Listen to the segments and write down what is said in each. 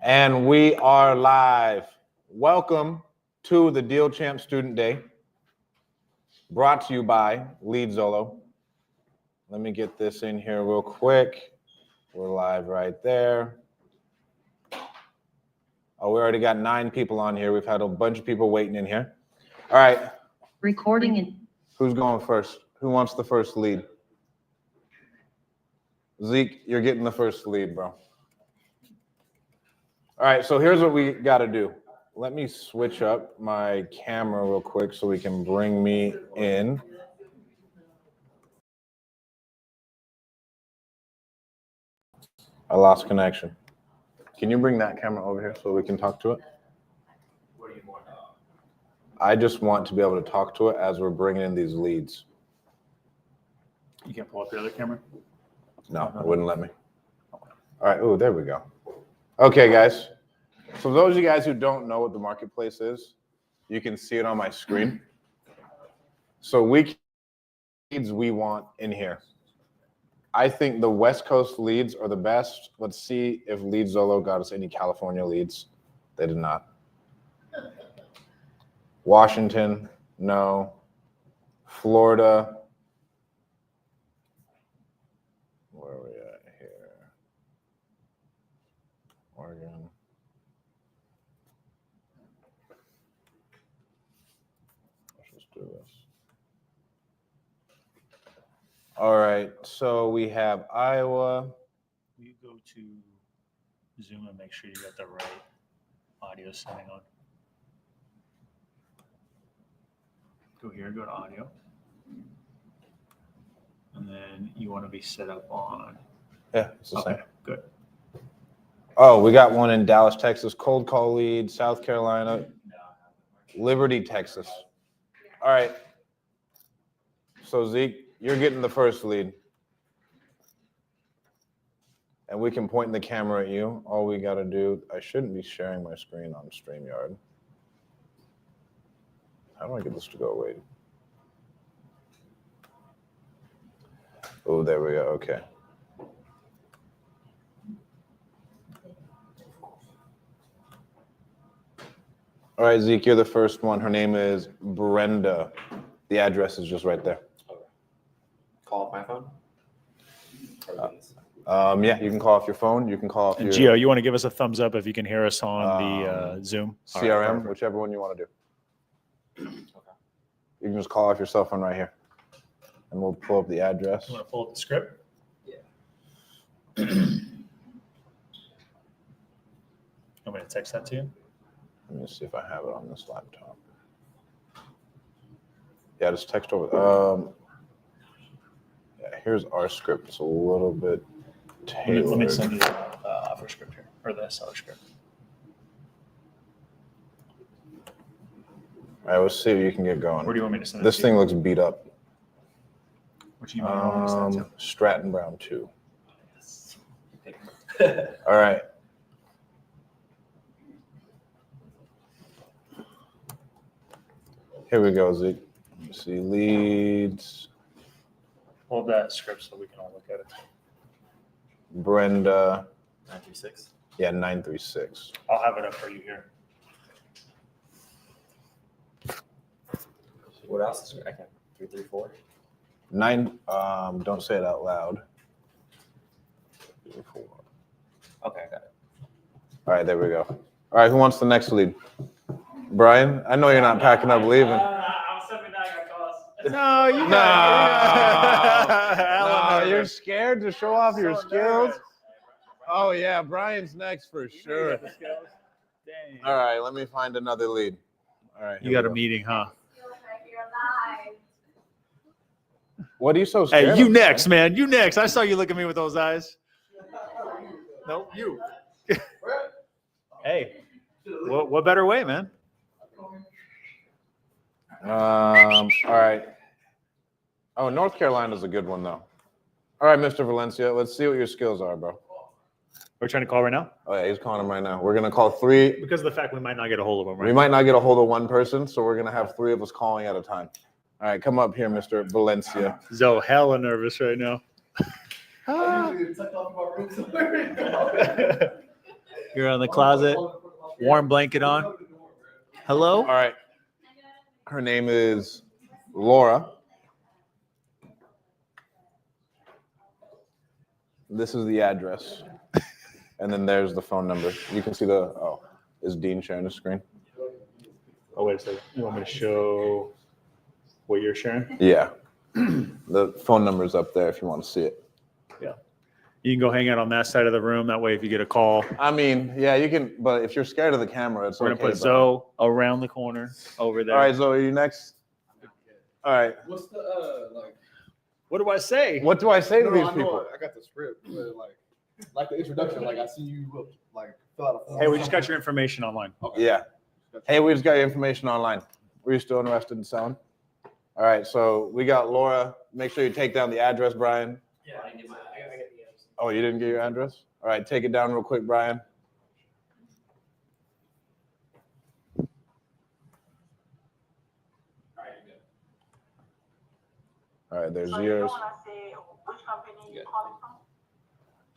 And we are live. Welcome to the Deal Champ Student Day, brought to you by Lead Zolo. Let me get this in here real quick. We're live right there. Oh, we already got 9 people on here. We've had a bunch of people waiting in here. All right. Recording in. Who's going first? Who wants the first lead? Zeke, you're getting the first lead, bro. All right, so here's what we got to do. Let me switch up my camera real quick so we can bring me in. I lost connection. Can you bring that camera over here so we can talk to it? What do you want? I just want to be able to talk to it as we're bringing in these leads. You can't pull up the other camera? No, it wouldn't let me. All right, oh, there we go. Okay, guys. So those of you guys who don't know what the marketplace is, you can see it on my screen. So leads we want in here. I think the West Coast leads are the best. Let's see if Lead Zolo got us any California leads. They did not. Washington, no. Florida. Where are we at here? Oregon. Let's just do this. All right, so we have Iowa. You go to Zoom and make sure you got the right audio setting on. Go here, go to audio. And then you want to be set up on. Yeah, it's the Okay, same. good. Oh, we got one in Dallas, Texas. Cold call lead, South Carolina, Liberty, Texas. All right. So Zeke, you're getting the first lead. And we can point the camera at you. All we got to do, I shouldn't be sharing my screen on StreamYard. How do I get this to go away? Oh, there we go. Okay. All right, Zeke, you're the first one. Her name is Brenda. The address is just right there. Okay. Call off my phone? Yeah, you can call off your phone. You can call off And your Gio, you want to give us a thumbs up if you can hear us on the Zoom? CRM, whichever one you want to do. Okay. You can just call off your cell phone right here. And we'll pull up the address. You want to pull up the script? Yeah. I'm going to text that to you. Let me see if I have it on this laptop. Yeah, just text over. Yeah, here's our script. It's a little bit tailored. Let me send you the offer script here, or the seller script. All right, let's see if you can get going. Where do you want me to send it This to? thing looks beat up. Which email do you want me to send it to? Stratt and Brown 2. All right. Here we go, Zeke. Let me see leads. Hold that script so we can all look at it. Brenda. 936. Yeah, 936. I'll have it up for you here. What else is I can 334? 9. Don't say it out loud. 4. Okay, I got it. All right, there we go. All right, who wants the next lead? Brian, I know you're not packing up leaving. I'm stepping down your cost. No, you No, you're scared to show off your skills? Oh, yeah, Brian's next for sure. Dang. All right, let me find another lead. All right. You here got we a go. meeting, huh? What are you so scared Hey, you of, next, man. You next. I saw you look at me with those eyes. No, you. Hey, what better way, man? All right. Oh, North Carolina's a good one, though. All right, Mr. Valencia, let's see what your skills are, bro. We're trying to call right now? Oh, yeah, he's calling him right now. We're going to call 3. Because of the fact we might not get a hold of him, right? We might not get a hold of one person, so we're going to have 3 of us calling at a time. All right, come up here, Mr. Valencia. So hella nervous right now. You're on the closet. Warm blanket on. Hello? All right. Her name is Laura. This is the address. And then there's the phone number. You can see is Dean sharing the screen? Oh, wait a second. You want me to show what you're sharing? Yeah. The phone number's up there if you want to see it. Yeah. You can go hang out on that side of the room. That way, if you get a call, I mean, yeah, you can, but if you're scared of the camera, it's we're okay. going to put Zoe around the corner over there. All right, Zoe, are you next? All right. What's the What do I say? What do I say to No, these I know people? I got the script, but like the introduction, like I see you fill out a form. Hey, we just got your information online. Okay. Yeah. Hey, we just got your information online. Were you still interested in selling? All right, so we got Laura. Make sure you take down the address, Brian. Yeah, I get the address. Oh, you didn't get your address? All right, take it down real quick, Brian. All right, there's yours.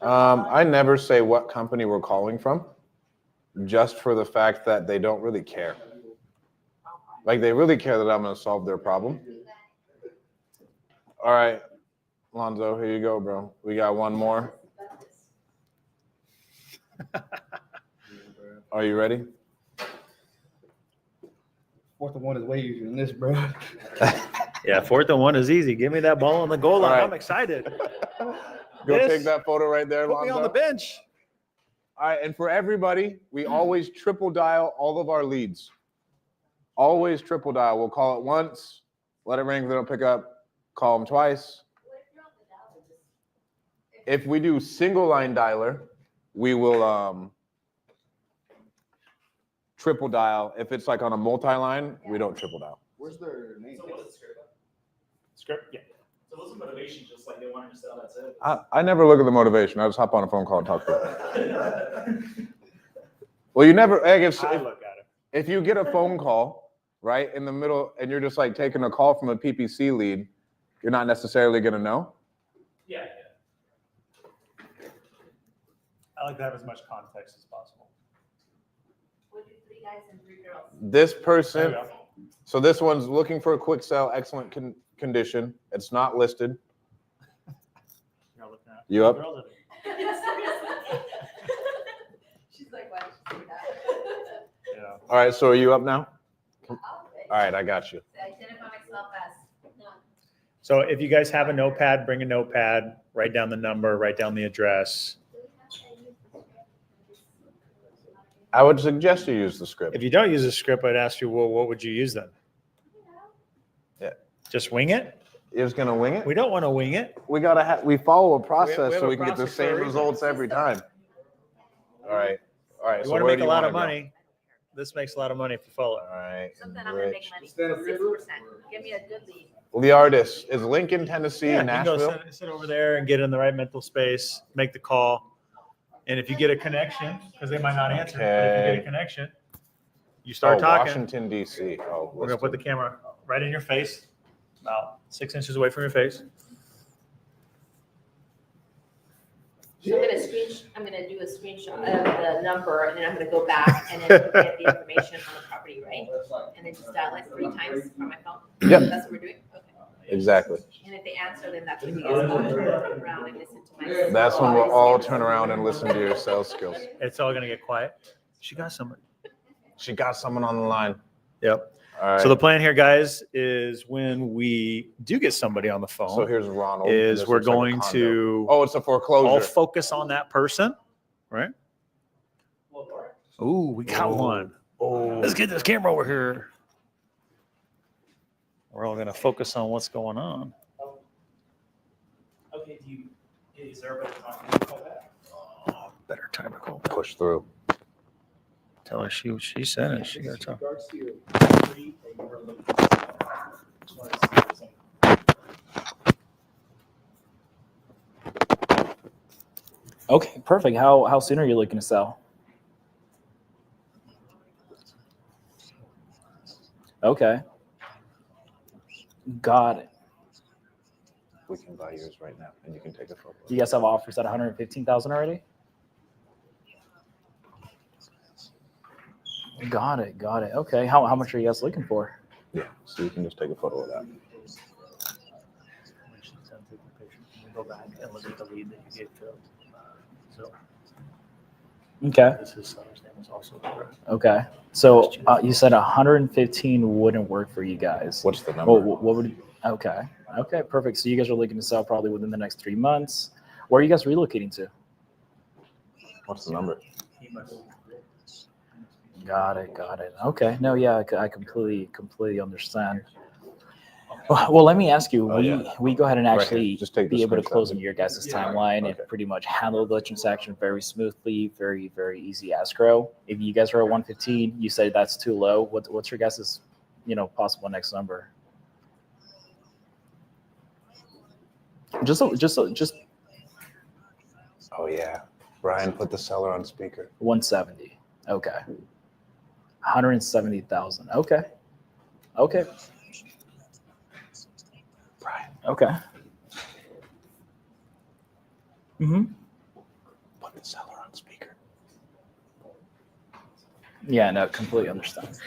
I never say what company we're calling from, just for the fact that they don't really care. Like, they really care that I'm going to solve their problem. All right, Lonzo, here you go, bro. We got one more. Are you ready? 4th and 1 is way easier than this, bro. Yeah, 4th and 1 is easy. Give me that ball on the goal line. All right. I'm excited. Go This- take that photo right there, Put Lonzo. me on the bench. All right, and for everybody, we always triple dial all of our leads. Always triple dial. We'll call it once, let it ring, if they don't pick up, call them twice. If we do single line dialer, we will triple dial. If it's like on a multi-line, we don't triple dial. Where's their name? So what's the script? Script? Yeah. So what's the motivation? Just like they wanted to sell, that's it. I never look at the motivation. I just hop on a phone call and talk to them. Well, you never, like, I look at it. if you get a phone call, right, in the middle, and you're just like taking a call from a PPC lead, you're not necessarily going to know. Yeah. I like to have as much context as possible. We'll do 3 guys and 3 girls. This There person, you go. so this one's looking for a quick sell, excellent condition. It's not listed. You're looking at- You up? Girls are- She's like, why did you say that? Yeah. All right, so are you up now? Okay. All right, I got you. So I identify myself as none. So if you guys have a notepad, bring a notepad, write down the number, write down the address. I would suggest you use the script. If you don't use a script, I'd ask you, well, what would you use then? Yeah. Just wing it? You're just gonna wing it? We don't want to wing it. We follow a process have so a we can get the process for a same reason. results every time. All right. You So want to where make do a you lot wanna of go? money. This makes a lot of money if you follow it. All right. Something I'm gonna make Rich. money. Stand up 6%. Give me a good lead. Leardis, is Lincoln, Tennessee, Yeah, you can go Nashville? sit over there and get in the right mental space, make the call. And if you get a connection, because they might not answer, but if you get Okay. a connection, you start talking. Washington, D.C. Oh, We're gonna put the camera right in your face, about 6 inches away from your face. So I'm gonna do a screenshot of the number and then I'm gonna go back and then get the information on the property, right? And then just dial like 3 times from my phone. Yep. That's what we're doing? Okay. Exactly. And if they answer, then that's when you guys all turn around and listen to my. That's when we'll all turn around and listen to your sales skills. It's all gonna get quiet. She got someone. She got someone on the line. Yep. All right. So the plan here, guys, is when we do get somebody on the So phone, here's Ronald. is This we're looks like a going condo. to Oh, it's a all foreclosure. focus on that person, right? Ooh, we got one. Oh, Let's get this camera over here. We're all gonna focus on what's going on. Okay, is everybody talking about that? Oh, better time to call. push through. Tell her she said it. She got to talk. Regards to your property that you were looking to sell, just wanted to see if there's any- Okay, perfect. How soon are you looking to sell? Okay. Got it. We can buy yours right now, and you can take a photo. Do you guys have offers at 115,000 already? Got it. Okay. How much are you guys looking for? Yeah, so you can just take a photo of that. When she's done taking the picture, we go back and look at the lead that you gave to so Okay. this is seller's name is also correct. Okay. So you said 115 wouldn't work for you guys. What's the number? What would? Okay. Okay. Perfect. So you guys are looking to sell probably within the next 3 months. Where are you guys relocating to? What's the number? He must. Got it. Okay. No, yeah, I completely understand. Well, let me ask you, Oh, yeah. we go ahead and Right actually here. Just take the be able to screenshot. close on your guys' timeline Okay. and pretty much handle the transaction very smoothly, very, very easy escrow. If you guys are at 115, you say that's too low. What's your guys' possible next number? Just Oh yeah, Brian put the seller on speaker. 170. Okay. 170,000. Okay. Brian, Okay. Mm-hmm. put the seller on speaker. Yeah, no, completely understand.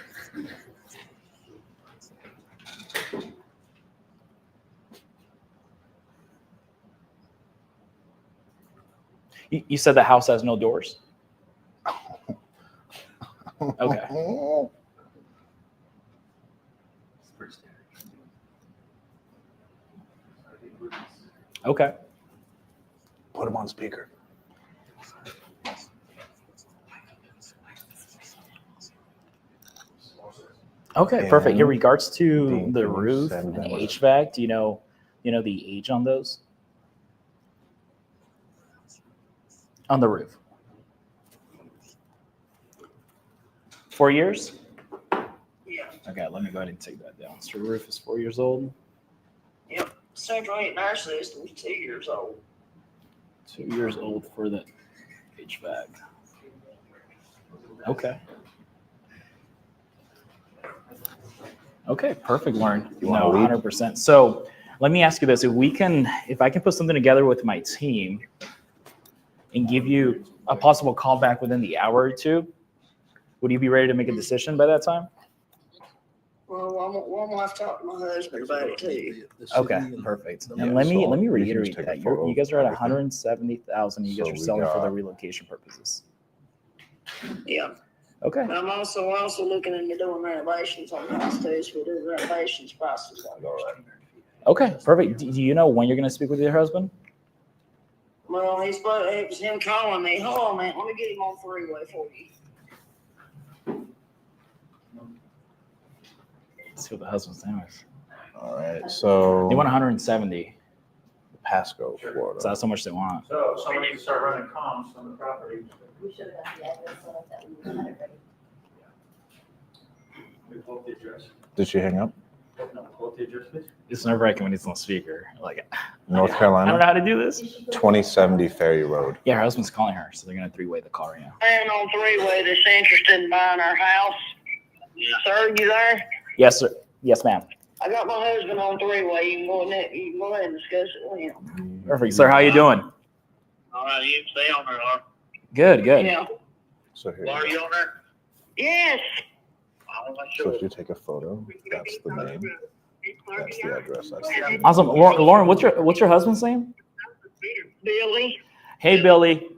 You said the house has no doors? Okay. Okay. Put him on speaker. Okay, perfect. In And regards to Dean, the can you roof send and them- HVAC, do you know the age on those? On the roof. 4 years? Yeah, Okay, let me go ahead and take that down. So the roof is 4 years old. Central Heat and Air System is 2 years old. 2 years old for the HVAC. Okay. Okay, perfect, Lauren. You wanna No, lead? 100%. So let me ask you this: if I can put something together with my team and give you a possible call back within the hour or two, would you be ready to make a decision by that time? Well, I'm gonna have to talk to my husband about it too. Okay, perfect. Yeah, And let me so you can just reiterate take a that photo you guys are at of everything. 170,000. You guys So are we selling for the got- relocation purposes. Yeah, Okay. but I'm also looking into doing renovations on the house too. So we do renovations, prices gonna go up. Okay, perfect. Do you know when you're going to speak with your husband? Well, it was him calling me. Hold on, man. Let me get him on three-way for you. Let's see what the husband's name is. All right, so They want 170. Pasco, Florida. So that's how much they want. So somebody can start running comms on the property. We should have got the address so that we would have it ready. We quote the address. Did she hang up? No, quote the address, please. It's nerve-wracking when it's on speaker. Like, North I don't Carolina, know how to do this. 2070 Ferry Road. Yeah, her husband's calling her, so they're going to three-way the car right now. Man on three-way that's interested in buying our house. Yeah. Sir, you there? Yes, sir. Yes, ma'am. I got my husband on three-way. You can go ahead and discuss it with him. Perfect. Sir, how you doing? All right, you stay on there, Laura. Good. Yeah. So here, Laura, you on there? Yes. so if you take a photo, that's the name, that's the address, that's the name. Awesome. Lauren, what's your husband's name? Billy. Hey, Billy.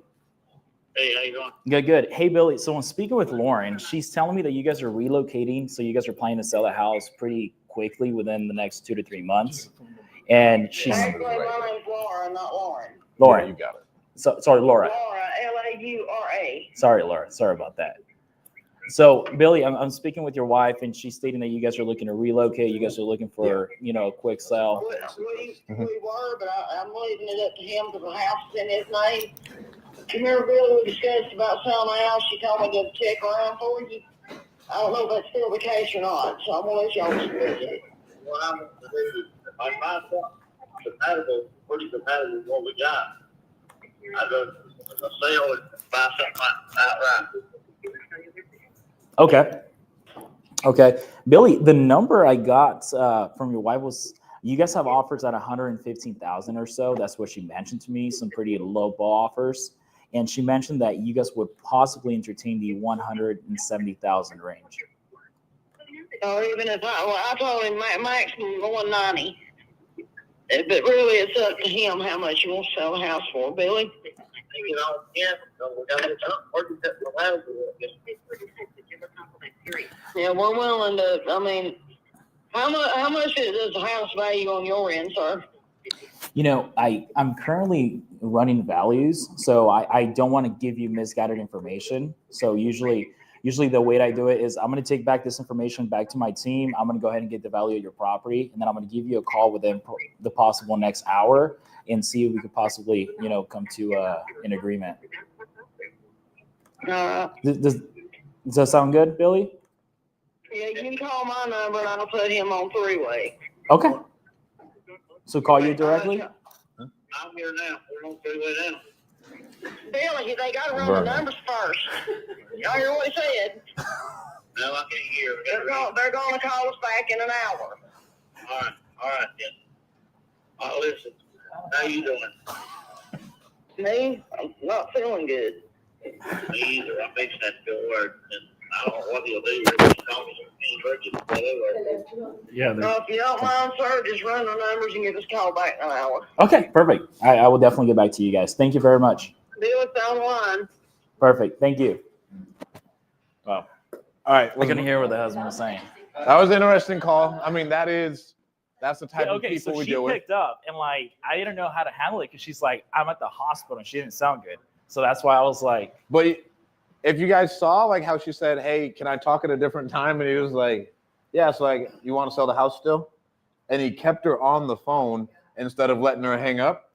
Hey, how you doing? Good. Hey, Billy. So I'm speaking with Lauren. She's telling me that you guys are relocating, so you guys are planning to sell the house pretty quickly within the next 2 to 3 months. And she's Actually, my name's Laura, not Lauren. Yeah, Lauren. you got it. So sorry, Laura. Laura, Laura. Sorry, Laura. Sorry about that. So, Billy, I'm speaking with your wife, and she's stating that you guys are looking to relocate. You guys are looking for, a quick sell. We were, but I'm leaving it up to him because the house is in his name. You remember, Billy, we discussed about selling the house. She told me to check around for you. I don't know if that's still the case or not, so I'm gonna let y'all discuss it. What I'm gonna do is, if I find something compatible, pretty compatible with what we got, I go sell it, buy something outright. Okay. Billy, the number I got from your wife was you guys have offers at 115,000 or so. That's what she mentioned to me. Some pretty low ball offers. and she mentioned that you guys would possibly entertain the 170,000 range. Or even if I told him maximum 190. But really, it's up to him how much he wants to sell the house for, Billy. You know, yeah, we got to work that the house. Yeah, we're willing to. I mean, how much does the house value on your end, sir? You know, I'm currently running values, so I don't want to give you misguided information. So usually the way I do it is I'm going to take back this information back to my team. I'm going to go ahead and get the value of your property, and then I'm going to give you a call within the possible next hour and see if we could possibly, come to an agreement. Does that sound good, Billy? Yeah, you can call my number and I'll put him on three-way. Okay. So call you directly? I'm here now. We're on three-way now. Billy, they got to run the numbers first. Y'all hear what he said? No, I can't hear. They're going to call us back in an hour. All right, then. Listen, how you doing? Me? I'm not feeling good. Me either. I'm fixing that to feel worse. I don't know what he'll do. Yeah. If you don't mind, sir, just run the numbers and give us a call back in an hour. Okay, perfect. I will definitely get back to you guys. Thank you very much. Billy's down the line. Perfect. Thank you. Wow. All right. I couldn't hear what the husband was saying. That was an interesting call. I mean, that's the type of Okay, people so we she deal with. picked up, and I didn't know how to handle it because she's like, I'm at the hospital, and she didn't sound good. So that's why I was like, But if you guys saw how she said, "Hey, can I talk at a different time?" and he was like, "Yeah." So you want to sell the house still? And he kept her on the phone instead of letting her hang up.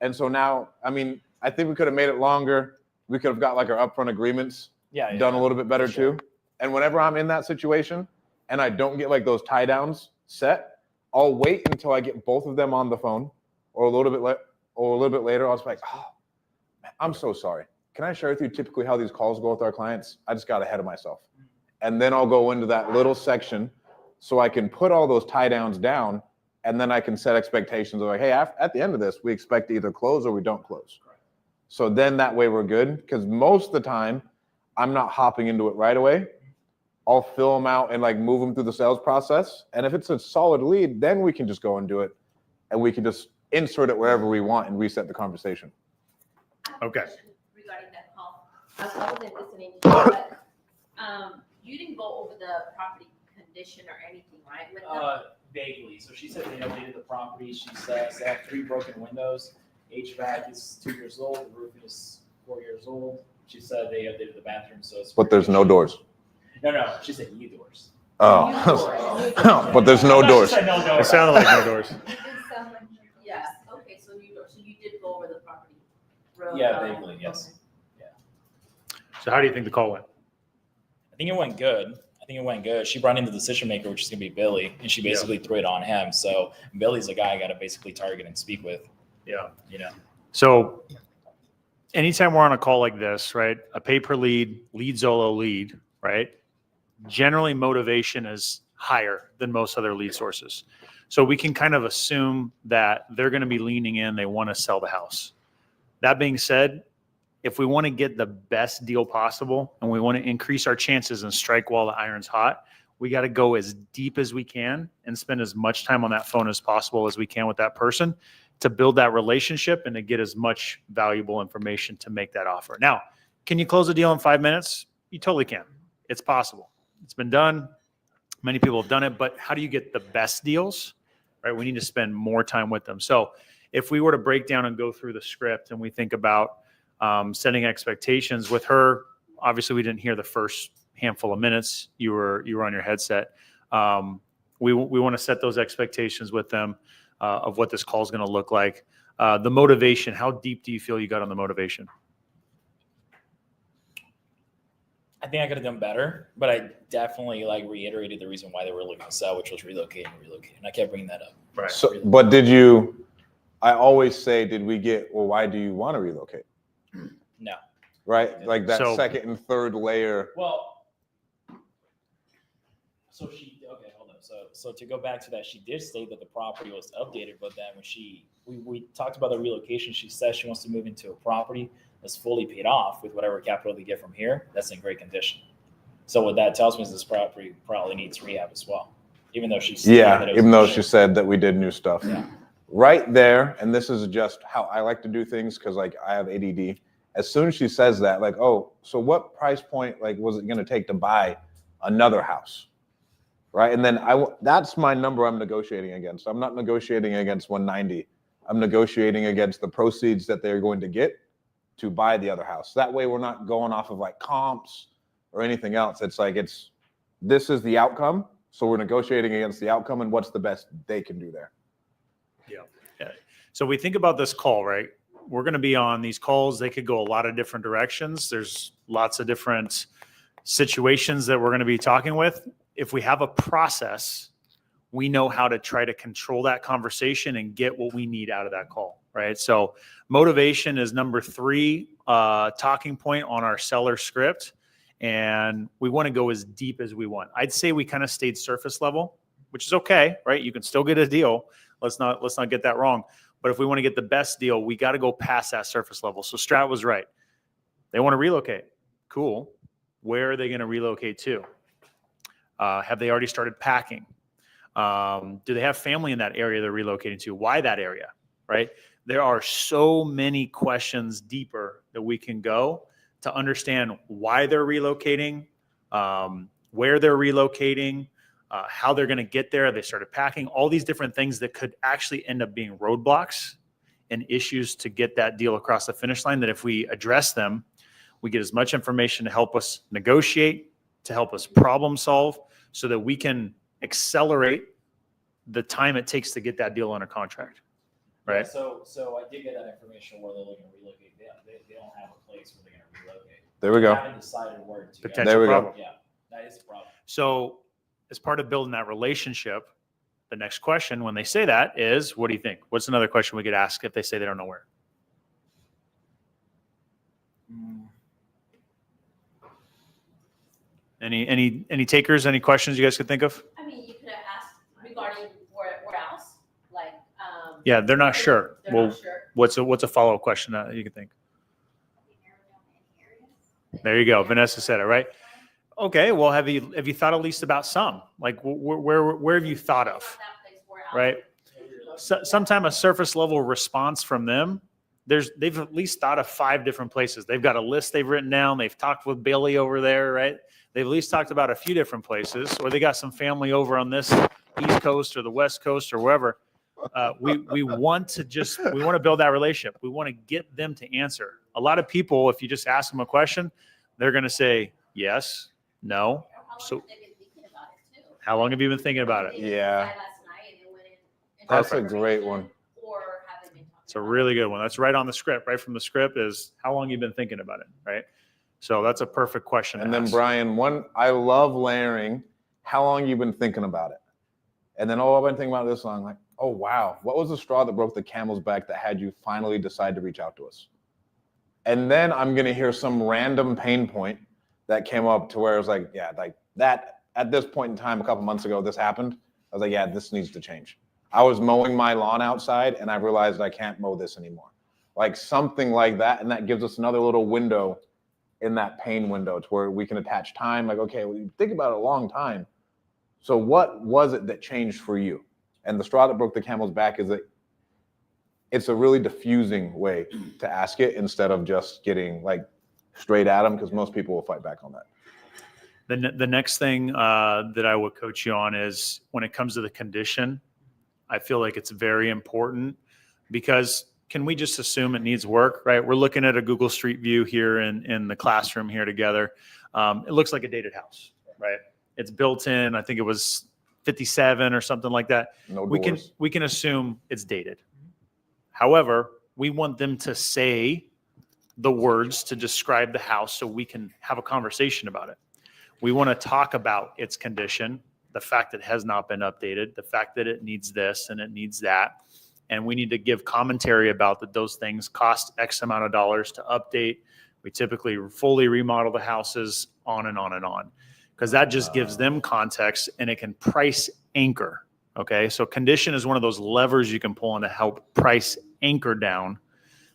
And so now, I mean, I think we could have made it longer. We could have got our upfront agreements done a little bit better too. And whenever I'm in that situation and I don't get those tie downs set, I'll wait until I get both of them on the phone, or a little bit later. I'll just be like, "Oh, man, I'm so sorry. Can I share with you typically how these calls go with our clients? I just got ahead of myself." And then I'll go into that little section so I can put all those tie downs down, and then I can set expectations of hey, at the end of this, we expect to either close or we don't close. So then that way we're good, because most of the time I'm not hopping into it right away. I'll fill them out and move them through the sales process. And if it's a solid lead, then we can just go and do it, and we can just insert it wherever we want and reset the conversation. Okay. Regarding that call, I wasn't listening to you, but you didn't go over the property condition or anything, right? With them? vaguely. So she said they updated the property. She says they have 3 broken windows. HVAC is 2 years old. The roof is 4 years old. She said they updated the bathroom, so it's. But there's no doors. No. She said new doors. Oh, but there's no doors. Said no doors. It sounded like no doors. It did sound like, yes, okay, so you did go over the property. Yeah, vaguely, yes. Okay. So how do you think the call went? I think it went good. She brought in the decision maker, which is going to be Billy, and she basically threw it on him. So Billy's the guy I got to basically target and speak with. Yeah. So anytime we're on a call like this, right, a pay per lead Zolo lead, right, generally motivation is higher than most other lead sources. So we can kind of assume that they're going to be leaning in, they want to sell the house. That being said, if we want to get the best deal possible and we want to increase our chances and strike while the iron's hot, we got to go as deep as we can and spend as much time on that phone as possible as we can with that person to build that relationship and to get as much valuable information to make that offer. Now, can you close a deal in 5 minutes? You totally can. It's possible. It's been done. Many people have done it, but how do you get the best deals? Right? We need to spend more time with them. So if we were to break down and go through the script and we think about setting expectations with her, obviously we didn't hear the first handful of minutes. You were on your headset. We want to set those expectations with them of what this call is going to look like. The motivation, how deep do you feel you got on the motivation? I think I could have done better, but I definitely reiterated the reason why they were looking to sell, which was relocating. And I kept bringing that up. Right. So, but I always say, why do you want to relocate? No. Right? So- second and third layer. Well, hold on. So to go back to that, she did state that the property was updated, but then when we talked about the relocation, she said she wants to move into a property is fully paid off with whatever capital they get from here, that's in great condition. So what that tells me is this property probably needs rehab as well, even though she's even though she said that we did new stuff. Yeah. Right there, and this is just how I like to do things because like I have ADD. As soon as she says that, like, oh, so what price point like was it going to take to buy another house, right? And then that's my number I'm negotiating against. I'm not negotiating against 190. I'm negotiating against the proceeds that they're going to get to buy the other house. That way, we're not going off of like comps or anything else. It's like this is the outcome, so we're negotiating against the outcome and what's the best they can do there. Yeah. So we think about this call, right? We're going to be on these calls. They could go a lot of different directions. There's lots of different situations that we're going to be talking with. If we have a process, we know how to try to control that conversation and get what we need out of that call, right? So motivation is number 3 talking point on our seller script. And we want to go as deep as we want. I'd say we kind of stayed surface level, which is okay, right? You can still get a deal. Let's not get that wrong. But if we want to get the best deal, we got to go past that surface level. So Stratt was right. They want to relocate. Cool. Where are they going to relocate to? Have they already started packing? Do they have family in that area they're relocating to? Why that area, right? There are so many questions deeper that we can go to understand why they're relocating, where they're relocating, how they're going to get there. They started packing, all these different things that could actually end up being roadblocks and issues to get that deal across the finish line, that if we address them, we get as much information to help us negotiate, to help us problem solve, so that we can accelerate the time it takes to get that deal under contract, right? Yeah, so I did get that information where they're looking to relocate. They don't have a place where they're going to relocate. There we go. They haven't decided where to. Potential There we go. problem. Yeah, that is a problem. So as part of building that relationship, the next question when they say that is, what do you think? What's another question we could ask if they say they don't know where? Any takers, any questions you guys could think of? I mean, you could have asked regarding where else, like. Yeah, they're not sure. They're Well, not sure. what's a follow-up question that you can think? There you go. Vanessa said it, right? Okay, well, have you thought at least about some? Like, where have you thought of, That place, where else? right? Sometime a surface level response from them, they've at least thought of 5 different places. They've got a list they've written down. They've talked with Bailey over there, right? They've at least talked about a few different places, or they got some family over on this East Coast or the West Coast or wherever. We want to build that relationship. We want to get them to answer. A lot of people, if you just ask them a question, they're going to say yes, no. So how long have you been thinking about it? Yeah. That's a great one. It's a really good one. That's right on the script, right from the script is how long you've been thinking about it, right? So that's a perfect question. And to then ask. Brian, I love layering how long you've been thinking about it. And then, I've been thinking about this long, like, oh, wow. What was the straw that broke the camel's back that had you finally decide to reach out to us? And then I'm going to hear some random pain point that came up to where it was like, yeah, like that at this point in time, a couple months ago, this happened. I was like, yeah, this needs to change. I was mowing my lawn outside and I realized I can't mow this anymore. Like something like that. And that gives us another little window in that pain window to where we can attach time. Like, okay, well, you think about it a long time. So what was it that changed for you? And the straw that broke the camel's back is that it's a really diffusing way to ask it instead of just getting like straight at them, because most people will fight back on that. The next thing that I would coach you on is when it comes to the condition, I feel like it's very important, because can we just assume it needs work, right? We're looking at a Google Street View here in the classroom here together. It looks like a dated house, right? It's built in, I think it was 57 or something like that. No We can assume it's dated. However, we want them to say the words to describe the house so we can have a conversation about it. We want to talk about its condition, the fact that it has not been updated, the fact that it needs this and it needs that. And we need to give commentary about that those things cost X amount of dollars to update. We typically fully remodel the houses, on and on and on, because that just gives them context and it can price anchor. Okay. So condition is one of those levers you can pull on to help price anchor down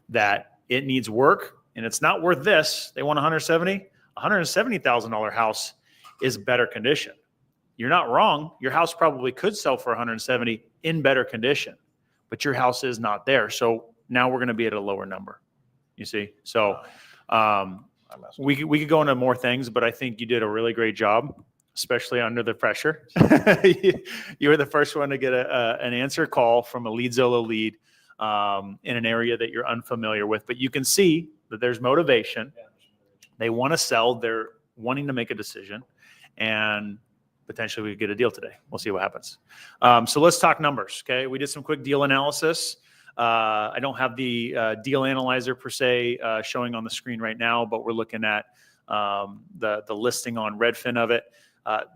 that it needs work and it's not worth this. They want 170. $170,000 house is better condition. You're not wrong. Your house probably could sell for 170 in better condition, but your house is not there. So now we're going to be at a lower number. You see? So we could go into more things, but I think you did a really great job, especially under the pressure. You were the first one to get an answer call from a lead Zillow lead in an area that you're unfamiliar with. But you can see that there's motivation. They want to sell. They're wanting to make a decision, and potentially we could get a deal today. We'll see what happens. So let's talk numbers. Okay, we did some quick deal analysis. I don't have the deal analyzer per se showing on the screen right now, but we're looking at the listing on Redfin of it.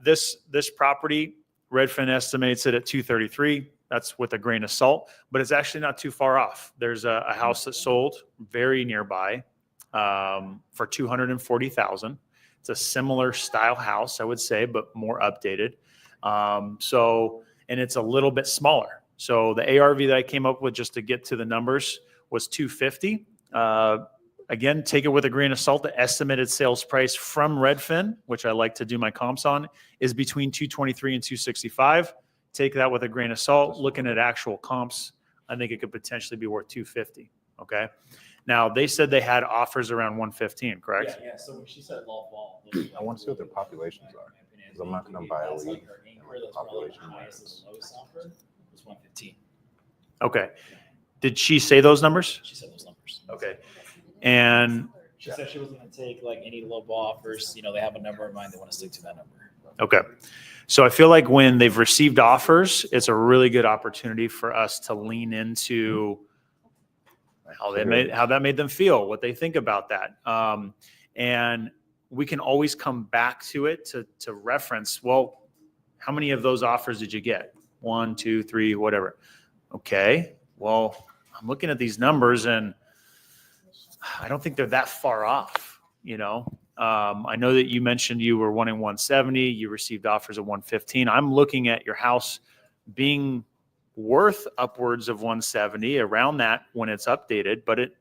This property, Redfin estimates it at 233. That's with a grain of salt, but it's actually not too far off. There's a house that sold very nearby for $240,000. It's a similar style house, I would say, but more updated. And it's a little bit smaller. So the ARV that I came up with just to get to the numbers was 250. Again, take it with a grain of salt. The estimated sales price from Redfin, which I like to do my comps on, is between 223 and 265. Take that with a grain of salt. Looking at actual comps, I think it could potentially be worth 250. Okay. Now they said they had offers around 115, correct? Yeah. So when she said low ball, I want to see what their populations are, because I'm not going to buy a lead. That's probably the highest and the lowest offer was 115. Okay. Did she say those numbers? She said those numbers. Okay. And She said she wasn't going to take like any low ball offers. You know, they have a number in mind. They want to stick to that number. okay. So I feel like when they've received offers, it's a really good opportunity for us to lean into how that made them feel, what they think about that. And we can always come back to it to reference, well, how many of those offers did you get? 1, 2, 3, whatever. Okay. Well, I'm looking at these numbers and I don't think they're that far off, you know. I know that you mentioned you were wanting 170, you received offers of 115. I'm looking at your house being worth upwards of 170, around that when it's updated, but it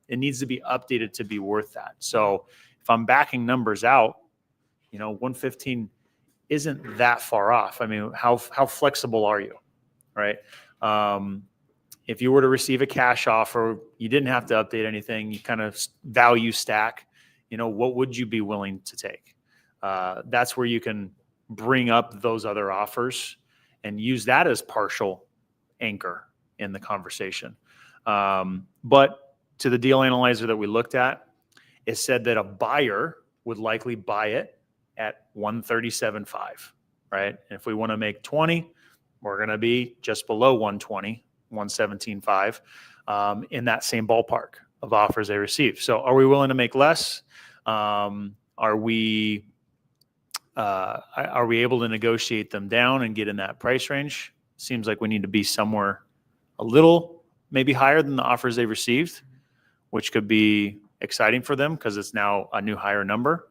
needs to be updated to be worth that. So if I'm backing numbers out, you know, 115 isn't that far off. I mean, how flexible are you, right? If you were to receive a cash offer, you didn't have to update anything, you kind of value stack, you know, what would you be willing to take? That's where you can bring up those other offers and use that as partial anchor in the conversation. But to the deal analyzer that we looked at, it said that a buyer would likely buy it at 137.5, right? And if we want to make 20, we're going to be just below 120, 117.5, in that same ballpark of offers they received. So are we willing to make less? Are we able to negotiate them down and get in that price range? Seems like we need to be somewhere a little maybe higher than the offers they received, which could be exciting for them because it's now a new higher number.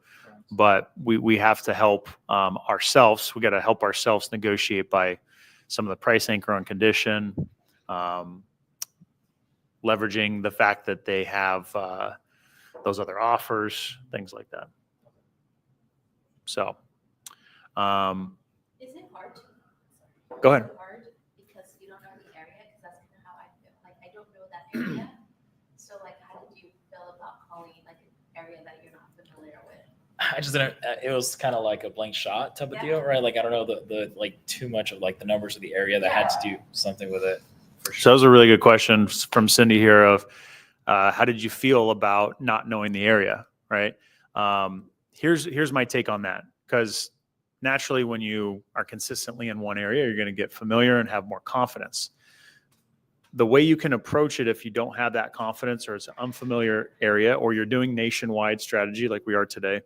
But we have to help ourselves. We got to help ourselves negotiate by some of the price anchor on condition, leveraging the fact that they have those other offers, things like that. So, Is it hard to? Go ahead. Is it hard because you don't know the area? Because that's kind of how I feel. Like I don't know that area. So like, how did you feel about calling like an area that you're not familiar with? I just didn't. It was kind of like a blank shot type of deal, right? Like I don't know the like too much of like the numbers of the area that had to do something with it. For sure. So that was a really good question from Cindy here of how did you feel about not knowing the area, right? Here's my take on that, because naturally when you are consistently in one area, you're going to get familiar and have more confidence. The way you can approach it if you don't have that confidence or it's an unfamiliar area or you're doing nationwide strategy like we are today,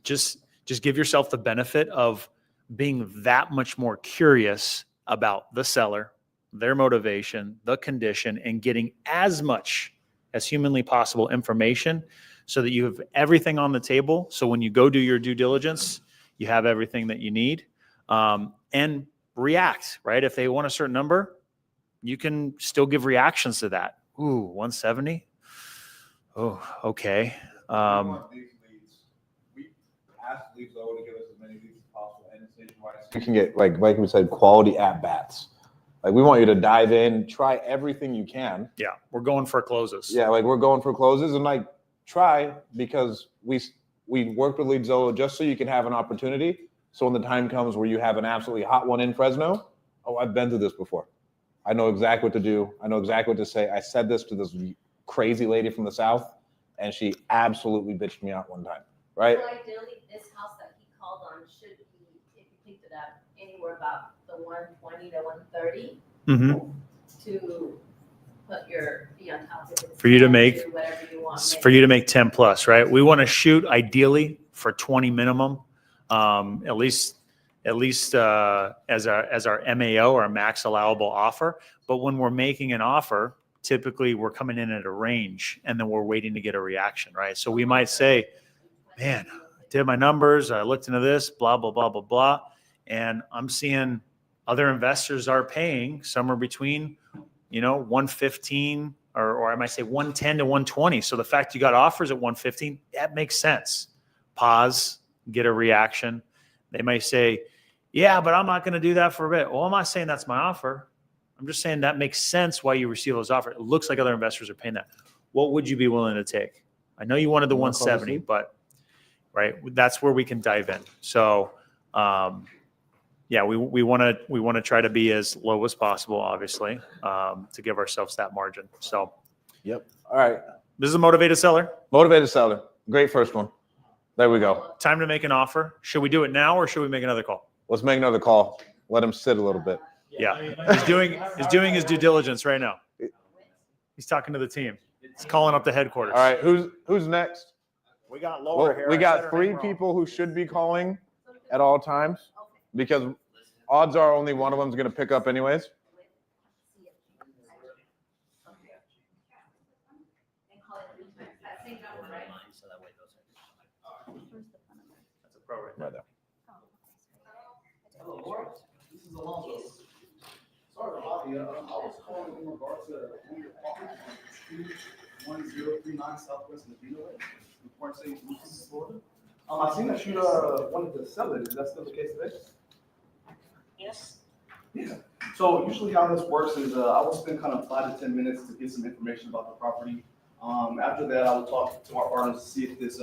just give yourself the benefit of being that much more curious about the seller, their motivation, the condition, and getting as much as humanly possible information so that you have everything on the table. So when you go do your due diligence, you have everything that you need, and react, right? If they want a certain number, you can still give reactions to that. Ooh, 170. Oh, okay. We want these leads. We asked leads though to give us as many leads as possible, and nationwide. You can get like we said, quality at bats. Like we want you to dive in, try everything you can. Yeah, we're going for closes. Yeah, like we're going for closes and like try because we worked with Lead Zolo just so you can have an opportunity. So when the time comes where you have an absolutely hot one in Fresno, oh, I've been through this before. I know exactly what to do. I know exactly what to say. I said this to this crazy lady from the South, and she absolutely bitched me out one time, right? So ideally, this house that he called on should be, if you picked it up, anywhere about the 120 to 130 Mm-hmm. to put your fee on top of it. For you to make- Whatever you want. For you to make 10 plus, right? We want to shoot ideally for 20 minimum, at least as our MAO, our max allowable offer. But when we're making an offer, typically we're coming in at a range and then we're waiting to get a reaction, right? So we might say, man, I did my numbers, I looked into this, blah, blah, blah, blah, blah. And I'm seeing other investors are paying somewhere between, 115 or I might say 110 to 120. So the fact you got offers at 115, that makes sense. Pause, get a reaction. They may say, yeah, but I'm not going to do that for a bit. Well, I'm not saying that's my offer. I'm just saying that makes sense why you receive those offers. It looks like other investors are paying that. What would you be willing to take? I know you wanted the 170, but right, that's where we can dive in. So, yeah, we want to try to be as low as possible, obviously, to give ourselves that margin. So, Yep. All right. this is a motivated seller. Motivated seller. Great first one. There we go. Time to make an offer. Should we do it now or should we make another call? Let's make another call. Let him sit a little bit. Yeah, he's doing his due diligence right now. He's talking to the team. He's calling up the headquarters. All right. Who's next? We got Well, lower here. we I said got her 3 name wrong. people who should be calling at all times because odds are only one of them is going to pick up anyways. That's a pro right Right there. Hello, Laura. This is Alonso. Sorry about you. I was calling in regards to your property, 1039 Southwest Medina Way, in Port St. Lucie, Florida. I seen that you wanted to sell it. Is that still the case today? Yes. Yeah. So usually how this works is I will spend kind of 5 to 10 minutes to get some information about the property. After that, I will talk to our partners to see if this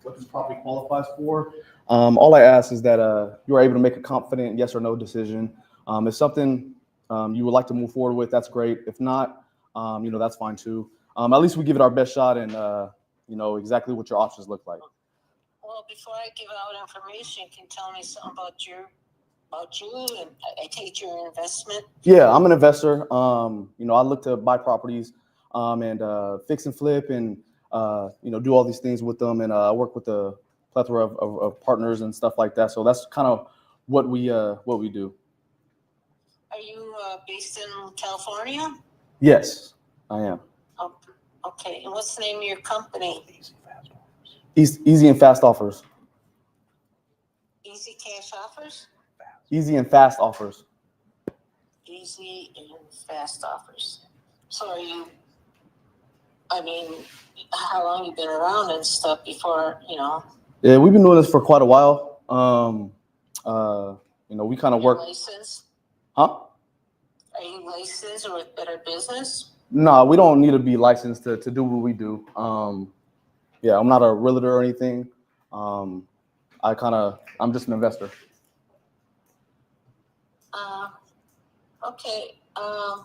what this property qualifies for. All I ask is that you are able to make a confident yes or no decision. If something you would like to move forward with, that's great. If not, that's fine too. At least we give it our best shot and exactly what your options look like. Well, before I give out information, can you tell me something about you and I take your investment? Yeah, I'm an investor. I look to buy properties and fix and flip and do all these things with them, and I work with a plethora of partners and stuff like that. So that's kind of what we do. Are you based in California? Yes, I am. Oh, okay. And what's the name of your company? Easy and fast offers. Easy Cash Offers? Easy and fast offers. Easy and Fast Offers. So how long you been around and stuff before, Yeah, we've been doing this for quite a while. We kind of work. Licensed? Huh? Are you licensed or with Better Business? No, we don't need to be licensed to do what we do. Yeah, I'm not a realtor or anything. I'm just an investor. Okay. I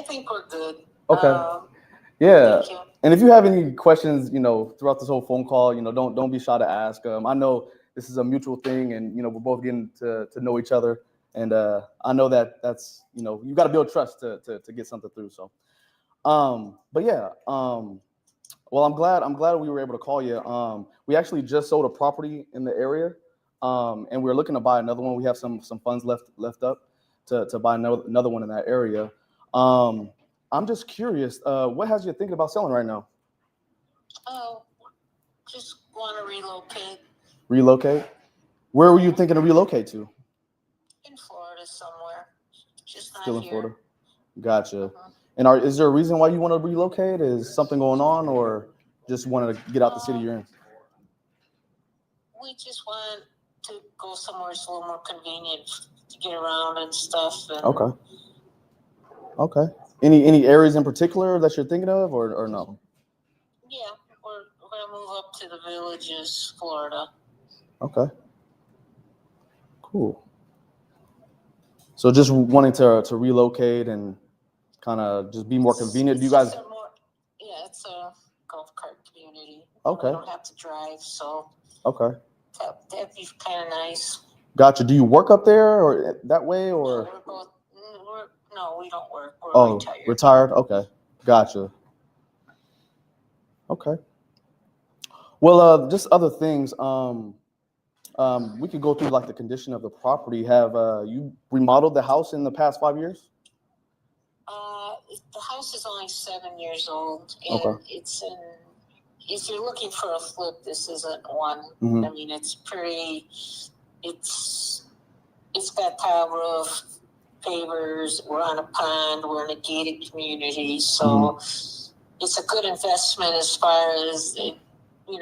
think we're good. Okay. Yeah. Thank you. And if you have any questions, throughout this whole phone call, don't be shy to ask. I know this is a mutual thing, and we're both getting to know each other, and I know that's you got to build trust to get something through. So, but yeah, well, I'm glad we were able to call you. We actually just sold a property in the area, and we're looking to buy another one. We have some funds left up to buy another one in that area. I'm just curious, what has you thinking about selling right now? Oh, just want to relocate Relocate? Where were you thinking to relocate to? in Florida somewhere. Just not Still in here. Florida. Gotcha. And is there a reason why you want to relocate? Is something going on, or just wanted to get out the city you're in? We just want to go somewhere that's a little more convenient to get around and stuff. And Okay. Okay. Any areas in particular that you're thinking of, or no? yeah, we're gonna move up to the Villages, Florida. Okay. Cool. So just wanting to relocate and kind of just be more convenient. Do you guys? Yeah, it's a golf cart community. Okay. We don't have to drive, so Okay. that'd be kind of nice. Gotcha. Do you work up there or that way, or? No, we're both. No, we don't work. We're retired. Retired. Okay. Gotcha. Okay. Well, just other things. We could go through like the condition of the property. Have you remodeled the house in the past 5 years? The house is only 7 years old, and it's in. If you're looking for a flip, this isn't one. Mm-hmm. I mean, it's pretty. It's got tile roof, pavers. We're on a pond. We're in a gated community, so it's a good investment as far as we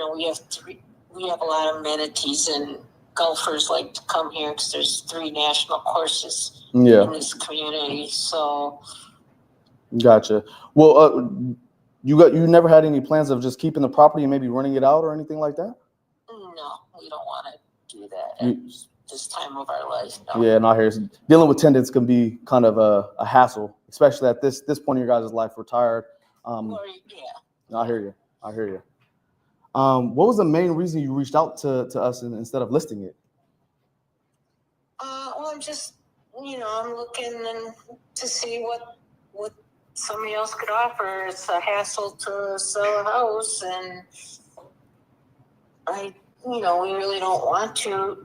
have a lot of amenities, and golfers like to come here because there's 3 national courses in this community. So, gotcha. Well, you never had any plans of just keeping the property and maybe renting it out or anything like that? No, we don't want to do that at this time of our life. No. Yeah, and I hear dealing with tenants can be kind of a hassle, especially at this point in your guys' life, retired. I hear you. What was the main reason you reached out to us instead of listing it? Well, I'm just, I'm looking to see what somebody else could offer. It's a hassle to sell a house, and we really don't want to.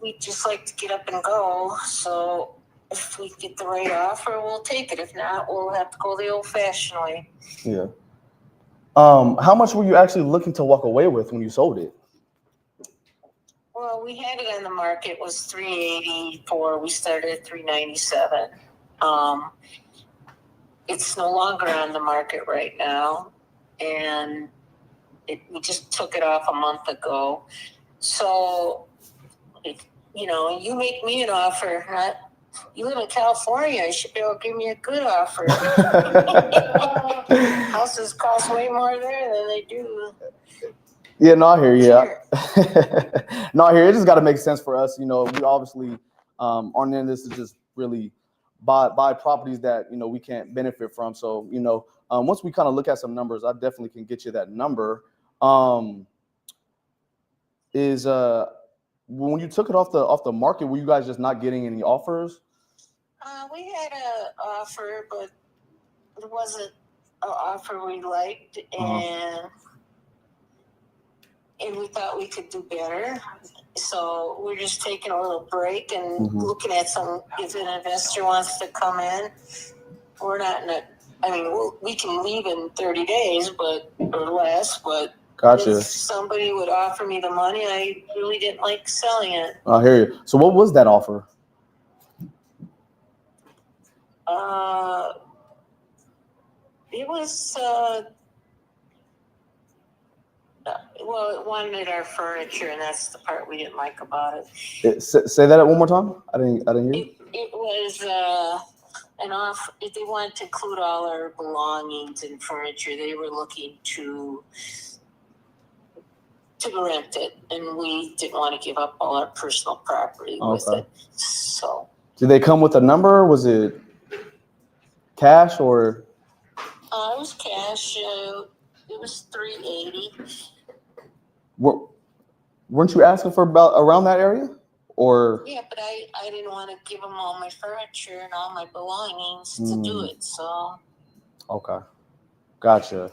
We just like to get up and go. So if we get the right offer, we'll take it. If not, we'll have to go the old-fashioned way. Yeah. How much were you actually looking to walk away with when you sold it? Well, we had it on the market, was $384. We started at $397. It's no longer on the market right now, and we just took it off a month ago. So, you make me an offer. You live in California, you should be able to give me a good offer. Houses cost way more there than they do. Yeah, no, I hear you. Sure. No, I hear you. It just got to make sense for us. We obviously aren't in this to just really buy properties that, we can't benefit from. So, once we kind of look at some numbers, I definitely can get you that number. When you took it off the market, were you guys just not getting any offers? We had an offer, but it wasn't an offer we liked, and we thought we could do better. So we're just taking a little break and looking at if an investor wants to come in. We're not in we can leave in 30 days, or less, but Gotcha. if somebody would offer me the money, I really didn't like selling it. I hear you. So what was that offer? It was, it wanted our furniture, and that's the part we didn't like about it. Say that one more time. I didn't hear. It was an offer. They wanted to include all our belongings and furniture. They were looking to rent it, and we didn't want to give up all our personal property with it. So, did they come with a number? Was it cash or? It was cash. It was $380. Weren't you asking for about around that area, or? Yeah, but I didn't want to give them all my furniture and all my belongings to do it. So. Okay, gotcha.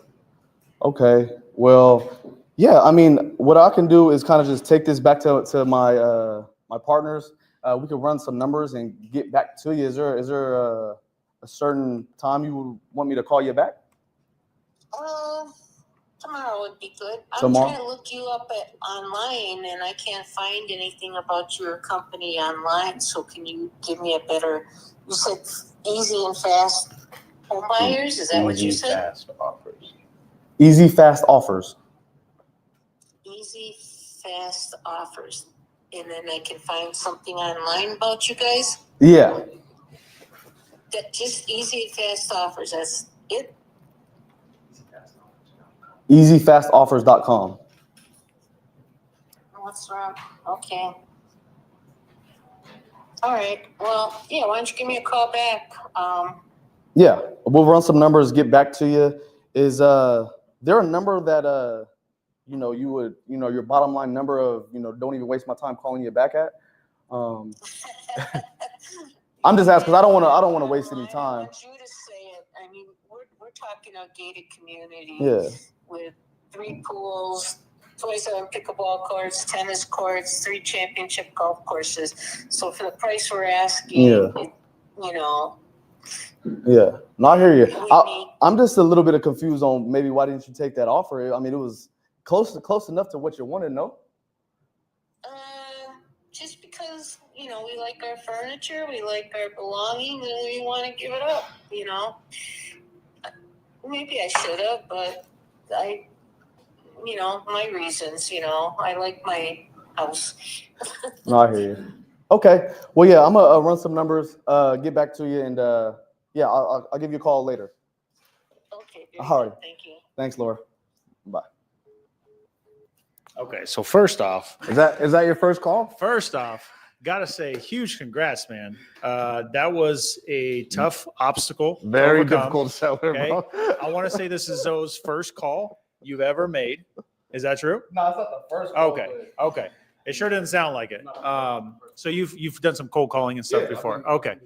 Okay, well, yeah. I mean, what I can do is kind of just take this back to my my partners. We could run some numbers and get back to you. Is there a certain time you would want me to call you back? Tomorrow would be good. Tomorrow? I'm trying to look you up online, and I can't find anything about your company online. So can you give me a better? You said easy and fast Home buyers, is that what you Easy, said? fast offers. Easy fast offers. Easy, fast offers. And then I can find something online about you guys? Yeah. That just easy, fast offers, that's it? Easyfastoffers.com. What's wrong? Okay. All right, well, yeah, why don't you give me a call back? Yeah, we'll run some numbers, get back to you. Is there a number that you would, your bottom line number of, don't even waste my time calling you back at? I'm just asking because I don't want to waste any I time. want you to say it. I mean, we're talking a gated community Yeah. with 3 pools, 27 pickleball courts, tennis courts, 3 championship golf courses. So for the price we're asking, Yeah. Yeah, no, I hear you. I'm just a little bit confused on maybe why didn't you take that offer? I mean, it was close enough to what you wanted, no? Just because, we like our furniture, we like our belongings, and we want to give it up, Maybe I should have, but my reasons, I like my house. No, I hear you. Okay, well, yeah, I'm gonna run some numbers, get back to you, and yeah, I'll give you a call later. Okay, All right. Thank you. Thanks, Laura. Bye. Okay, so first off, Is that your first call? gotta say, huge congrats, man. That was a tough obstacle. to Very overcome. difficult seller, Okay. bro. I want to say this is Zoe's first call you've ever made. Is that true? No, it's not the first call. Okay. It sure didn't sound like it. So you've done some cold calling and stuff before. Okay.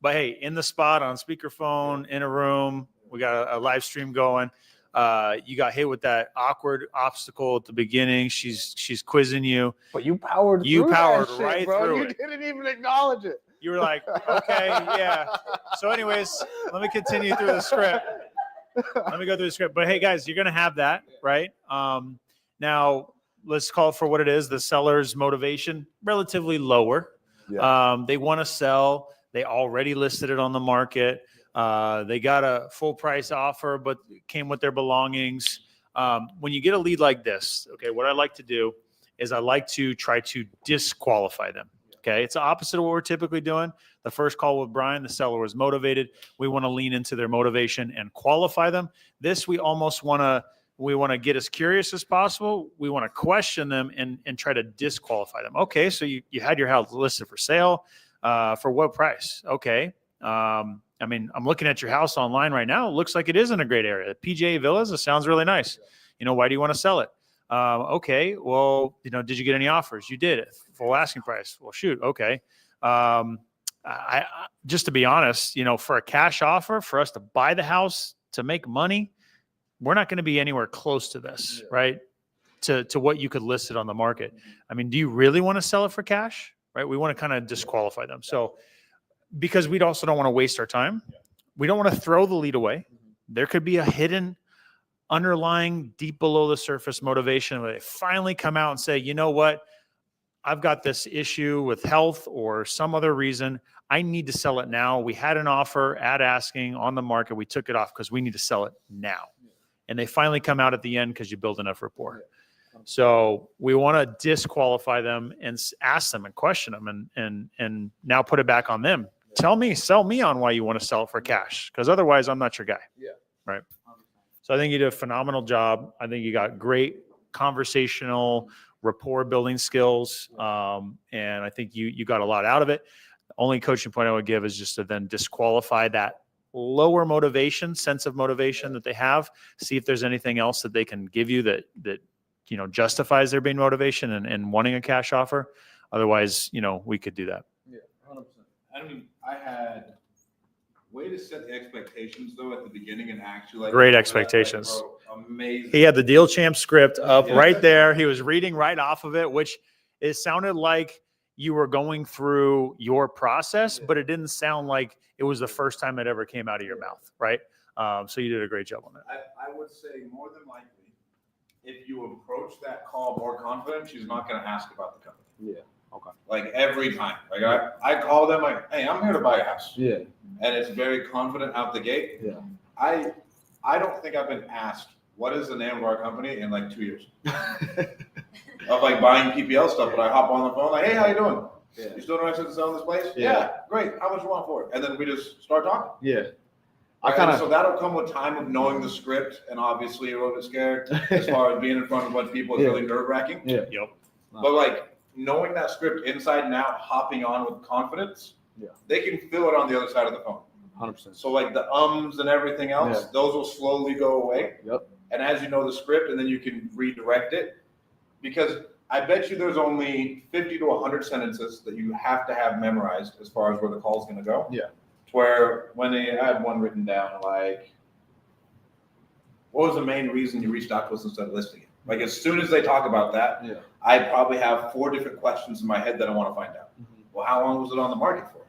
But hey, in the spot on speakerphone, in a room, we got a live stream going. You got hit with that awkward obstacle at the beginning. She's quizzing you. But you powered You through powered that shit, right bro. through You it. didn't even acknowledge it. You were like, okay, yeah. So anyways, let me continue through the script. Let me go through the script. But hey, guys, you're going to have that, right? Now, let's call it for what it is. The seller's motivation, relatively lower. Yeah. They want to sell. They already listed it on the market. They got a full price offer, but came with their belongings. When you get a lead like this, okay, what I like to do is I like to try to disqualify them. Okay, it's the opposite of what we're typically doing. The first call with Brian, the seller was motivated. We want to lean into their motivation and qualify them. This we almost want to get as curious as possible. We want to question them and try to disqualify them. Okay, so you had your house listed for sale. For what price? Okay. I mean, I'm looking at your house online right now. It looks like it is in a great area. PGA Villas, it sounds really nice. Why do you want to sell it? Okay, well, did you get any offers? You did it. Full asking price. Well, shoot. Okay. I just to be honest, for a cash offer, for us to buy the house, to make money, we're not going to be anywhere close to this, right? To what you could list it on the market. I mean, do you really want to sell it for cash? Right? We want to kind of disqualify them. So, because we also don't want to waste our time. We don't want to throw the lead away. There could be a hidden underlying deep below the surface motivation where they finally come out and say, you know what? I've got this issue with health or some other reason. I need to sell it now. We had an offer at asking on the market. We took it off because we need to sell it now. And they finally come out at the end because you build enough rapport. So we want to disqualify them and ask them and question them and now put it back on them. Sell me on why you want to sell it for cash, because otherwise I'm not your guy. Yeah. Right. So I think you did a phenomenal job. I think you got great conversational rapport building skills. And I think you got a lot out of it. The only coaching point I would give is just to then disqualify that lower motivation, sense of motivation that they have. See if there's anything else that they can give you that justifies their being motivation and wanting a cash offer. Otherwise, we could do that. Yeah, 100%. I mean, I had way to set the expectations though at the beginning and actually Great expectations. Bro, amazing. He had the Deal Champ script up right there. He was reading right off of it, which it sounded like you were going through your process, but it didn't sound like it was the first time it ever came out of your mouth, right? So you did a great job on that. I would say more than likely, if you approach that call more confident, she's not going to ask about the company. Yeah. Okay. Like every time. Like I call them like, hey, I'm here to buy a house. Yeah. and it's very confident out the gate. Yeah. I don't think I've been asked what is the name of our company in like 2 years of like buying PPL stuff. But I hop on the phone like, hey, how you doing? Yeah. You still interested in selling this place? Yeah. Yeah, great. How much you want for it? And then we just start talking. Yeah. I I kind so of, that'll come with time of knowing the script, and obviously you're a little bit scared as far as being in front of a bunch of people is Yeah. really nerve wracking. yeah. Yep. But like knowing that script inside and out, hopping on with confidence, Yeah. they can feel it on the other side of the phone. 100%. So like the ums and everything else, Yeah. those will slowly go away. Yep. And as you know the script, and then you can redirect it, because I bet you there's only 50 to 100 sentences that you have to have memorized as far as where the call's going to go. Yeah. Where when they had one written down, like, what was the main reason you reached out to us instead of listing it? Like as soon as they talk about that, Yeah. I probably have 4 different questions in my head that I want to find out. Well, how long was it on the market for?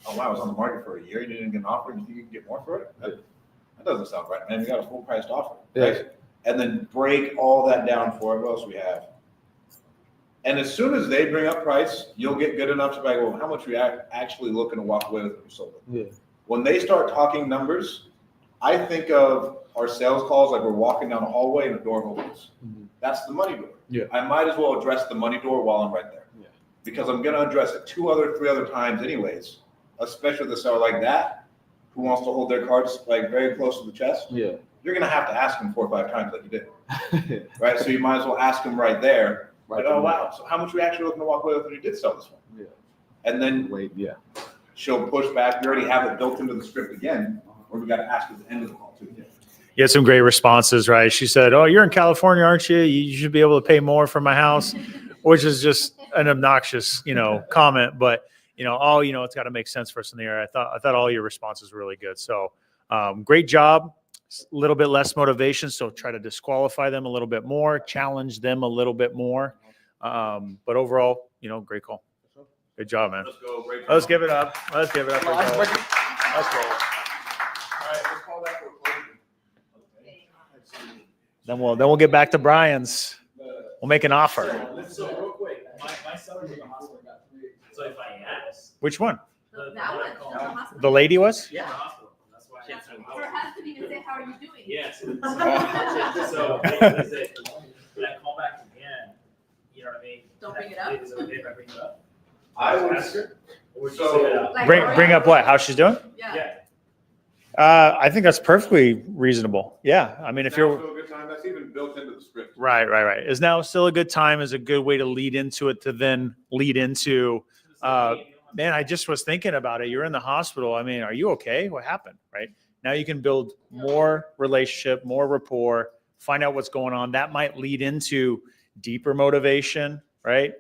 Oh wow, it was on the market for a year. You didn't get an offer, and you think you can get more for it? That doesn't sound right, man. We got a full priced offer, right? Yeah. And then break all that down for what else we have. And as soon as they bring up price, you'll get good enough to be like, well, how much we actually looking to walk away with if we sold it? Yeah. When they start talking numbers, I think of our sales calls like we're walking down a hallway and the door opens. Mhm. That's the money door. Yeah. I might as well address the money door while I'm right there. Yeah. Because I'm going to address it 3 other times anyways, especially with a seller like that who wants to hold their cards like very close to the chest. Yeah. You're going to have to ask them 4 or 5 times like you did, right? So you might as well ask them right there. Like, oh, wow. So how much are we actually looking to walk away with when you did sell this one? Yeah. And then Wait. Yeah. she'll push back. You already have it built into the script again, or we got to ask at the end of the call too. You had some great responses, right? She said, "Oh, you're in California, aren't you? You should be able to pay more for my house," which is just an obnoxious, comment. But oh, it's got to make sense for us in the area. I thought all your responses were really good. So, great job. A little bit less motivation, so try to disqualify them a little bit more, challenge them a little bit more. But overall, great call. Good job, man. Let's go. Great. Let's give it up. Let's give it up. Let's For break Joel. it. Let's go. All right, let's call that for a closing. Then we'll get back to Brian's. We'll make an offer. So real quick, my son in the hospital got 3. So if I ask, Which one? That one, the hospital. The lady was? yeah, the hospital. That's why I asked. Her husband even say, how are you doing? Yes. So they said, when I call back again, you know what I mean? Don't bring it up. Is it okay if I bring it up? I would. Ask her? Or would you So- say it out? Like, Bring up what? How she's doing? Yeah. Yeah. I think that's perfectly reasonable. Yeah. I mean, if you're Now's still a good time. That's even built into the script. right. Is now still a good time, is a good way to lead into it, to then lead into, man, I just was thinking about it. You're in the hospital. I mean, are you okay? What happened? Right. Now you can build more relationship, more rapport, find out what's going on. That might lead into deeper motivation, right?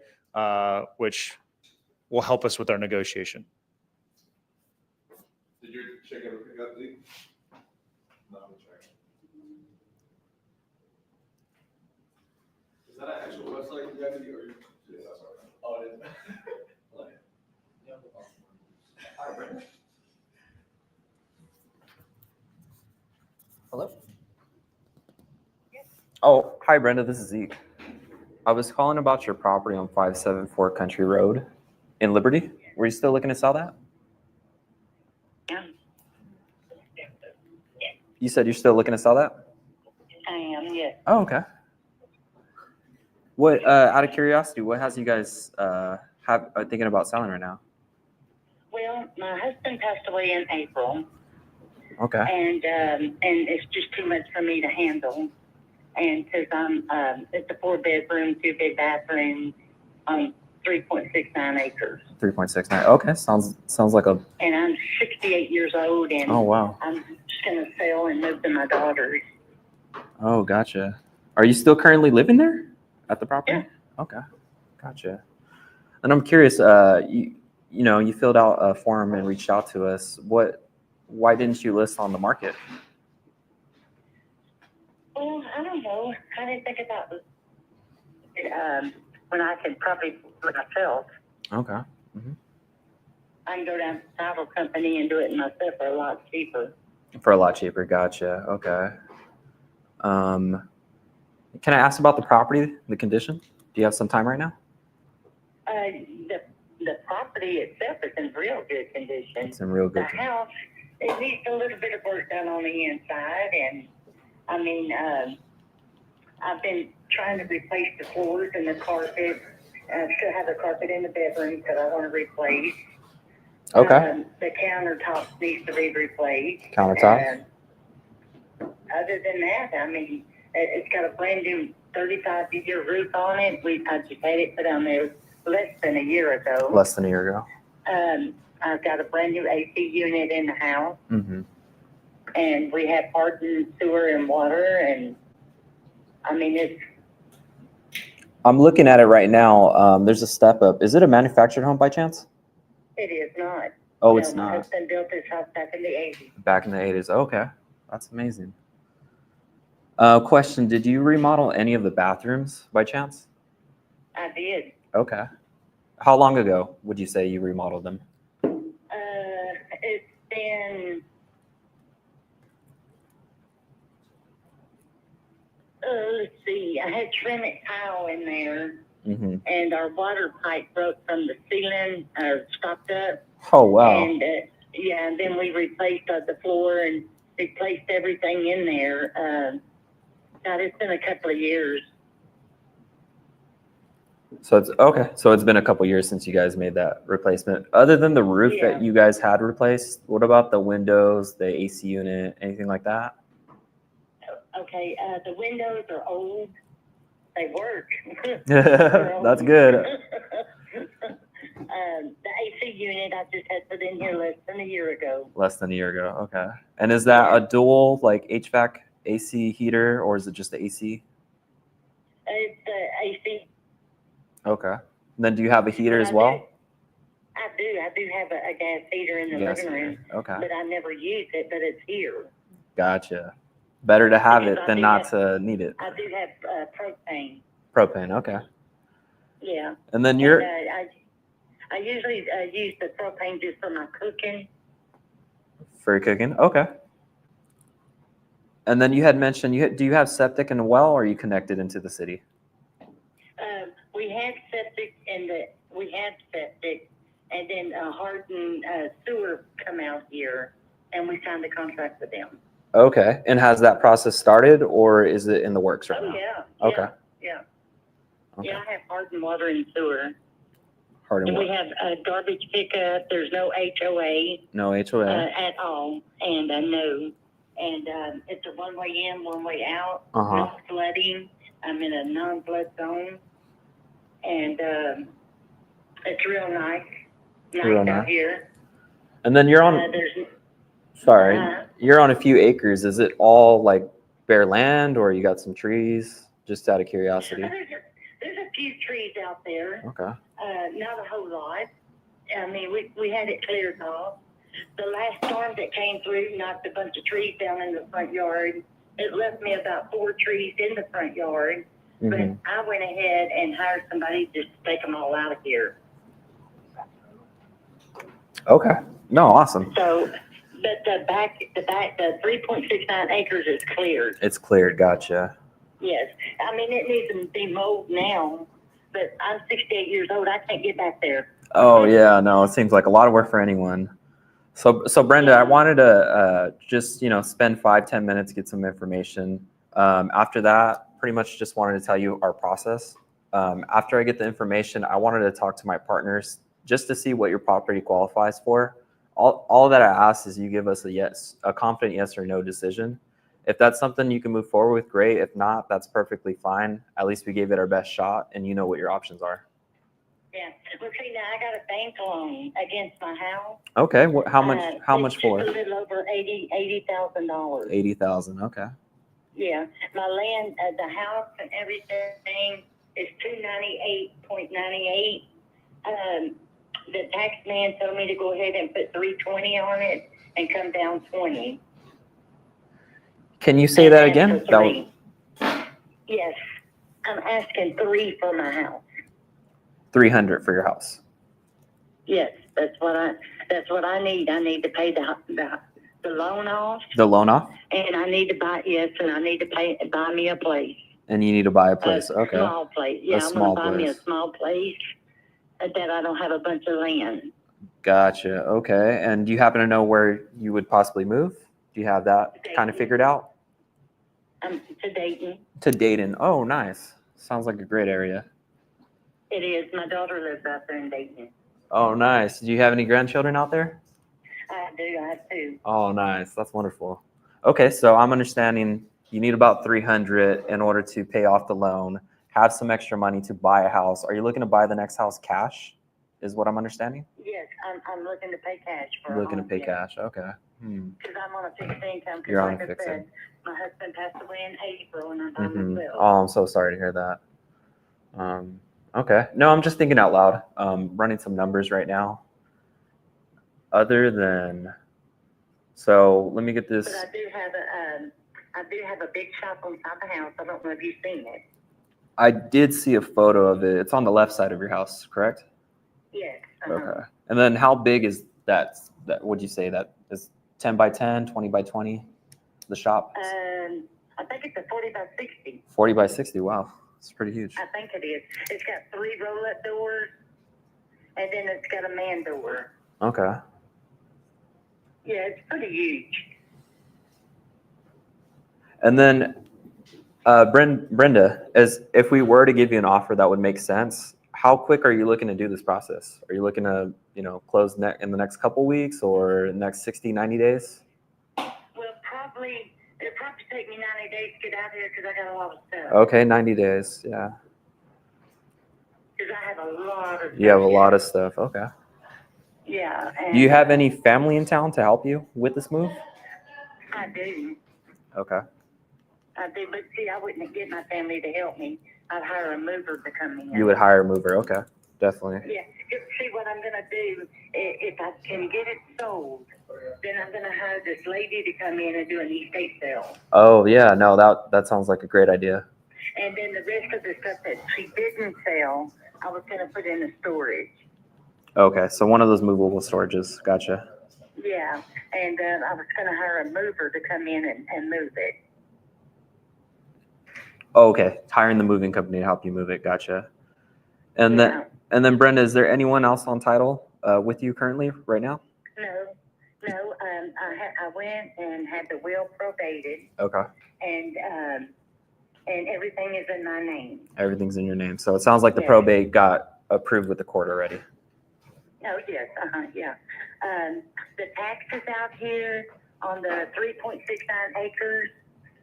Which will help us with our negotiation. Did your chick ever pick up the? No, I'm checking. Is that an actual website you got to do, or you? Yeah, that's all right. Oh, it is. Hello. Oh, hi, Brenda. This is Zeke. I was calling about your property on 574 Country Road in Liberty. Were you still looking to sell that? You said you're still looking to sell that? I am, yes. Oh, okay. What? Out of curiosity, what has you guys are thinking about selling right now? Well, my husband passed away in April, Okay. and it's just too much for me to handle. And because it's a 4-bedroom, 2-bed bathroom on 3.69 acres. 3.69. Okay. Sounds like a. And I'm 68 years old, and Oh wow. I'm just going to sell and move to my daughter's. Oh, gotcha. Are you still currently living there at the property? Yeah. Okay. Gotcha. And I'm curious, you filled out a form and reached out to us. Why didn't you list on the market? Well, I don't know. I didn't think about it, when I could probably do it myself. Okay. I can go down to the title company and do it myself for a lot cheaper. For a lot cheaper. Gotcha. Okay. Can I ask about the property, the condition? Do you have some time right now? The property itself is in real good condition. It's in real The good condition. house it needs a little bit of work done on the inside, and I mean, I've been trying to replace the floors and the carpet. Still have the carpet in the bedroom that I want to replace. Okay. The countertops needs to be replaced. Countertops? Other than that, I mean, it's got a brand new 35-year roof on it. I just had it put on there less than a year ago. Less than a year ago. I've got a brand new AC unit in the house, Mm-hmm. and we have hardened sewer and water, and I mean, it's. I'm looking at it right now. There's a step up. Is it a manufactured home by chance? It is not. Oh, it's My not. husband built this house back in the 80s. Back in the 80s. Okay. That's amazing. Question, did you remodel any of the bathrooms by chance? I did. Okay. How long ago would you say you remodeled them? It's been. Let's see. I had ceramic tile in there, Mm-hmm. and our water pipe broke from the ceiling, stopped up. Oh, wow. And yeah, and then we replaced the floor and replaced everything in there. God, it's been a couple of years. So it's okay. So it's been a couple years since you guys made that replacement. Other than the roof Yeah. that you guys had replaced, what about the windows, the AC unit, anything like that? Okay, the windows are old. They work. That's good. The AC unit I just had put in here less than a year ago. Less than a year ago. Okay. And is that a dual like HVAC AC heater or is it just the AC? It's AC. Okay. And then do you have a heater But as well? I do have a gas heater in the Gas living room, heater. Okay. but I never use it, but it's here. Gotcha. Better to have Because it I than do not have- to need it. I do have propane. Propane. Okay. Yeah. And then you're And, I usually use the propane just for my cooking. for cooking. Okay. And then you had mentioned do you have septic and a well or are you connected into the city? We have septic and then hardened sewer come out here, and we signed a contract with them. Okay. And has that process started or is it in the works right Oh now? yeah. Okay. Yeah. Okay. Yeah, I have hardened water and sewer. Hard and And we work. have garbage pickup. There's no HOA No HOA. at all, and no. And it's a one-way in, one-way out. Uh-huh. No flooding. I'm in a non-flood zone, and it's real nice. Real Out nice. here. And then you're on There's sorry. Uh-huh. You're on a few acres. Is it all like bare land or you got some trees? Just out of curiosity. there's a few trees out there. Okay. Not a whole lot. I mean, we had it cleared off. The last storm that came through knocked a bunch of trees down in the front yard. It left me about 4 trees in the front yard. Mhm. But I went ahead and hired somebody to take them all out of here. Okay. No, awesome. So, but the 3.69 acres is cleared. It's cleared. Gotcha. Yes. I mean, it needs to be mowed now, but I'm 68 years old. I can't get back there. Oh yeah, no, it seems like a lot of work for anyone. So Brenda, I wanted to just spend 5-10 minutes, get some information. After that, pretty much just wanted to tell you our process. After I get the information, I wanted to talk to my partners just to see what your property qualifies for. All that I ask is you give us a confident yes or no decision. If that's something you can move forward with, great. If not, that's perfectly fine. At least we gave it our best shot, and you know what your options are. Yeah. Well, see, now I got a bank loan against my house. Okay. How much? How It's much just for? a little over $80,000. 80,000. Okay. Yeah. My land, the house and everything is $298.98. The tax man told me to go ahead and put $320 on it and come down 20. Can you say that And again? for That three. Yes. I'm asking 3 for my house. 300 for your house. Yes, that's what I need. I need to pay the loan off, The loan off, and I need to buy and I need to buy me a place. and you need to buy a place. A Okay. small place. Yeah, I'm small gonna buy me a place. small place that I don't have a bunch of land. Gotcha. Okay. And do you happen to know where you would possibly move? Do you have that kind of figured out? To Dayton. To Dayton. Oh, nice. Sounds like a great area. It is. My daughter lives out there in Dayton. Oh, nice. Do you have any grandchildren out there? I do. I have two. Oh, nice. That's wonderful. Okay, so I'm understanding you need about 300 in order to pay off the loan, have some extra money to buy a house. Are you looking to buy the next house cash? Is what I'm understanding? Yes, I'm looking to pay cash for Looking to home, pay yes. cash. Okay. Because I'm on a fixed income. Because You're on like a I fixed said, income. my husband passed away in April, and I'm by Mm-hmm. myself. Oh, I'm so sorry to hear that. Okay. No, I'm just thinking out loud. Running some numbers right now. Other than, so let me get this. But I do have a big shop on top of the house. I don't know if you've seen it. I did see a photo of it. It's on the left side of your house, correct? Yes. Okay. And then how big is that? Would you say that is 10 by 10, 20 by 20, the shop? I think it's a 40 by 60. 40 by 60. Wow. It's pretty huge. I think it is. It's got 3 roll-up doors, and then it's got a man door. Okay. Yeah, it's pretty huge. And then, Brenda, as if we were to give you an offer that would make sense, how quick are you looking to do this process? Are you looking to, close in the next couple weeks or next 60, 90 days? Well, it'll probably take me 90 days to get out here because I got a lot of stuff. Okay, 90 days. Yeah. Because I have a lot of stuff. You have a lot of stuff. Okay. Yeah. Do you have any family in town to help you with this move? I do. Okay. I do, but see, I wouldn't get my family to help me. I'd hire a mover to come in. You would hire a mover. Okay. Definitely. Yeah. See, what I'm going to do, if I can get it sold, then I'm going to hire this lady to come in and do an estate sale. Oh, yeah. No, that sounds like a great idea. And then the rest of the stuff that she didn't sell, I was going to put in the storage. Okay. So one of those movable storages. Gotcha. Yeah. And I was going to hire a mover to come in and move it. Oh, okay. Hiring the moving company to help you move it. Gotcha. And then Brenda, is there anyone else on title with you currently right now? No. I went and had the will probated. Okay. And everything is in my name. Everything's in your name. So it sounds like the probate got approved with the court already. Oh, yes. Yeah. The taxes out here on the 3.69 acres,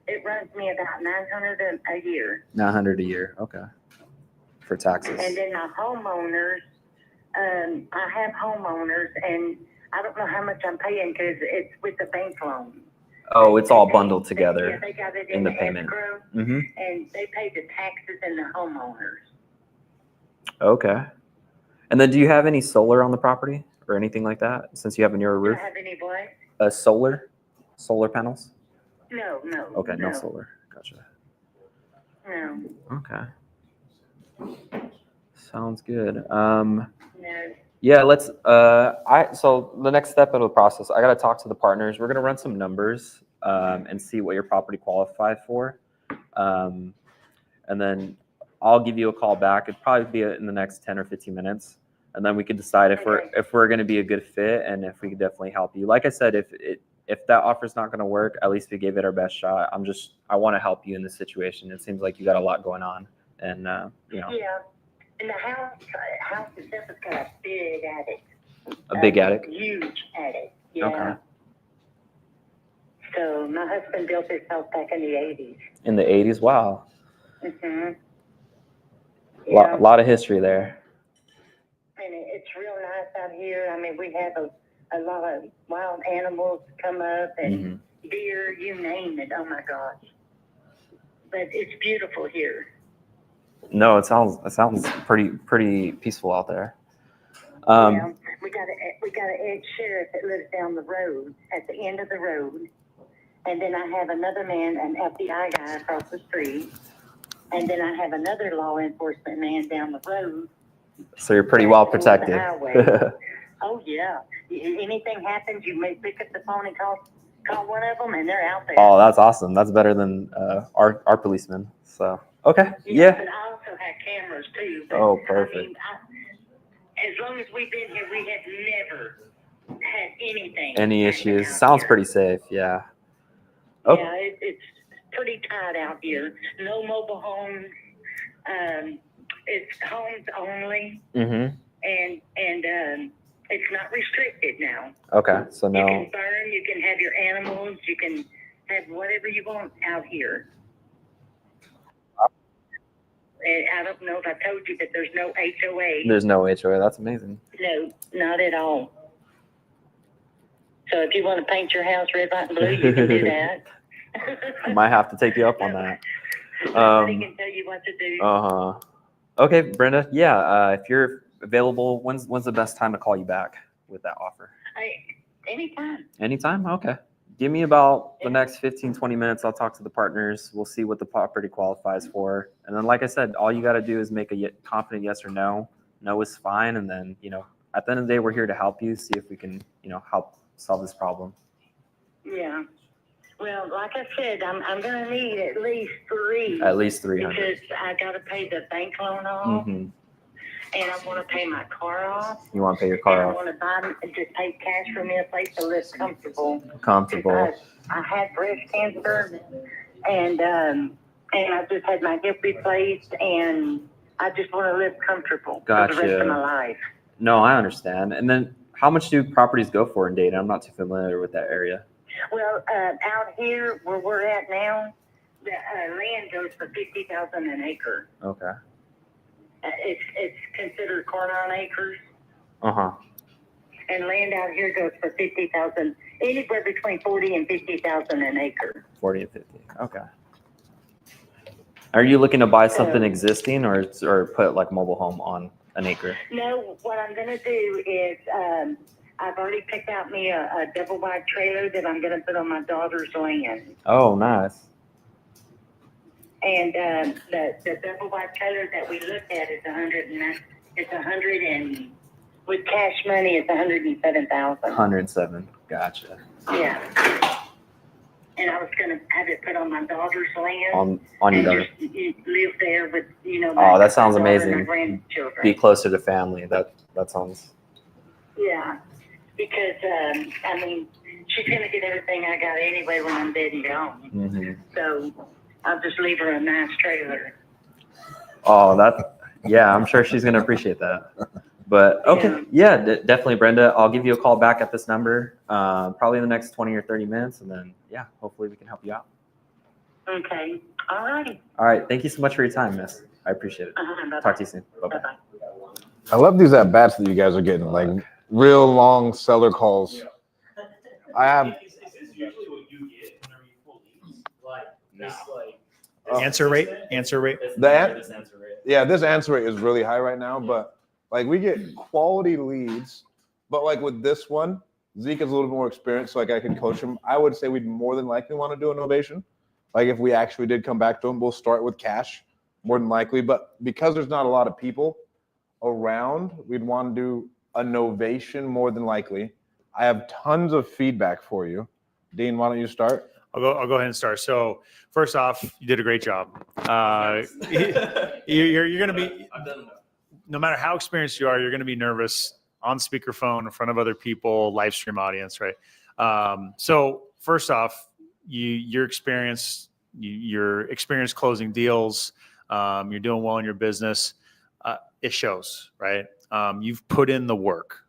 it runs me about $900 a year. 900 a year. Okay. For taxes. And then my homeowners, I have homeowners, and I don't know how much I'm paying because it's with the bank loan. Oh, it's all bundled together Yeah, they got it in the the payment. escrow, Mm-hmm. and they pay the taxes and the homeowners. Okay. And then do you have any solar on the property or anything like that since you have a newer Do roof? I have any what? Solar panels? No. Okay, no solar. Gotcha. No. Okay. Sounds good. No. Yeah, let's so the next step of the process, I gotta talk to the partners. We're gonna run some numbers and see what your property qualified for. And then I'll give you a call back. It'd probably be in the next 10 or 15 minutes. And then we can decide if we're gonna be a good fit and if we can definitely help you. Like I said, if that offer's not gonna work, at least we gave it our best shot. I wanna help you in this situation. It seems like you got a lot going on. And Yeah. And the house itself has got a big attic. a big attic. Huge attic. Yeah. Okay. So my husband built this house back in the 80s. In the 80s, wow. Mhm. A lot of history there. And it's real nice out here. I mean, we have a lot of wild animals come up and deer, you name it. Oh my gosh. But it's beautiful here. No, it sounds pretty peaceful out there. Yeah, we got an ex-sheriff that lives down the road, at the end of the road. And then I have another man, an FBI guy across the street. And then I have another law enforcement man down the road. So you're pretty well protected. Oh, yeah. Anything happens, you may pick up the phone and call one of them, and they're out there. Oh, that's awesome. That's better than our policemen. So, okay. Yeah. But I also have cameras, too. But, Oh, perfect. I mean, as long as we've been here, we have never had anything. Any happen issues? out Sounds here. pretty safe. Yeah. Oh. Yeah, it's pretty tight out here. No mobile homes. It's homes only, Mm-hmm. and it's not restricted now. Okay. So You no. can burn. You can have your animals. You can have whatever you want out here. And I don't know if I told you, but there's no HOA. There's no HOA. That's amazing. No, not at all. So if you want to paint your house red, white, and blue, you can do that. Might have to take you up on that. Somebody can tell you what to do. Uh-huh. Okay, Brenda. Yeah. If you're available, when's the best time to call you back with that offer? Anytime. Anytime? Okay. Give me about the next 15, 20 minutes. I'll talk to the partners. We'll see what the property qualifies for. And then, like I said, all you got to do is make a confident yes or no. No is fine. And then, at the end of the day, we're here to help you, see if we can, help solve this problem. Yeah. Well, like I said, I'm going to need at least 3. At least 300. Because I got to pay the bank loan off. Mm-hmm. And I want to pay my car off. You want to pay your car and off? I want to buy, just pay cash for me a place to live comfortable. Comfortable. I had breast cancer, and I just had my hip replaced, and I just want to live comfortable for the rest Gotcha. of my life. No, I understand. And then how much do properties go for in Dayton? I'm not too familiar with that area. Well, out here where we're at now, the land goes for $50,000 an acre. Okay. It's considered corn on acres, Uh-huh. and land out here goes for $50,000, anywhere between $40,000 and $50,000 an acre. 40 and 50. Okay. Are you looking to buy something existing or put like mobile home on an acre? No, what I'm going to do is I've already picked out me a double wide trailer that I'm going to put on my daughter's land. Oh, nice. And the double wide trailer that we looked at is 100 and with cash money it's 107,000. 107. Gotcha. Yeah. And I was gonna have it put on my daughter's land. On your and daughter. just live there with Oh, that sounds my daughter and amazing. my grandchildren. Be closer to family. That sounds. Yeah, because she's gonna get everything I got anyway when I'm dead and gone. Mm-hmm. So I'll just leave her a nice trailer. Oh, yeah, I'm sure she's going to appreciate that. But okay. Yeah, definitely, Brenda. I'll give you a call back at this number, probably in the next 20 or 30 minutes. And then, yeah, hopefully we can help you out. Okay. All right. All right. Thank you so much for your time, miss. I appreciate it. Bye-bye. Talk to you soon. Bye-bye. Bye-bye. I love these at bats that you guys are getting, like real long seller calls. I have. Is this usually what you get whenever you pull leads? Like, this, like. Answer rate. Yeah, this answer rate is really high right now, but like we get quality leads, but like with this one, Zeke is a little bit more experienced, so like I can coach him. I would say we'd more than likely want to do an ovation. Like if we actually did come back to him, we'll start with cash more than likely, but because there's not a lot of people around, we'd want to do a novation more than likely. I have tons of feedback for you. Dean, why don't you start? I'll go ahead and start. So first off, you did a great job. You're going to be, no matter how experienced you are, you're going to be nervous on speakerphone in front of other people, live stream audience, right? So first off, you're experienced closing deals. You're doing well in your business. It shows, right? You've put in the work.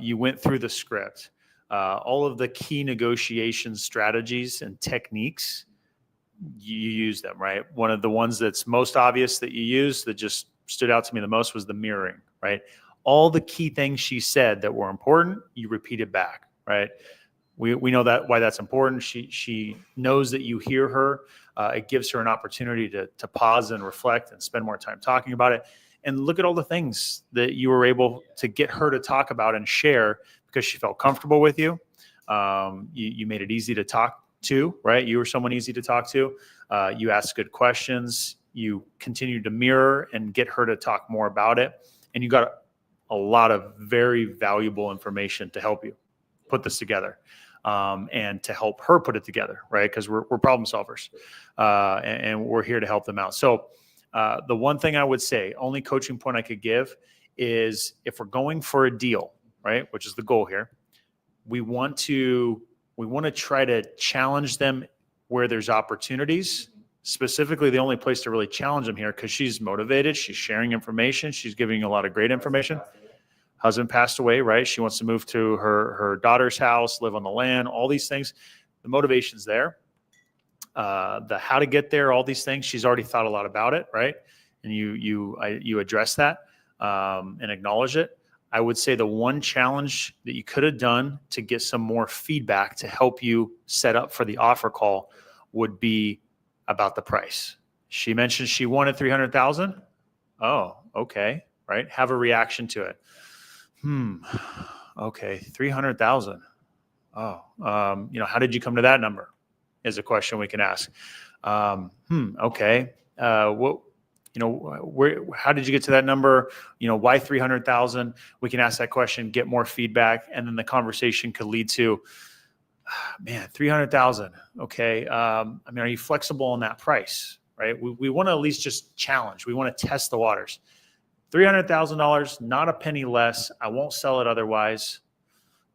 You went through the script. All of the key negotiation strategies and techniques, you use them, right? One of the ones that's most obvious that you used that just stood out to me the most was the mirroring, right? All the key things she said that were important, you repeated back, right? We know that why that's important. She knows that you hear her. It gives her an opportunity to pause and reflect and spend more time talking about it. And look at all the things that you were able to get her to talk about and share because she felt comfortable with you. You made it easy to talk to, right? You were someone easy to talk to. You asked good questions. You continued to mirror and get her to talk more about it. And you got a lot of very valuable information to help you put this together and to help her put it together, right? Because we're problem solvers and we're here to help them out. So the one thing I would say, only coaching point I could give is if we're going for a deal, right, which is the goal here, we want to try to challenge them where there's opportunities. Specifically, the only place to really challenge them here, because she's motivated, she's sharing information, she's giving a lot of great information. Husband passed away, right? She wants to move to her daughter's house, live on the land, all these things. The motivation's there. The how to get there, all these things, she's already thought a lot about it, right? And you address that and acknowledge it. I would say the one challenge that you could have done to get some more feedback to help you set up for the offer call would be about the price. She mentioned she wanted 300,000. Oh, okay, right? Have a reaction to it. Okay, 300,000. Oh, how did you come to that number? Is a question we can ask. Okay. How did you get to that number? Why 300,000? We can ask that question, get more feedback, and then the conversation could lead to, man, 300,000. Okay. Are you flexible on that price? Right. We want to at least just challenge. We want to test the waters. $300,000, not a penny less. I won't sell it otherwise.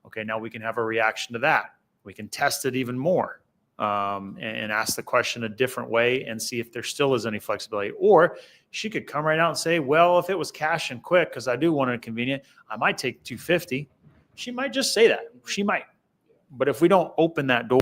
Okay. Now we can have a reaction to that. We can test it even more. And ask the question a different way and see if there still is any flexibility. Or she could come right out and say, well, if it was cash and quick, because I do want it convenient, I might take 250. She might just say that. She might. But if we don't open that door,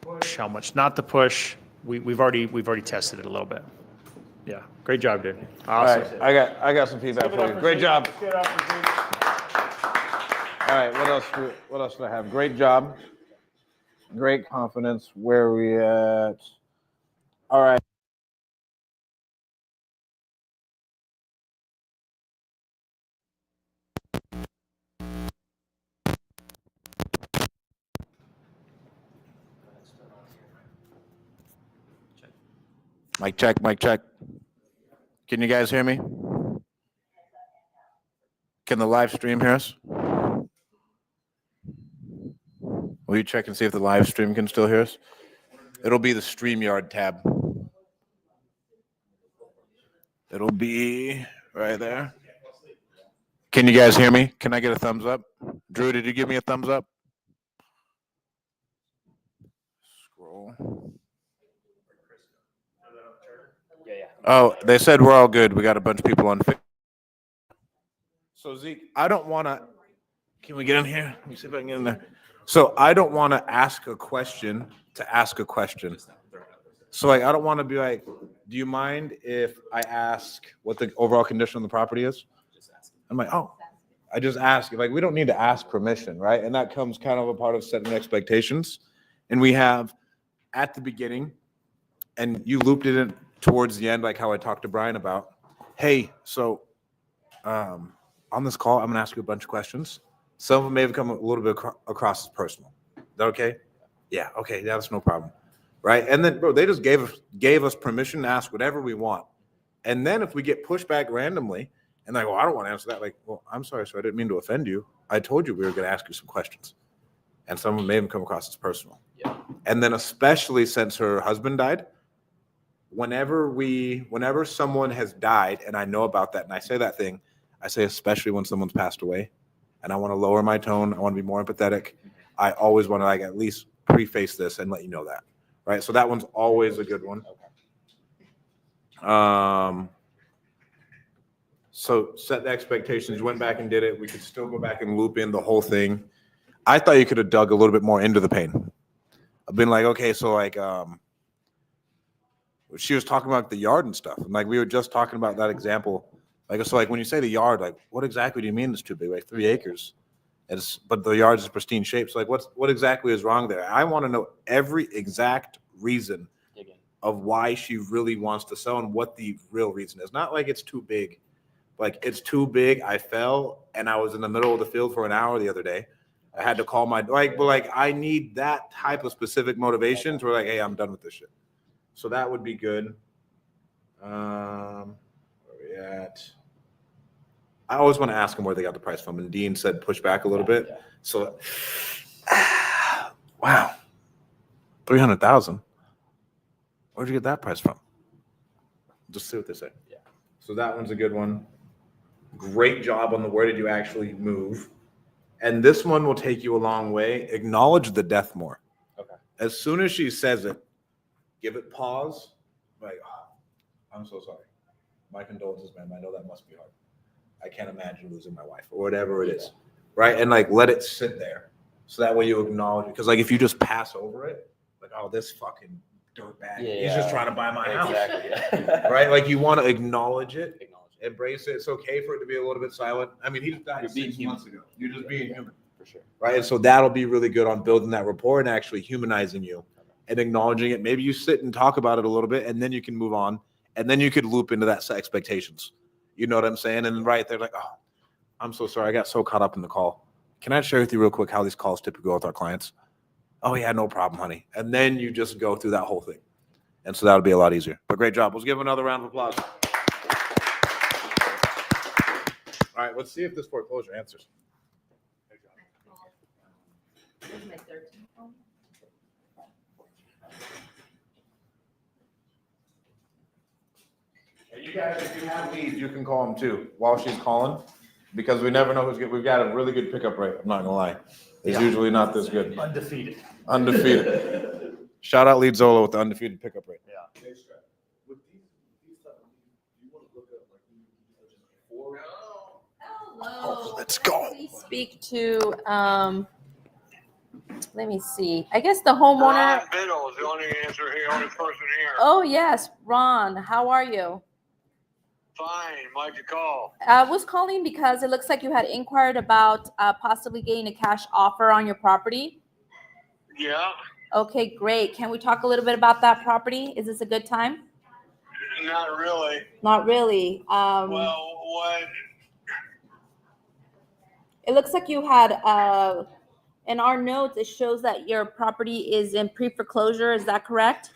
push, how much not to push. We've already tested it a little bit. Yeah, great job, dude. Awesome. All right, I got some feedback for you. Great job. All right, what else do I have? Great job. Great confidence. Where are we at? All right. Mic check, mic check. Can you guys hear me? Can the live stream hear us? Will you check and see if the live stream can still hear us? It'll be the StreamYard tab. It'll be right there. Can you guys hear me? Can I get a thumbs up? Drew, did you give me a thumbs up? Scroll. Yeah. Oh, they said we're all good. We got a bunch of people on. So Zeke, I don't want to. Can we get in here? Let me see if I can get in there. So I don't want to ask a question to ask a question. So I don't want to be like, do you mind if I ask what the overall condition of the property is? I'm like, oh, I just ask. Like, we don't need to ask permission, right? And that comes kind of a part of setting expectations. And we have at the beginning, and you looped it in towards the end, like how I talked to Brian about, hey, so on this call, I'm going to ask you a bunch of questions. Some of them may have come a little bit across as personal. Is that okay? Yeah, okay, yeah, that's no problem. Right? And then, bro, they just gave us permission to ask whatever we want. And then if we get pushed back randomly, and like, well, I don't want to answer that. Like, well, I'm sorry, sir, I didn't mean to offend you. I told you we were going to ask you some questions. And some of them may have come across as personal. Yeah. And then especially since her husband died, whenever someone has died, and I know about that, and I say that thing, I say especially when someone's passed away, and I want to lower my tone, I want to be more empathetic. I always want to like at least preface this and let you know that, right? So that one's always a good one. So set the expectations. You went back and did it. We could still go back and loop in the whole thing. I thought you could have dug a little bit more into the pain. I've been like, okay, so like, she was talking about the yard and stuff. And like, we were just talking about that example Like, so like when you say the yard, like what exactly do you mean it's too big? Like 3 acres. But the yard's in pristine shape. So like what exactly is wrong there? I want to know every exact reason of why she really wants to sell and what the real reason is. Not like it's too big. Like it's too big. I fell and I was in the middle of the field for an hour the other day. I had to call but like I need that type of specific motivation to like, hey, I'm done with this shit. So that would be good. Where we at? I always want to ask them where they got the price from, and Dean said push back a little bit. Yeah. So, wow, 300,000. Where'd you get that price from? Just see what they say. Yeah. So that one's a good one. Great job on the where did you actually move, and this one will take you a long way. Acknowledge the death more. Okay. As soon as she says it, give it pause. Like, oh, I'm so sorry. My condolences, ma'am. I know that must be hard. I can't imagine losing my wife or whatever it is, right? And like let it sit there, so that way you acknowledge it. Because like if you just pass over it, like oh this fucking dirtbag, he's just trying to buy my house, right? Like you want to acknowledge it, embrace it. It's okay for it to be a little bit silent. I mean, he just died 6 months ago. You're just being human, for sure, right? And so that'll be really good on building that rapport and actually humanizing you and acknowledging it. Maybe you sit and talk about it a little bit, and then you can move on, and then you could loop into that expectations. You know what I'm saying? And right there, like, oh, I'm so sorry. I got so caught up in the call. Can I share with you real quick how these calls typically go with our clients? Oh, yeah, no problem, honey. And then you just go through that whole thing. And so that'll be a lot easier. But great job. Let's give another round of applause. All right, let's see if this foreclosure answers. This is my 13th phone. You guys, if you have leads, you can call them too while she's calling, because we never know who's good. We've got a really good pickup rate. I'm not gonna lie, it's usually not this good. Undefeated. Undefeated. Shout out Lead Zolo with the undefeated pickup rate. Yeah. Hello. Let's go. Please speak to, let me see. I guess the homeowner. Ron Biddle is the only answer here, only person here. Oh, yes, Ron. How are you? Fine, why'd you call? I was calling because it looks like you had inquired about possibly getting a cash offer on your property. Yeah, Okay, great. Can we talk a little bit about that property? Is this a good time? not really. Not really. Well, what? It looks like you had, in our notes, it shows that your property is in pre-foreclosure. Is that correct?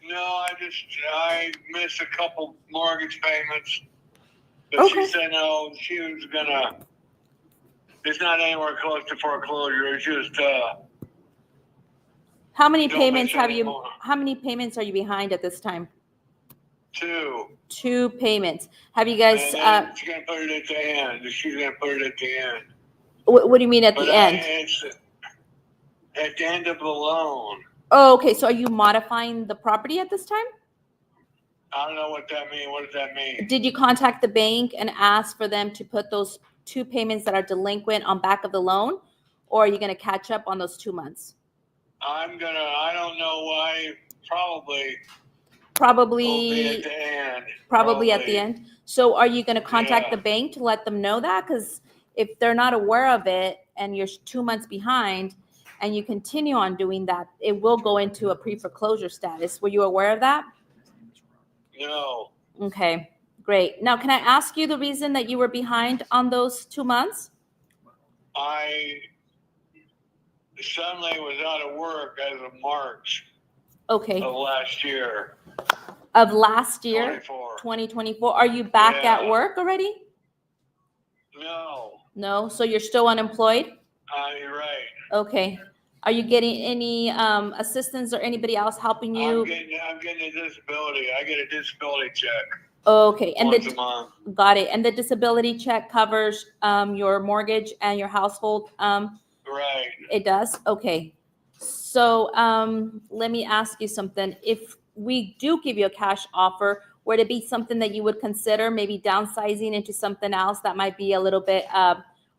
No, I missed a couple mortgage payments. But Okay. she said no, she was gonna, it's not anywhere close to foreclosure, it's just, How many Don't payments miss have you, anymore. how many payments are you behind at this time? 2. 2 payments. Have you And guys, then she's gonna put it at the end, she's gonna put it at the end. what do you mean at But the end? it's at the end of the loan. Oh, okay. So are you modifying the property at this time? I don't know what that means, what does that mean? Did you contact the bank and ask for them to put those 2 payments that are delinquent on back of the loan? Or are you going to catch up on those 2 months? I don't know why, probably will be at Probably the end. at the end. So are you going to contact Yeah. the bank to let them know that? Because if they're not aware of it and you're 2 months behind and you continue on doing that, it will go into a pre-foreclosure status. Were you aware of that? No, Okay, great. Now, can I ask you the reason that you were behind on those 2 months? I suddenly was out of work as of March Okay, of last year, of last year, 24. 2024. Are you back at Yeah. work already? No, No, so you're still unemployed? you're right. Okay. Are you getting any assistance or anybody else helping you? I'm getting a disability. I get a disability check Okay, and once a month. got it. And the disability check covers your mortgage and your household. Right. It does? Okay. So let me ask you something. If we do give you a cash offer, would it be something that you would consider maybe downsizing into something else that might be a little bit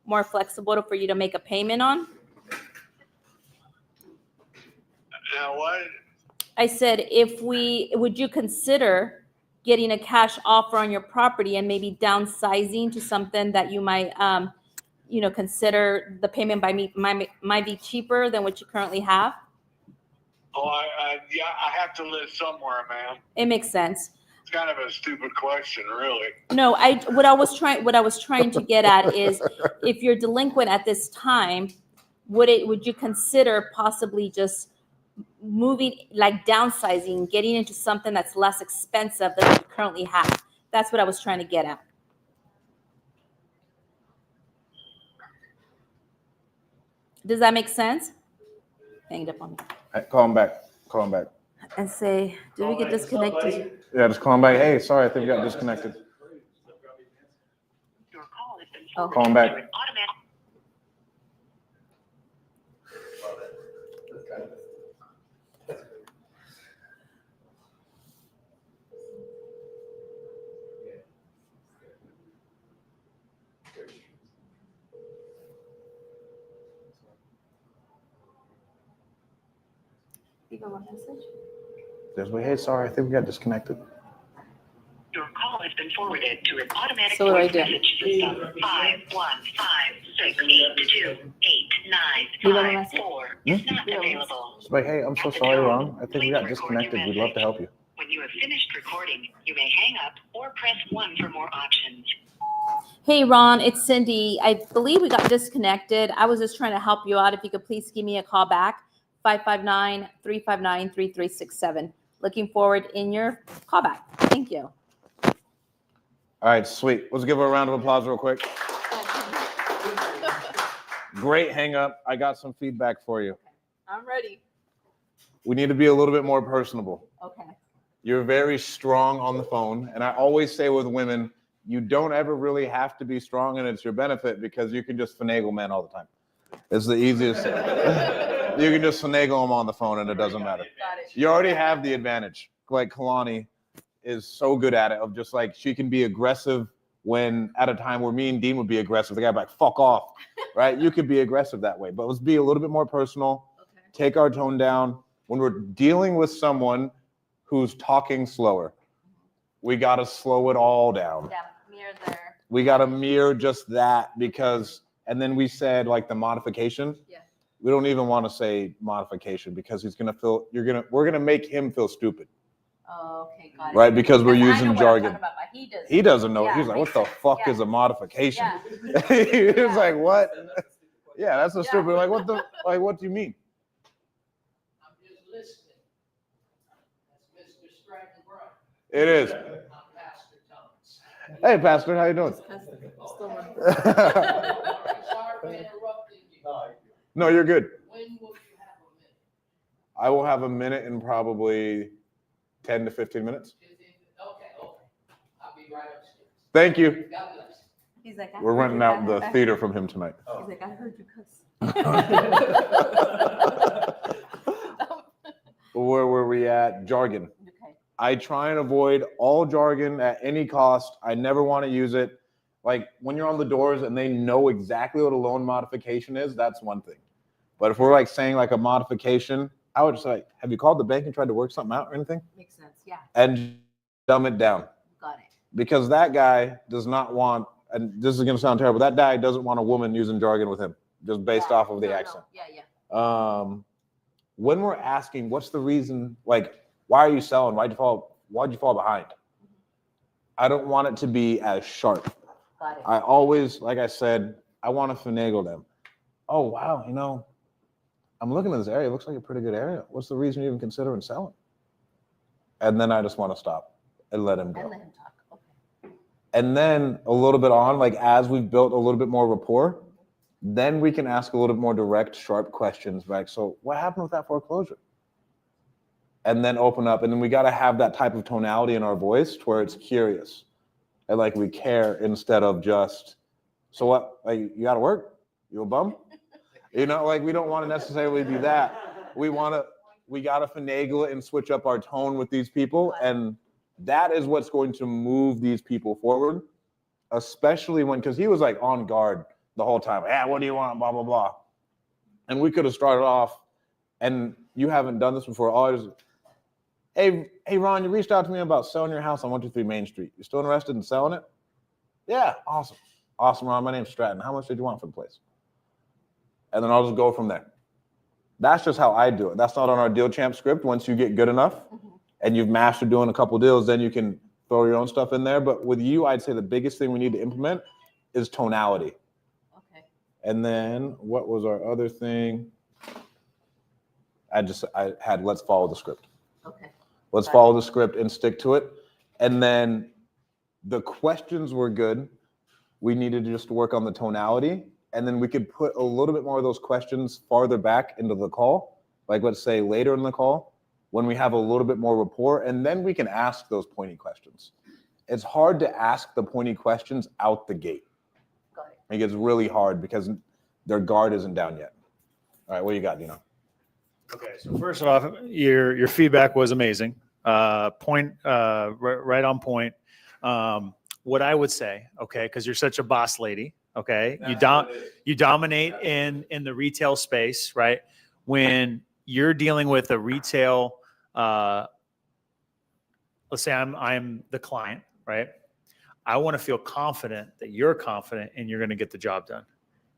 more flexible for you to make a payment on? Now what? I said, would you consider getting a cash offer on your property and maybe downsizing to something that you might, consider the payment might be cheaper than what you currently have? Oh, yeah, I have to live somewhere, man. It makes sense. It's kind of a stupid question, really. No, what I was trying to get at is, if you're delinquent at this time, would you consider possibly just moving, like downsizing, getting into something that's less expensive than what you currently have? That's what I was trying to get at. Does that make sense? Hang it up on me. Hey, call him back. Call him back. And say, did we get disconnected? Yeah, just call him back. Hey, sorry, I think we got disconnected. Oh. Call him back. Leave him a message. There's way. Hey, sorry, I think we got disconnected. Your call has been forwarded to an automatic So what do I voice do? message system. 515-682-8954 Leave him a message? is not available. It's like, hey, I'm so sorry, Ron. I think we got disconnected. We'd love to help you. When you have finished recording, you may hang up or press 1 for more options. Hey, Ron, it's Cindy. I believe we got disconnected. I was just trying to help you out. If you could please give me a call back, 559-359-3367. Looking forward in your callback. Thank you. All right, sweet. Let's give her a round of applause real quick. Great hang up. I got some feedback for you. I'm ready. We need to be a little bit more personable. Okay. You're very strong on the phone. And I always say with women, you don't ever really have to be strong, and it's your benefit because you can just finagle men all the time. It's the easiest. You can just finagle them on the phone and it doesn't matter. You already have the advantage. Like Kalani is so good at it, of just like, she can be aggressive when at a time where me and Dean would be aggressive. The guy would be like, fuck off, right? You could be aggressive that way, but let's be a little bit more personal. Okay. Take our tone down. When we're dealing with someone who's talking slower, we got to slow it all down. Yeah, mirror there. We got to mirror just that, because, and then we said like the modification. Yeah. We don't even want to say modification because he's going to feel, we're going to make him feel stupid. Oh, okay, got it. Right, because we're using jargon. About, he doesn't know. Yeah, He's like, what the fuck is a modification? Yeah. He's like, what? Yeah, that's a stupid. Like, what what do you mean? I'm just listening. That's Mr. Stratt and Dean. It is. I'm Pastor Thomas. Hey, Pastor, how you doing? Sorry for interrupting you. No, you're good. When will you have a minute? I will have a minute in probably 10 to 15 minutes. Okay. I'll be right upstairs. Thank you. God bless. He's like, We're renting out the theater from him tonight. He's like, I heard you cuss. Where were we at? Jargon. Okay. I try and avoid all jargon at any cost. I never want to use it. Like when you're on the doors and they know exactly what a loan modification is, that's one thing. But if we're like saying like a modification, I would just like, have you called the bank and tried to work something out or anything? Makes sense, yeah. And dumb it down. Got it. Because that guy does not want, and this is going to sound terrible, that guy doesn't want a woman using jargon with him, just based off of the accent. No. Yeah. When we're asking, what's the reason, like, why are you selling? Why'd you fall behind? I don't want it to be as sharp. Got it. I always, like I said, I want to finagle them. Oh, wow, I'm looking at this area. It looks like a pretty good area. What's the reason you're even considering selling? And then I just want to stop and let him go. And let him talk. Okay. And then a little bit on, like as we've built a little bit more rapport, then we can ask a little bit more direct, sharp questions. Like, so what happened with that foreclosure? And then open up. And then we got to have that type of tonality in our voice to where it's curious. And like we care instead of just, so what, like you got to work? You a bum? Like we don't want to necessarily do that. We got to finagle it and switch up our tone with these people. And that is what's going to move these people forward, especially because he was like on guard the whole time. Yeah, what do you want? Blah, blah, blah. And we could have started off, and you haven't done this before. Hey, hey, Ron, you reached out to me about selling your house on 123 Main Street. You still interested in selling it? Yeah, awesome. Awesome, Ron. My name's Stratt. How much did you want for the place? And then I'll just go from there. That's just how I do it. That's not on our Deal Champ script. Once you get good enough and you've mastered doing a couple deals, then you can throw your own stuff in there. But with you, I'd say the biggest thing we need to implement is tonality. Okay. And then what was our other thing? I had let's follow the script. Okay. Let's follow the script and stick to it. And then the questions were good. We needed just to work on the tonality. And then we could put a little bit more of those questions farther back into the call. Like let's say later in the call when we have a little bit more rapport, and then we can ask those pointy questions. It's hard to ask the pointy questions out the gate. Got it. It gets really hard because their guard isn't down yet. All right, what you got, Dino? Okay, so first off, your feedback was amazing. Right on point. What I would say, okay, because you're such a boss lady, okay, you dominate in the retail space, right? When you're dealing with a retail, let's say I'm the client, right? I want to feel confident that you're confident and you're going to get the job done,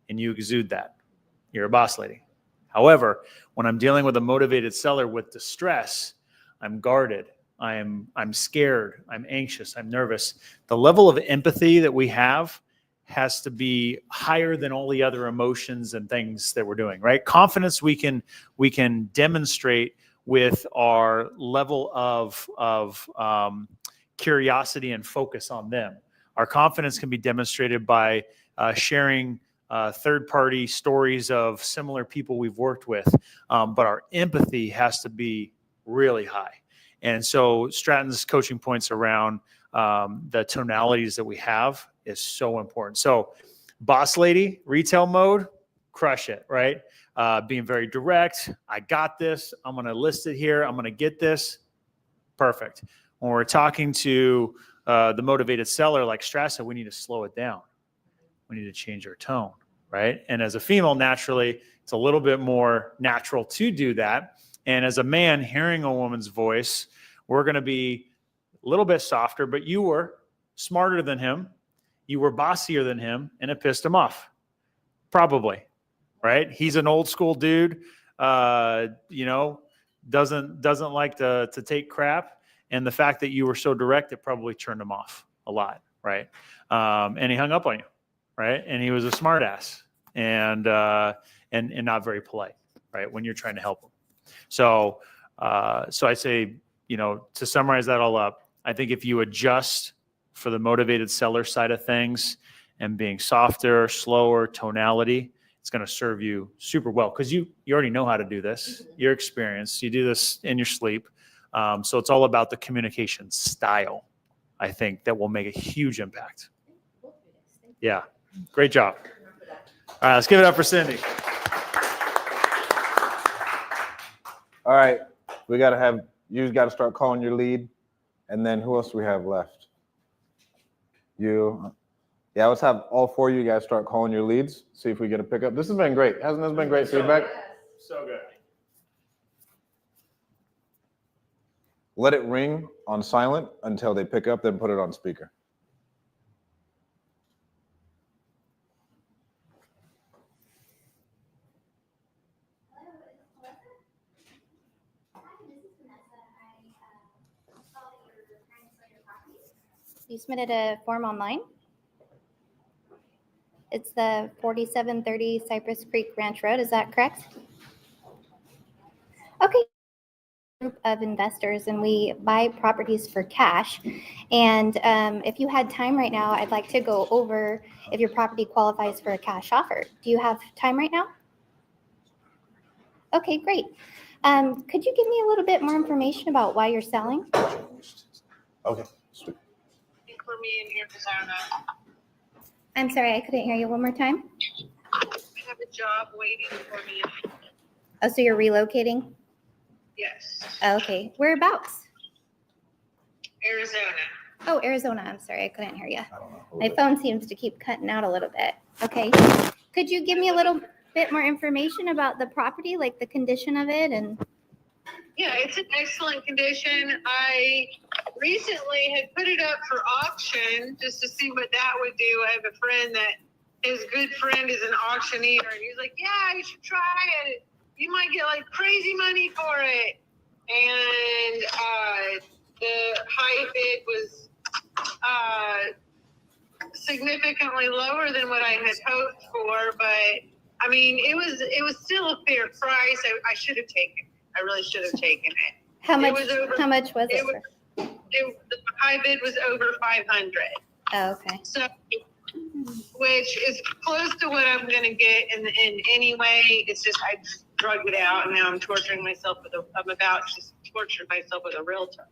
and you exude that. You're a boss lady. However, when I'm dealing with a motivated seller with distress, I'm guarded. I'm scared. I'm anxious. I'm nervous. The level of empathy that we have has to be higher than all the other emotions and things that we're doing, right? Confidence we can demonstrate with our level of curiosity and focus on them. Our confidence can be demonstrated by sharing third-party stories of similar people we've worked with, but our empathy has to be really high. And so Stratton's coaching points around the tonalities that we have is so important. So boss lady, retail mode, crush it, right? Being very direct. I got this. I'm going to list it here. I'm going to get this. Perfect. When we're talking to the motivated seller like Stratt said, we need to slow it down. We need to change our tone, right? And as a female, naturally, it's a little bit more natural to do that. And as a man, hearing a woman's voice, we're going to be a little bit softer, but you were smarter than him. You were bossier than him, and it pissed him off. Probably, right? He's an old school dude, doesn't like to take crap. And the fact that you were so direct, it probably turned him off a lot, right? And he hung up on you, right? And he was a smart ass and not very polite, right? When you're trying to help him. So I say, to summarize that all up, I think if you adjust for the motivated seller side of things and being softer, slower, tonality, it's going to serve you super well because you already know how to do this. You're experienced. You do this in your sleep. So it's all about the communication style, I think, that will make a huge impact. Yeah. Great job. All right, let's give it up for Cindy. All right, you got to start calling your lead. And then who else do we have left? You. Yeah, let's have all four of you guys start calling your leads. See if we get a pickup. This has been great. Hasn't this been great feedback? So good. Let it ring on silent until they pick up, then put it on speaker. You submitted a form online. It's the 4730 Cypress Creek Ranch Road. Is that correct? Okay. Group of investors, and we buy properties for cash. And if you had time right now, I'd like to go over if your property qualifies for a cash offer. Do you have time right now? Okay, great. Could you give me a little bit more information about why you're selling? Okay, sweet. For me in here because I don't know. I'm sorry, I couldn't hear you. One more time. I have a job waiting for me. Oh, so you're relocating? Yes. Okay. Whereabouts? Arizona. Oh, Arizona. I'm sorry, I couldn't hear you. My phone seems to keep cutting out a little bit. Okay. Could you give me a little bit more information about the property, like the condition of it? And Yeah, it's in excellent condition. I recently had put it up for auction just to see what that would do. I have a friend that his good friend is an auctioneer, and he's like, "Yeah, you should try it. You might get like crazy money for it." And the high bid was significantly lower than what I had hoped for, but I mean, it was still a fair price. I should have taken it. I really should have taken it. How much? It was over, how much was it? the high bid was over 500. Oh, okay. So, which is close to what I'm going to get in any way. It's just I drug it out, and now I'm torturing myself I'm about to torture myself with a realtor.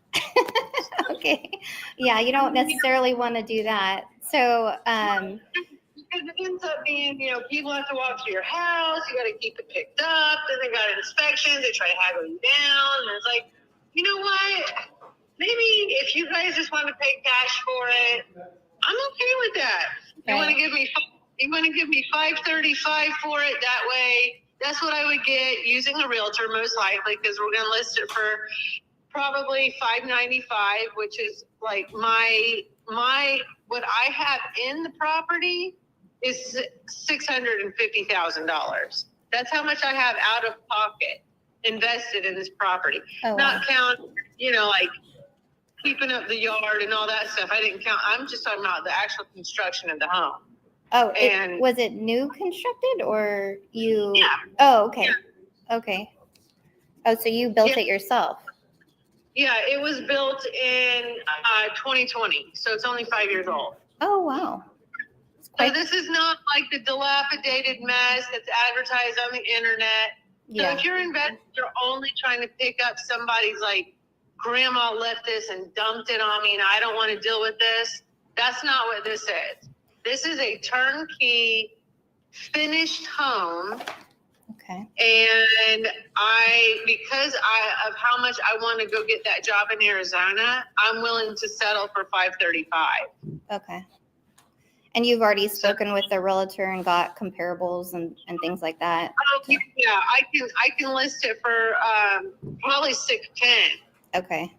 Okay. Yeah, you don't necessarily want to do that. So, because it ends up being, people have to walk to your house. You got to keep it picked up. Then they got inspections. They try to haggle you down. And it's like, you know what? Maybe if you guys just want to pay cash for it, I'm okay with that. You want to give me $535 for it? That way, that's what I would get using a realtor most likely, because we're going to list it for probably $595, which is like my what I have in the property is $650,000. That's how much I have out of pocket invested in this property. Oh, Not wow. count, like keeping up the yard and all that stuff. I didn't count. I'm just talking about the actual construction of the home. Oh, And was it new constructed or you? Yeah. Oh, okay. Yeah. Okay. Oh, so you built Yeah. it yourself? Yeah, it was built in 2020, so it's only 5 years old. Oh, wow. So this is not like the dilapidated mess that's advertised on the internet. Yeah. So if you're investing, you're only trying to pick up somebody's like, grandma left this and dumped it on me and I don't want to deal with this. That's not what this is. This is a turnkey, finished home. Okay. And because of how much I want to go get that job in Arizona, I'm willing to settle for $535. Okay. And you've already spoken with the realtor and got comparables and things like that? Oh, yeah, I can list it for probably $610. Okay.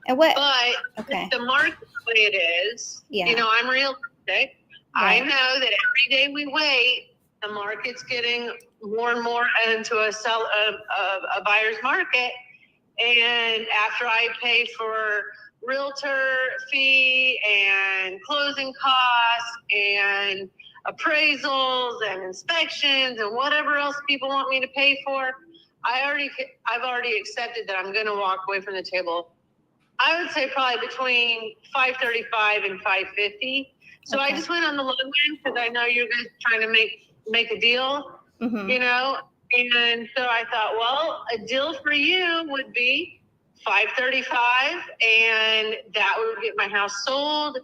And what? But Okay. the market the way it is, Yeah. I'm realistic. I Right. know that every day we wait, the market's getting more and more into a buyer's market. And after I pay for realtor fee and closing costs and appraisals and inspections and whatever else people want me to pay for, I've already accepted that I'm going to walk away from the table. I would say probably between $535 and $550. So I just went on the low end because I know you guys are trying to make a deal, Mm-hmm. And so I thought, well, a deal for you would be $535, and that would get my house sold,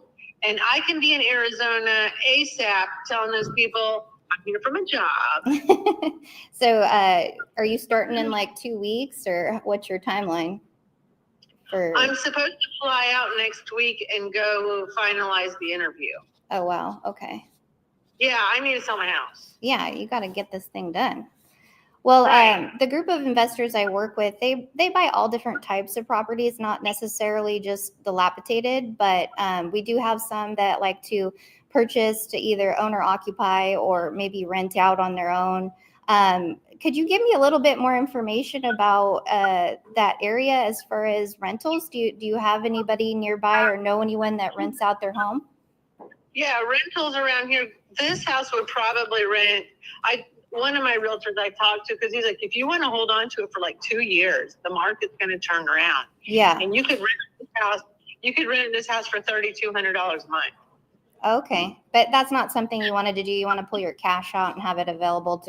and I can be in Arizona ASAP telling those people I'm here from a job. So are you starting in like 2 weeks, or what's your timeline? I'm supposed to fly out next week and go finalize the interview. Oh, wow. Okay. Yeah, I need to sell my house. Yeah, you got to get this thing done. Well, the group of investors I work with, they buy all different types of properties, not necessarily just dilapidated, but we do have some that like to purchase to either own or occupy or maybe rent out on their own. Could you give me a little bit more information about that area as far as rentals? Do you have anybody nearby or know anyone that rents out their home? Yeah, rentals around here. This house would probably rent. One of my realtors I talked to, because he's like, if you want to hold on to it for like 2 years, the market's going to turn around. Yeah. And you could rent this house. You could rent this house for $3,200 a month. Okay, but that's not something you wanted to do. You want to pull your cash out and have it available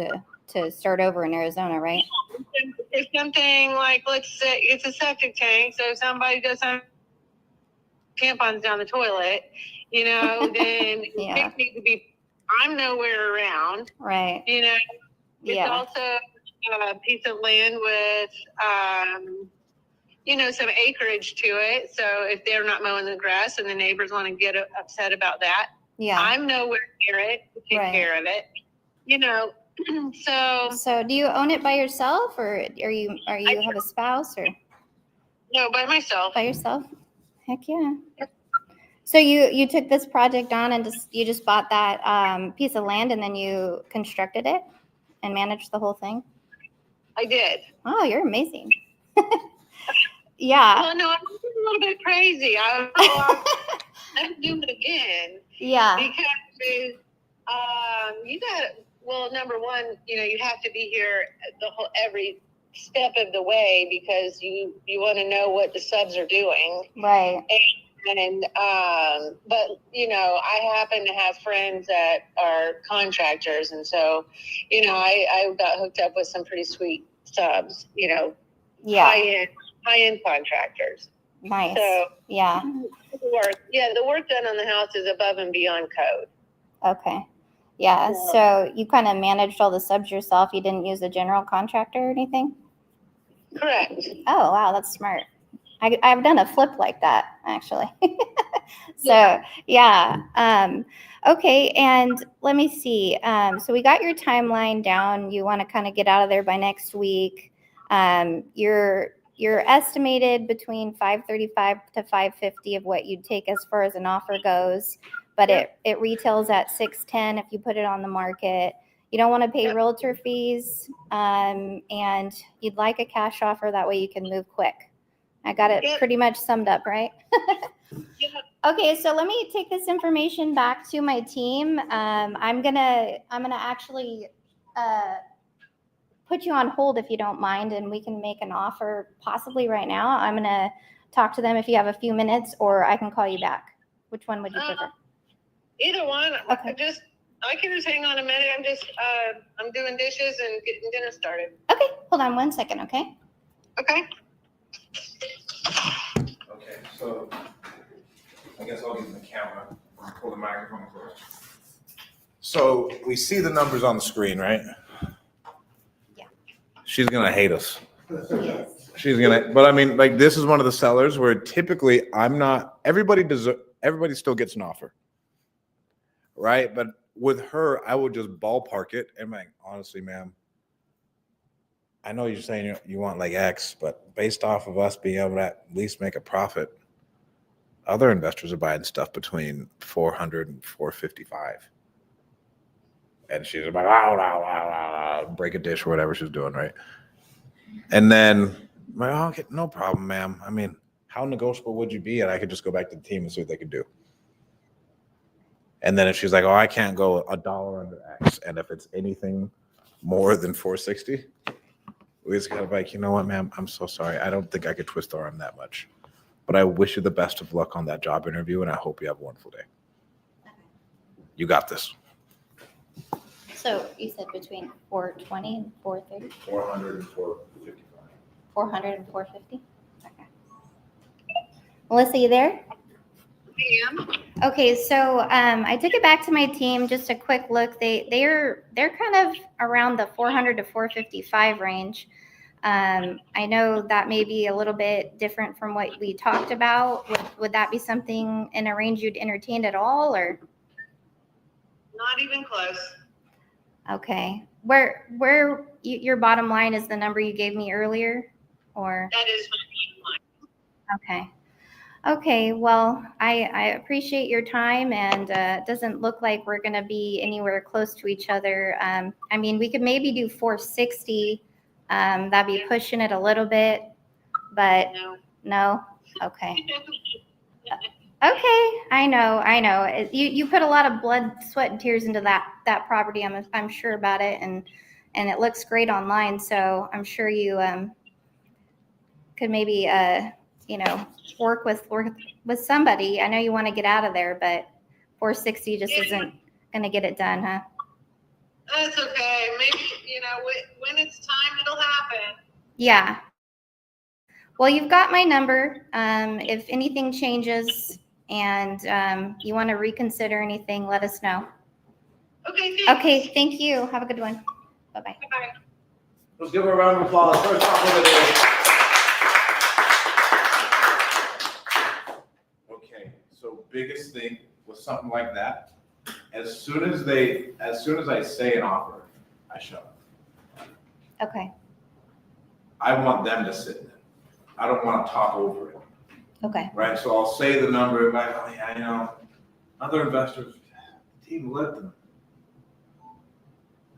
to start over in Arizona, right? If something like, let's say it's a septic tank, so if somebody does some tampons down the toilet, then Yeah. it needs to be. I'm nowhere around. Right. It's also a piece of land with, some acreage to it. So if they're not mowing the grass and the neighbors want to get upset about that, Yeah. I'm nowhere near it to take care of it. So do you own it by yourself, or are you have a spouse, or? No, by myself. By yourself? Heck yeah. So you took this project on and you just bought that piece of land and then you constructed it and managed the whole thing? I did. Oh, you're amazing. Yeah. Well, no, I'm a little bit crazy. I'm doing it again. Yeah. Because you got, well, number one, you have to be here every step of the way because you want to know what the subs are doing. Right. And but I happen to have friends that are contractors, and so I got hooked up with some pretty sweet subs. Yeah. High end contractors. Nice. So yeah. The work done on the house is above and beyond code. Okay. Yeah. So you kind of managed all the subs yourself. You didn't use a general contractor or anything? Correct. Oh, wow. That's smart. I've done a flip like that, actually. So, yeah. Okay. And let me see. So we got your timeline down. You want to kind of get out of there by next week. You're estimated between 535 to 550 of what you'd take as far as an offer goes, but it retails at 610 if you put it on the market. You don't want to pay realtor fees, and you'd like a cash offer. That way you can move quick. I got it pretty much summed up, right? Okay, so let me take this information back to my team. I'm gonna actually put you on hold if you don't mind, and we can make an offer possibly right now. I'm gonna talk to them if you have a few minutes, or I can call you back. Which one would you prefer? Either one. Okay. I can just hang on a minute. I'm doing dishes and getting dinner started. Okay, hold on 1 second, okay? Okay. Okay, so I guess I'll use the camera and pull the microphone close. So we see the numbers on the screen, right? Yeah. She's gonna hate us. She's gonna, but I mean, like, this is one of the sellers where typically everybody still gets an offer, right? But with her, I would just ballpark it and like, honestly, ma'am, I know you're saying you want like X, but based off of us being able to at least make a profit, other investors are buying stuff between 400 and 455. And she's like, break a dish or whatever she's doing, right? And then I'm like, oh, okay, no problem, ma'am. I mean, how negotiable would you be? And I could just go back to the team and see what they could do. And then if she's like, oh, I can't go $1 under X, and if it's anything more than 460, we just kind of like, you know what, ma'am, I'm so sorry. I don't think I could twist the arm that much. But I wish you the best of luck on that job interview, and I hope you have a wonderful day. You got this. So you said between 420 and 430? 400 and 455. 400 and 450? Okay. Melissa, you there? I am. Okay, so I took it back to my team. Just a quick look. They're kind of around the 400 to 455 range. I know that may be a little bit different from what we talked about. Would that be something in a range you'd entertain at all, or? Not even close. Okay. Where your bottom line is the number you gave me earlier, or? That is my bottom line. Okay. Okay, well, I appreciate your time, and it doesn't look like we're going to be anywhere close to each other. I mean, we could maybe do 460. That'd be pushing it a little bit, but no? Okay. Okay, I know. You put a lot of blood, sweat, and tears into that property. I'm sure about it, and it looks great online. So I'm sure you could maybe work with somebody. I know you want to get out of there, but 460 just isn't going to get it done, huh? That's okay. Maybe when it's time, it'll happen. Yeah. Well, you've got my number. If anything changes and you want to reconsider anything, let us know. Okay, thanks. Okay, thank you. Have a good one. Bye-bye. Bye. Let's give her a round of applause. First off over there. Okay, so biggest thing with something like that, as soon as I say an offer, I shut up. Okay. I want them to sit in it. I don't want to talk over it, Okay. right? So I'll say the number, like, oh yeah, you know, other investors, team, let them.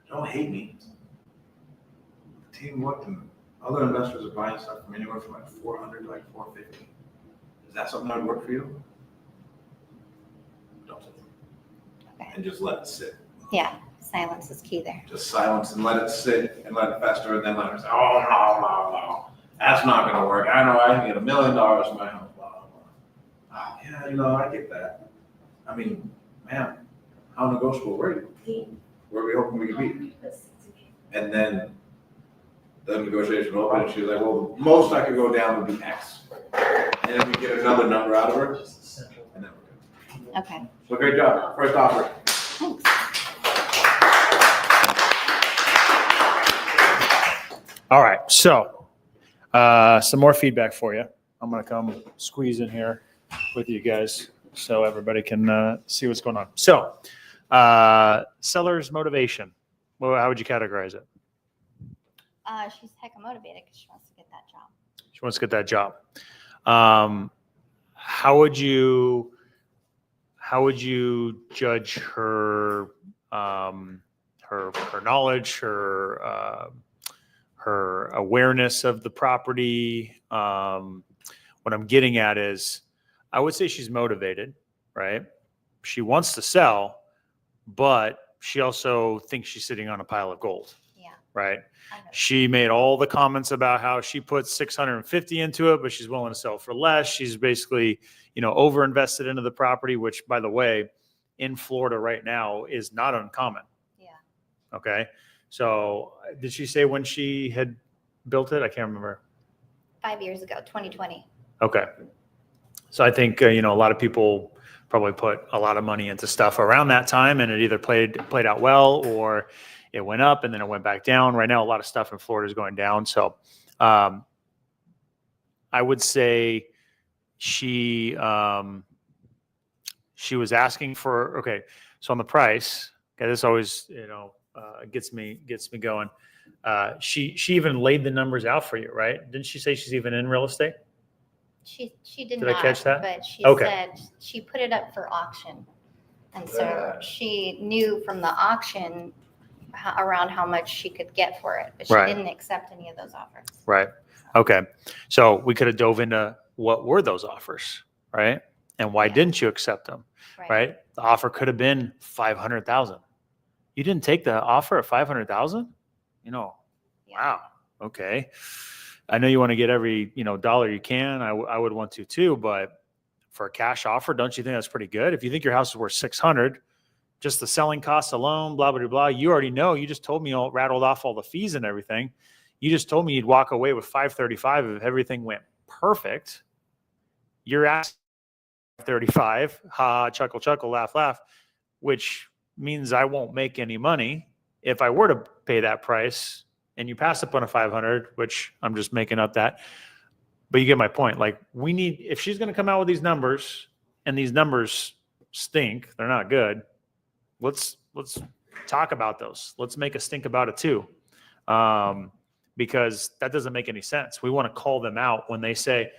Don't hate me. Team, let them. Other investors are buying stuff from anywhere from like 400 to like 450. Is that something that would work for you? Don't. Okay. And just let it sit. Yeah. Silence is key there. Just silence and let it sit and let it fester, and then let her say, oh, no. That's not going to work. I know I can get $1 million in my house. Blah, blah, blah. Oh, yeah, you know, I get that. I mean, man, how negotiable were you? Where are we hoping we can be? And then the negotiation opened, and she was like, well, the most I could go down would be X. And then we get another number out of her, and then we're good. Okay. So great job. First offer. Thanks. All right, so some more feedback for you. I'm going to come squeeze in here with you guys so everybody can see what's going on. So, seller's motivation. Well, how would you categorize it? She's hecka motivated because she wants to get that job. She wants to get that job. How would you judge her her knowledge, her awareness of the property? What I'm getting at is, I would say she's motivated, right? She wants to sell, but she also thinks she's sitting on a pile of gold. Yeah. Right. She made all the comments about how she put 650 into it, but she's willing to sell for less. She's basically, over invested into the property, which, by the way, in Florida right now is not uncommon. Yeah. Okay. So did she say when she had built it? I can't remember. 5 years ago, 2020. Okay. So I think, a lot of people probably put a lot of money into stuff around that time, and it either played out well, or it went up and then it went back down. Right now, a lot of stuff in Florida is going down. So I would say she was asking for, okay. So on the price, okay, this always, gets me going. She even laid the numbers out for you, right? Didn't she say she's even in real estate? She did Did I not, catch that? but she Okay. said she put it up for auction. And so she knew from the auction around how much she could get for it, but she Right. didn't accept any of those offers. Right. Okay. So we could have dove into what were those offers, right? And why didn't you accept them? Right. The offer could have been 500,000. You didn't take the offer at 500,000? Wow. Okay. I know you want to get every, dollar you can. I would want to too, but for a cash offer, don't you think that's pretty good? If you think your house is worth 600, just the selling costs alone, blah, blah, blah, you already know. You just told me, rattled off all the fees and everything. You just told me you'd walk away with 535 if everything went perfect. You're asking 35, ha, chuckle, chuckle, laugh, laugh, which means I won't make any money if I were to pay that price, and you pass up on a 500, which I'm just making up that. But you get my point. Like, if she's going to come out with these numbers, and these numbers stink, they're not good. Let's talk about those. Let's make a stink about it too. Because that doesn't make any sense. We want to call them out when they say,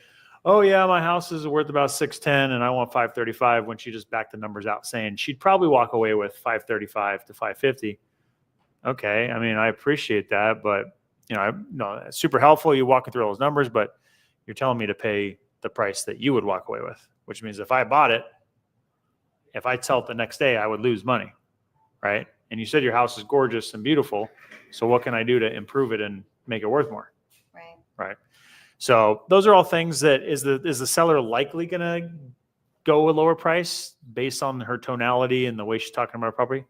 oh yeah, my house is worth about 610 and I want 535, when she just backed the numbers out saying she'd probably walk away with 535 to 550. Okay. I mean, I appreciate that, but it's super helpful. You walking through all those numbers, but you're telling me to pay the price that you would walk away with, which means if I bought it, if I sell it the next day, I would lose money. Right. And you said your house is gorgeous and beautiful. So what can I do to improve it and make it worth more? Right. Right. So those are all things that is the seller likely going to go a lower price based on her tonality and the way she's talking about her property?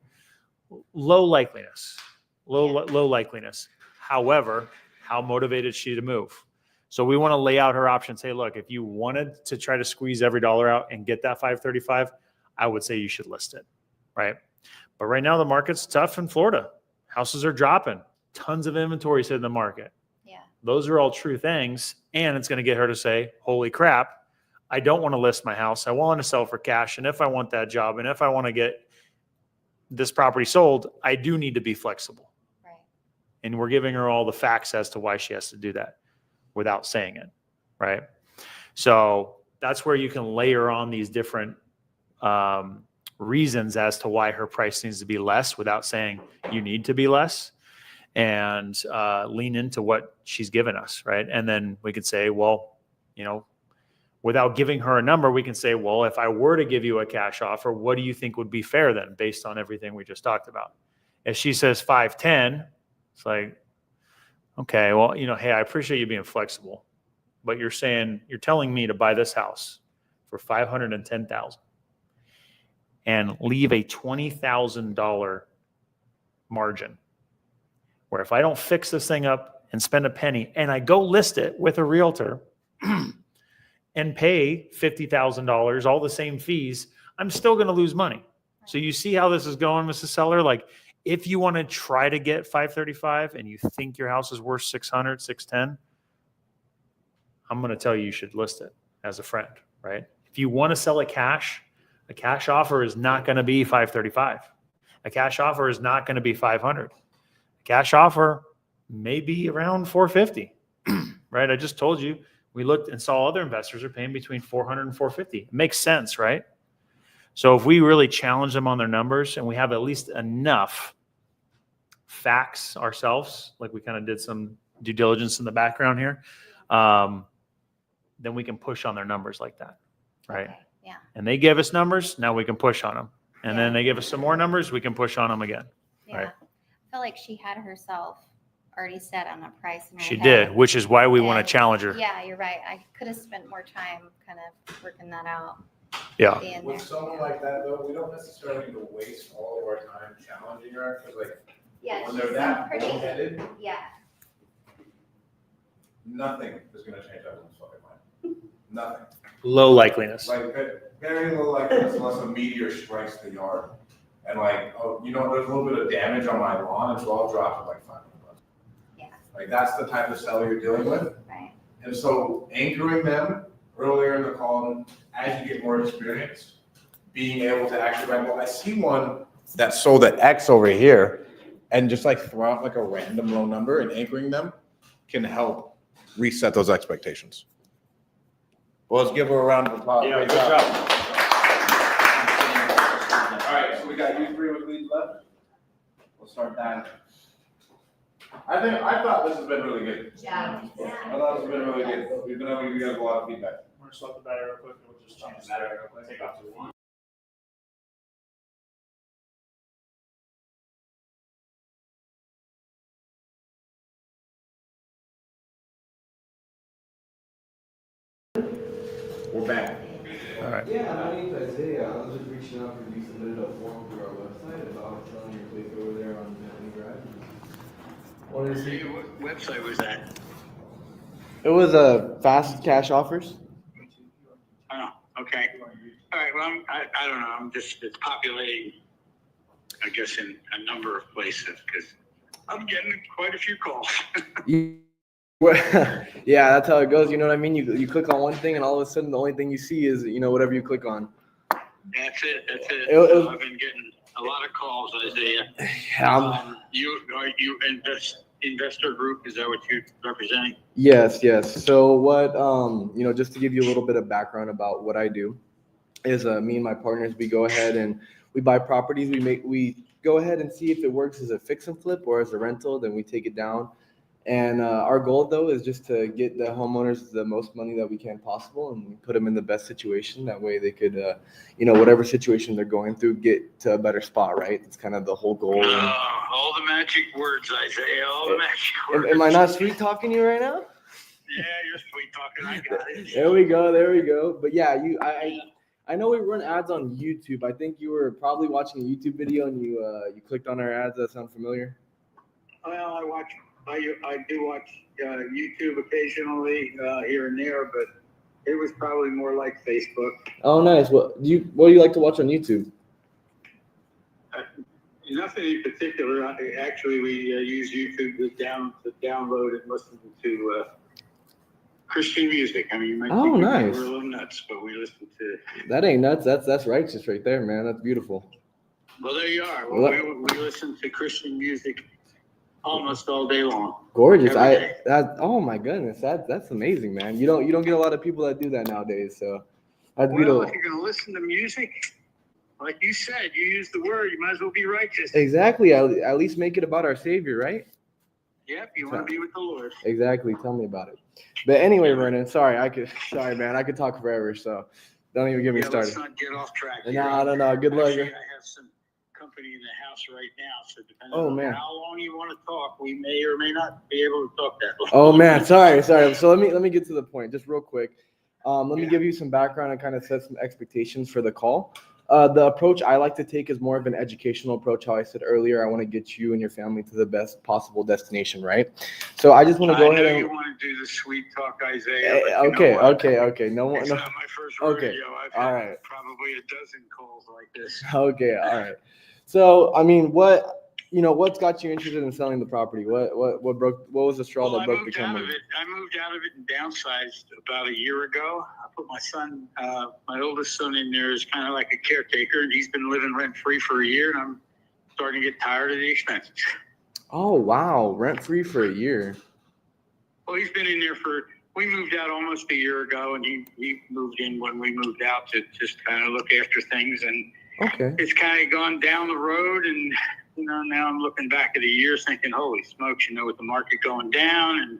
Low likeliness. Low likeliness. However, how motivated is she to move? So we want to lay out her options. Say, look, if you wanted to try to squeeze every dollar out and get that 535, I would say you should list it. Right. But right now the market's tough in Florida. Houses are dropping. Tons of inventory sitting in the market. Yeah. Those are all true things. And it's going to get her to say, holy crap, I don't want to list my house. I want to sell for cash. And if I want that job, and if I want to get this property sold, I do need to be flexible. Right. And we're giving her all the facts as to why she has to do that without saying it. right? So that's where you can layer on these different reasons as to why her price needs to be less without saying you need to be less, and lean into what she's given us, right? And then we could say, well, you know, without giving her a number, we can say, well, if I were to give you a cash offer, what do you think would be fair then, based on everything we just talked about? If she says 510, it's like, okay, well, you know, hey, I appreciate you being flexible, but you're telling me to buy this house for $510,000 and leave a $20,000 margin, where if I don't fix this thing up and spend a penny and I go list it with a realtor and pay $50,000, all the same fees, I'm still going to lose money. So you see how this is going, Mrs. Seller? Like, if you want to try to get 535 and you think your house is worth 600, 610, I'm going to tell you should list it as a friend, right? If you want to sell it cash, a cash offer is not going to be 535. A cash offer is not going to be 500. A cash offer may be around 450, right? I just told you, we looked and saw other investors are paying between 400 and 450. It makes sense, right? So if we really challenge them on their numbers and we have at least enough facts ourselves, like we kind of did some due diligence in the background here, then we can push on their numbers like that, right? Okay, yeah. And they give us numbers, now we can push on them. And then they give us some more numbers, we can push on them again. Yeah. Right. I feel like she had herself already set on a price. in her She head. did, which is why we want And- to challenge her. Yeah, you're right. I could have spent more time kind of working that out. Yeah. Being With there. someone like that, though, we don't necessarily need to waste all of our time challenging her, because like, Yeah, when she they're that seemed pretty. bullheaded, Yeah. nothing is gonna change that woman's fucking mind. Nothing. Low likeliness. Like, very little likeliness unless a meteor strikes the yard. And like, oh, you know, there's a little bit of damage on my lawn, and so I'll drop it like $500. Yeah. Like, that's the type of seller you're dealing with. Right. And so anchoring them earlier in the call, as you get more experience, being able to actually write, well, I see one that sold at X over here, and just like throw out like a random low number and anchoring them can help reset those expectations. Well, let's give her a round of applause. Yeah, Great good job. All right, so we got you three with leads left. We'll start that. I thought this has been really good. Yeah. I thought this has been really good. We've been able to give you guys a lot of feedback. I'm gonna stop the battery real quick, and we'll just change the battery real quick. Take off the one. We're back. All right. Yeah, my name's Isaiah. I was just reaching out because you submitted a form through our website about selling your place over there on Bentley Drive. Wanted to see. What website was that? It was fast cash offers. Oh, okay. All right, well, I don't know, it's populating, I guess, in a number of places, because I'm getting quite a few calls. Yeah, that's how it goes. You know what I mean? You click on one thing, and all of a sudden, the only thing you see is whatever you click on. That's it. I've been getting a lot of calls, Isaiah. Yeah, You investor group, is that what you're representing? Yes. So what? Just to give you a little bit of background about what I do, is me and my partners, we go ahead and we buy properties. We go ahead and see if it works as a fix and flip or as a rental. Then we take it down. And our goal, though, is just to get the homeowners the most money that we can possible, and we put them in the best situation. That way, they could, whatever situation they're going through, get to a better spot. Right? It's kind of the whole goal. And, All the magic words, Isaiah. All the magic words. am I not sweet talking you right now? Yeah, you're sweet talking. I got it. There we go. But yeah, I know we run ads on YouTube. I think you were probably watching a YouTube video and you clicked on our ads. That sound familiar? Well, I do watch YouTube occasionally here and there, but it was probably more like Facebook. Oh, nice. What do you like to watch on YouTube? Nothing in particular. Actually, we use YouTube to download and listen to Christian music. I mean, you might Oh, think nice. we're a little nuts, but we listen to. That ain't nuts. That's righteous right there, man. That's beautiful. Well, there you are. Well, we listen to Christian music almost all day long. Gorgeous. Every day. Oh my goodness, that's amazing, man. You don't get a lot of people that do that nowadays. So that's Well, beautiful. if you're going to listen to music, like you said, you use the word, you might as well be righteous. Exactly. At least make it about our Savior, right? Yep, you want to be with the Lord. Exactly. Tell me about it. But anyway, Vernon, sorry, man, I could talk forever. So don't even get me started. Let's not get off track. No. Good luck. Actually, I have some company in the house right now, so depending on how long you want to talk, we may or may not be able to talk that long. Oh man, sorry. So let me get to the point, just real quick. Let me give you some background and kind of set some expectations for the call. The approach I like to take is more of an educational approach. How I said earlier, I want to get you and your family to the best possible destination, right? So I just want to go ahead and. You want to do the sweet talk, Isaiah. Okay. No more. It's not my first rodeo. I've had probably a dozen calls like this. Okay, all right. So I mean, what's got you interested in selling the property? What was the straw that broke the camel's back? I moved out of it and downsized about a year ago. I put my son, my oldest son, in there as kind of like a caretaker, and he's been living rent free for a year, and I'm starting to get tired of the expenses. Oh wow, rent free for a year. Well, he's been in there we moved out almost a year ago, and he moved in when we moved out to just kind of look after things, and it's kind of gone down the road, and now I'm looking back at a year thinking, holy smokes, with the market going down and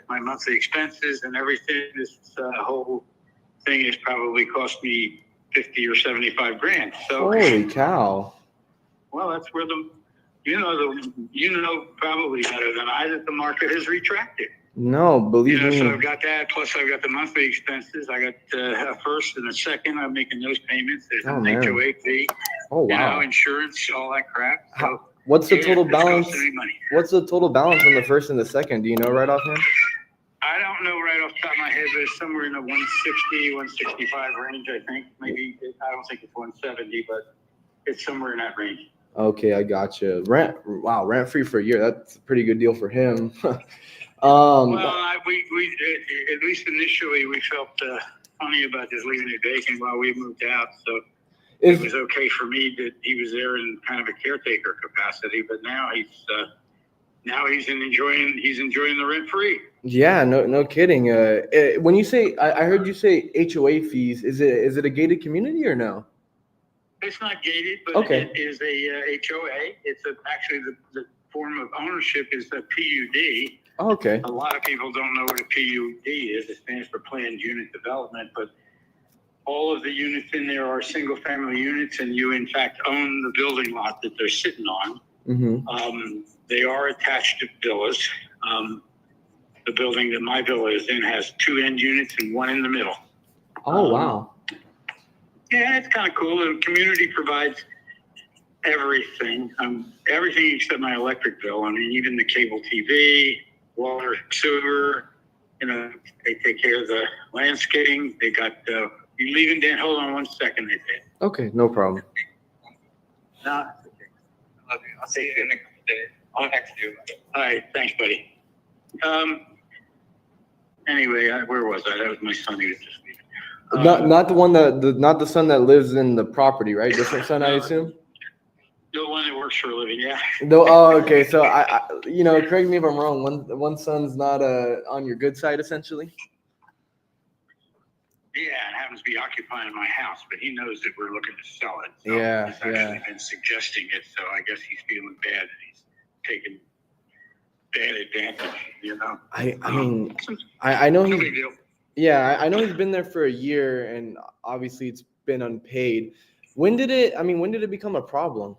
my monthly expenses and everything, this whole thing has probably cost me 50 or 75 grand. So holy cow. Well, that's where probably better than I that the market has retracted. No, believe me. So I've got that, plus I've got the monthly expenses. I got a first and a second. I'm making those payments. There's an HOA fee. Oh wow. Insurance, all that crap. So what's the total balance? What's the total balance on the first and the second? Do you know right offhand? I don't know right off the top of my head, but it's somewhere in the 160, 165 range, I think. Maybe, I don't think it's 170, but it's somewhere in that range. Okay, I gotcha. Rent free for a year. That's a pretty good deal for him. We at least initially we felt funny about just leaving it vacant while we moved out. So it was okay for me that he was there in kind of a caretaker capacity. But now he's enjoying the rent free. Yeah, no kidding. When you say, I heard you say HOA fees. Is it a gated community or no? It's not gated, but it is a HOA. It's actually the form of ownership is a PUD. Oh, okay. A lot of people don't know what a PUD is. It stands for Planned Unit Development, but all of the units in there are single-family units, and you, in fact, own the building lot that they're sitting on. Mm-hmm. They are attached to villas. The building that my villa is in has 2 end units and 1 in the middle. Oh, wow. Yeah, it's kind of cool. The community provides everything, everything except my electric bill. I mean, even the cable TV, water, sewer, they take care of the landscaping. They got, you leaving, Dan? Hold on 1 second, they say. Okay, no problem. No, okay. Love you. I'll see you in a couple days. I'll text you. All right, thanks, buddy. Anyway, where was I? That was my son. He was just leaving. Not the one not the son that lives in the property, right? Different son, I assume. The one that works for a living, yeah. No, oh, okay. So I correct me if I'm wrong. One son's not on your good side, essentially. Yeah, it happens to be occupying my house, but he knows that we're looking to sell it. So yeah, he's actually been suggesting it, so I guess he's feeling bad that he's taking bad advantage. I know he's. Yeah, I know he's been there for a year, and obviously it's been unpaid. When did it become a problem?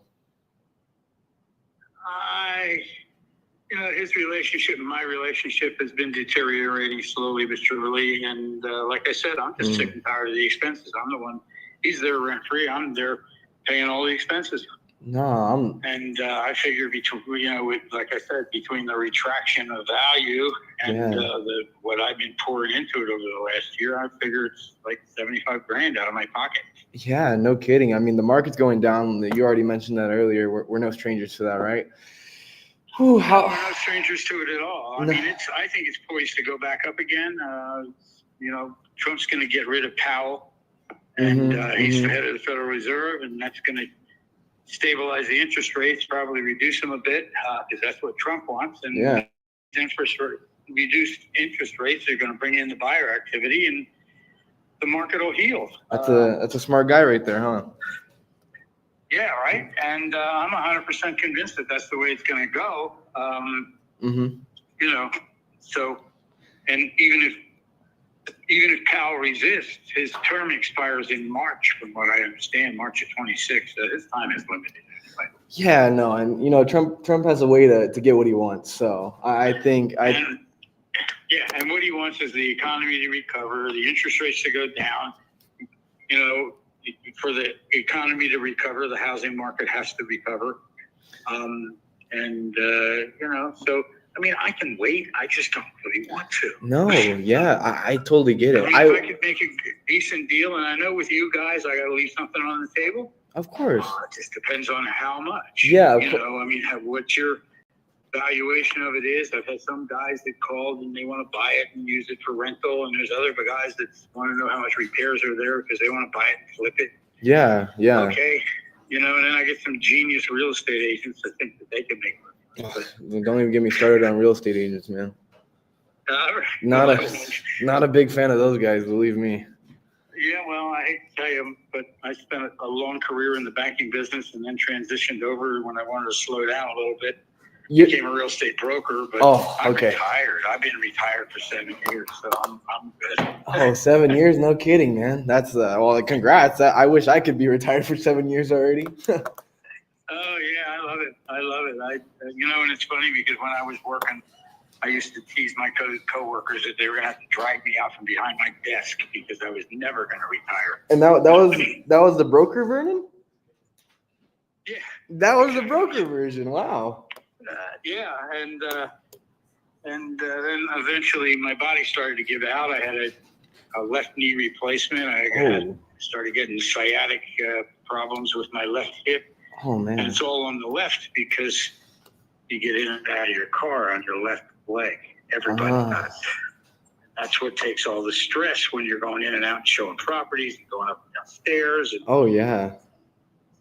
His relationship and my relationship has been deteriorating slowly but surely. And like I said, I'm just sick and tired of the expenses. I'm the one, he's there rent free. I'm there paying all the expenses. No, I figure like I said, between the retraction of value and what I've been pouring into it over the last year, I figure it's like 75 grand out of my pocket. Yeah, no kidding. I mean, the market's going down. You already mentioned that earlier. We're no strangers to that, right? We're no strangers to it at all. I mean, I think it's poised to go back up again. Trump's going to get rid of Powell, and he's the head of the Federal Reserve, and that's going to stabilize the interest rates, probably reduce them a bit, because that's what Trump wants. And Yeah. Reduced interest rates are going to bring in the buyer activity, and the market will heal. That's a smart guy right there, huh? Yeah, right. And I'm 100% convinced that that's the way it's going to go. Mm-hmm. You know, so, and even if Cal resists, his term expires in March, from what I understand, March of 26. So his time is limited. Anyway. Yeah, no, and you know, Trump has a way to get what he wants. So I think and what he wants is the economy to recover, the interest rates to go down. You know, for the economy to recover, the housing market has to recover. You know, so, I mean, I can wait. I just don't really want to. no, yeah, I totally get it. I mean, if I could make a decent deal, and I know with you guys, I got to leave something on the table. Of course. It just depends on how much. Yeah. You know, I mean, what your valuation of it is. I've had some guys that called and they want to buy it and use it for rental, and there's other guys that want to know how much repairs are there because they want to buy it and flip it. Yeah, yeah. Okay. You know, and then I get some genius real estate agents that think that they can make money. But, Don't even get me started on real estate agents, man. Not a big fan of those guys, believe me. Yeah, well, I hate to tell you, but I spent a long career in the banking business and then transitioned over when I wanted to slow down a little bit. Became a real estate broker, but I'm retired. I've been retired for 7 years, so I'm good. Oh, 7 years? No kidding, man. That's well, congrats. I wish I could be retired for 7 years already. Oh yeah, I love it. You know, and it's funny because when I was working, I used to tease my coworkers that they were gonna have to drag me out from behind my desk because I was never gonna retire. And that was the broker version? Yeah. That was the broker version. Wow. Yeah, and then eventually my body started to give out. I had a left knee replacement. I started getting sciatic problems with my left hip. Oh man. And it's all on the left because you get in and out of your car on your left leg. Everybody does. That's what takes all the stress when you're going in and out and showing properties and going up and down stairs. And oh yeah.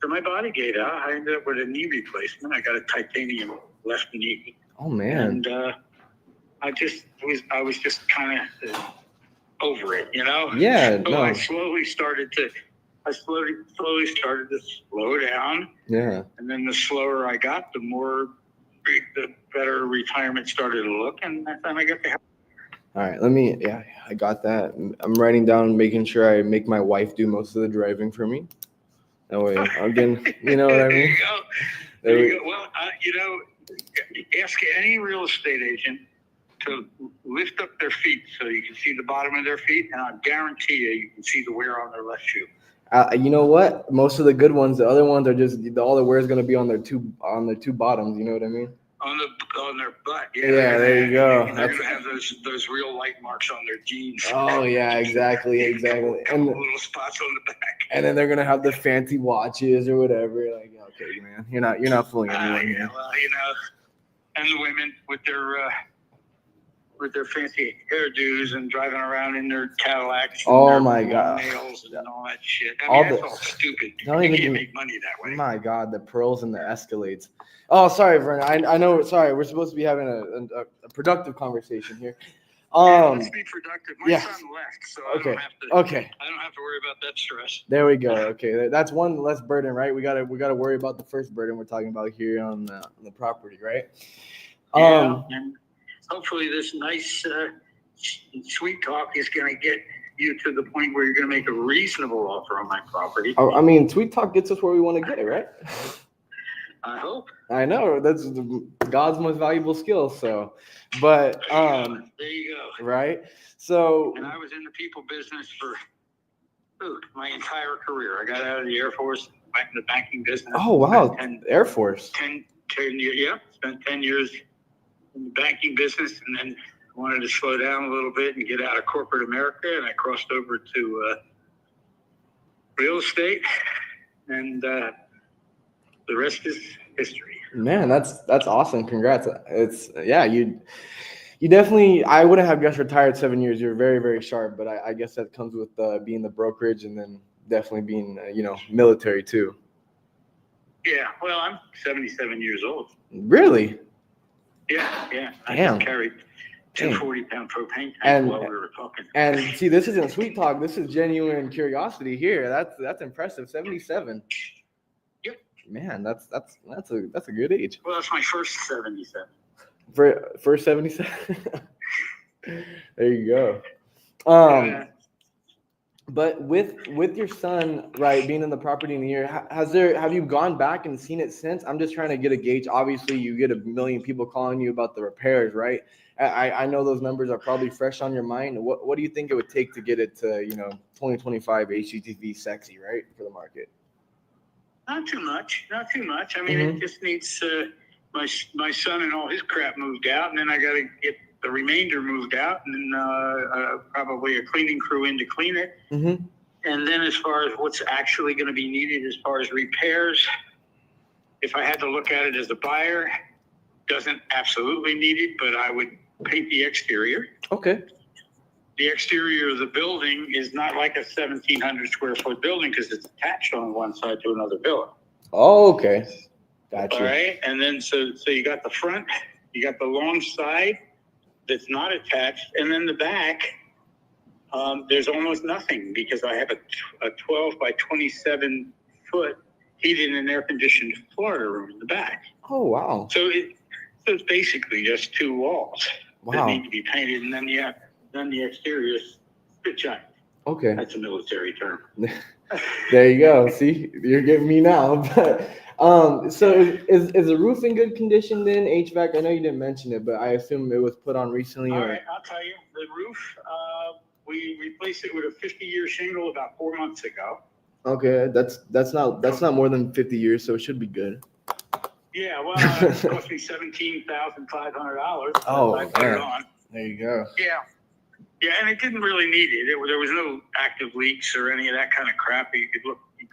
so my body gave out. I ended up with a knee replacement. I got a titanium left knee. Oh man. And I was just kind of over it, you know. Yeah. So no. I slowly started to slow down. Yeah. And then the slower I got, the better retirement started to look, and that's when I got the help. All right, I got that. I'm writing down, making sure I make my wife do most of the driving for me. That way I'm getting, you know what I mean? There you go. Well, you know, ask any real estate agent to lift up their feet so you can see the bottom of their feet, and I guarantee you can see the wear on their left shoe. You know what? Most of the good ones, the other ones are just all the wear is going to be on their two bottoms. You know what I mean? On their butt. Yeah, there you go. They're going to have those real light marks on their jeans. Oh yeah, exactly. And little spots on the back. And then they're gonna have the fancy watches or whatever. Like, okay, man, you're not fooling anyone. Yeah, well, you know, and the women with their fancy hairdos and driving around in their Cadillacs. Oh my God. Nails and all that shit. I mean, that's all stupid. You can't make money that way. My God, the pearls and the Escalades. Oh, sorry, Vernon. I know. Sorry, we're supposed to be having a productive conversation here. Let's be productive. My son left, so I don't have to worry about that stress. There we go. Okay, that's one less burden, right? We gotta worry about the first burden we're talking about here on the property, right? And hopefully this nice sweet talk is going to get you to the point where you're going to make a reasonable offer on my property. I mean, sweet talk gets us where we want to get it, right? I hope. I know that's God's most valuable skill. So, but there you go. Right. So, and I was in the people business for my entire career. I got out of the Air Force, went in the banking business. Oh wow, Air Force. 10 years. Yeah, spent 10 years in the banking business, and then wanted to slow down a little bit and get out of corporate America, and I crossed over to real estate, and the rest is history. Man, that's awesome. Congrats. It's you definitely. I wouldn't have just retired 7 years. You're very, very sharp, but I guess that comes with being the brokerage and then definitely being military too. Yeah, well, I'm 77 years old. Really? Yeah. I Damn. just carried two Damn. 40-pound propane tanks And- while we were talking. And see, this isn't sweet talk. This is genuine curiosity here. That's impressive. 77. Yep. Man, that's a good age. Well, that's my first 77. For 77. There you go. But with your son, right, being in the property in the year, have you gone back and seen it since? I'm just trying to get a gauge. Obviously, you get a million people calling you about the repairs, right? I know those numbers are probably fresh on your mind. What do you think it would take to get it to 2025 HGTV sexy, right, for the market? Not too much. I mean, it just needs my son and all his crap moved out, and then I got to get the remainder moved out, and then probably a cleaning crew in to clean it. Mm-hmm. And then as far as what's actually going to be needed as far as repairs, if I had to look at it as a buyer, doesn't absolutely need it, but I would paint the exterior. Okay. The exterior of the building is not like a 1,700 square foot building because it's attached on one side to another building. Oh, okay. Gotcha. All right. And then so you got the front, you got the long side that's not attached, and then the back, there's almost nothing because I have a 12 by 27 foot heated and air conditioned Florida room in the back. Oh, wow. So it's basically just two walls that Wow. need to be painted, and then the exterior is spit giant. Okay. That's a military term. There you go. See, you're getting me now. But so is the roof in good condition then? HVAC? I know you didn't mention it, but I assume it was put on recently. All right, I'll tell you. The roof, we replaced it with a 50-year shingle about 4 months ago. Okay, that's not more than 50 years, so it should be good. Yeah, well, it cost me $17,500. Oh, I put it man. on. There you go. Yeah, and it didn't really need it. There was no active leaks or any of that kind of crap. You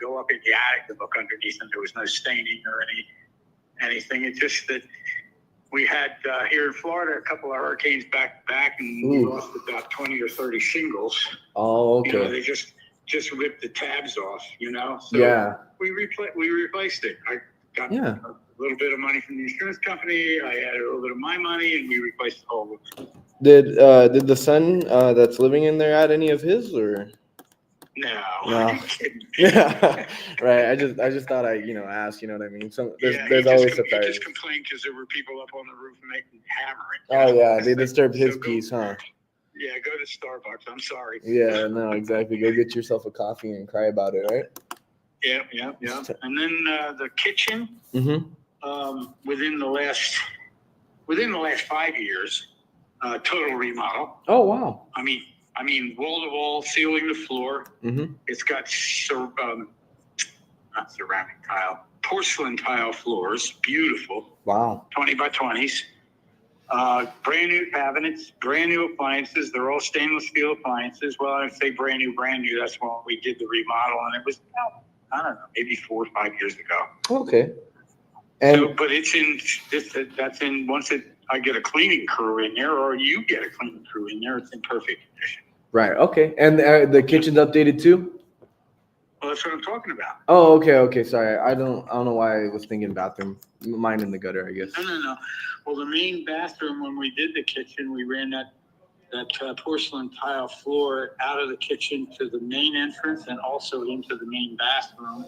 go up in the attic to look underneath, and there was no staining or anything. It's just that we had here in Florida a couple of hurricanes back to back, and we lost about 20 or 30 shingles. Oh, okay. You know, they just ripped the tabs off. So Yeah. we replaced it. I got a little bit of money from the insurance company. I added a little bit of my money, and we replaced the whole roof. Did the son that's living in there add any of his or? No. Yeah. Right. I just thought I ask. You know what I mean? There's always He surprises. just complained because there were people up on the roof making hammering. Oh yeah, they disturbed his peace, huh? Yeah, go to Starbucks. I'm sorry. Yeah. No, exactly. Go get yourself a coffee and cry about it, right? Yeah. And then the kitchen. Mm-hmm. Within the last 5 years, total remodel. Oh wow. I mean, wall to wall, ceiling to floor. Mm-hmm. It's got not ceramic tile, porcelain tile floors. Beautiful. Wow. 20 by 20s. Brand new cabinets, brand new appliances. They're all stainless steel appliances. Well, I say brand new. That's when we did the remodel, and it was I don't know, maybe 4 or 5 years ago. Okay. And But it's in once I get a cleaning crew in there, or you get a cleaning crew in there, it's in perfect condition. right. Okay. And the kitchen's updated too. Well, that's what I'm talking about. Oh, okay. Sorry, I don't know why I was thinking bathroom. Mine in the gutter, I guess. No. Well, the main bathroom, when we did the kitchen, we ran that porcelain tile floor out of the kitchen to the main entrance and also into the main bathroom.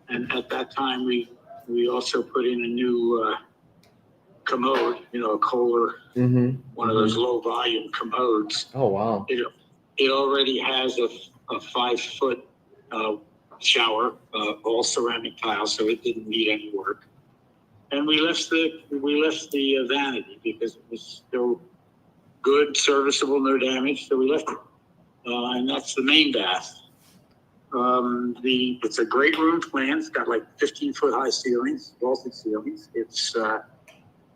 And at that time, we also put in a new commode, a Kohler, one of those low volume commodes. Oh wow. It already has a 5 foot shower, all ceramic tile, so it didn't need any work. And we left the vanity because it was still good, serviceable, no damage. So we left it, and that's the main bath. It's a great room plan. It's got like 15-foot high ceilings, vaulted ceilings. It's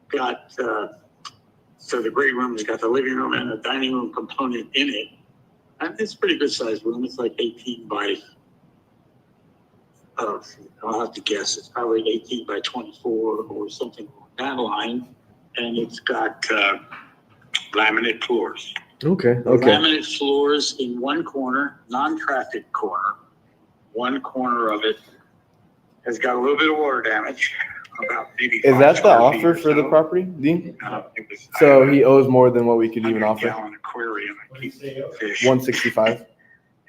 got so the great room has got the living room and the dining room component in it. And it's a pretty good sized room. It's like 18 by. I'll have to guess. It's probably 18 by 24 or something along that line. And it's got laminate floors. Okay. Laminate floors in one corner, non-traffic corner. One corner of it has got a little bit of water damage, about maybe Is 5 that the square feet offer or for the so. property, Dean? It was So he owes more than what we could even offer. 100-gallon aquarium. I keep fish. 165.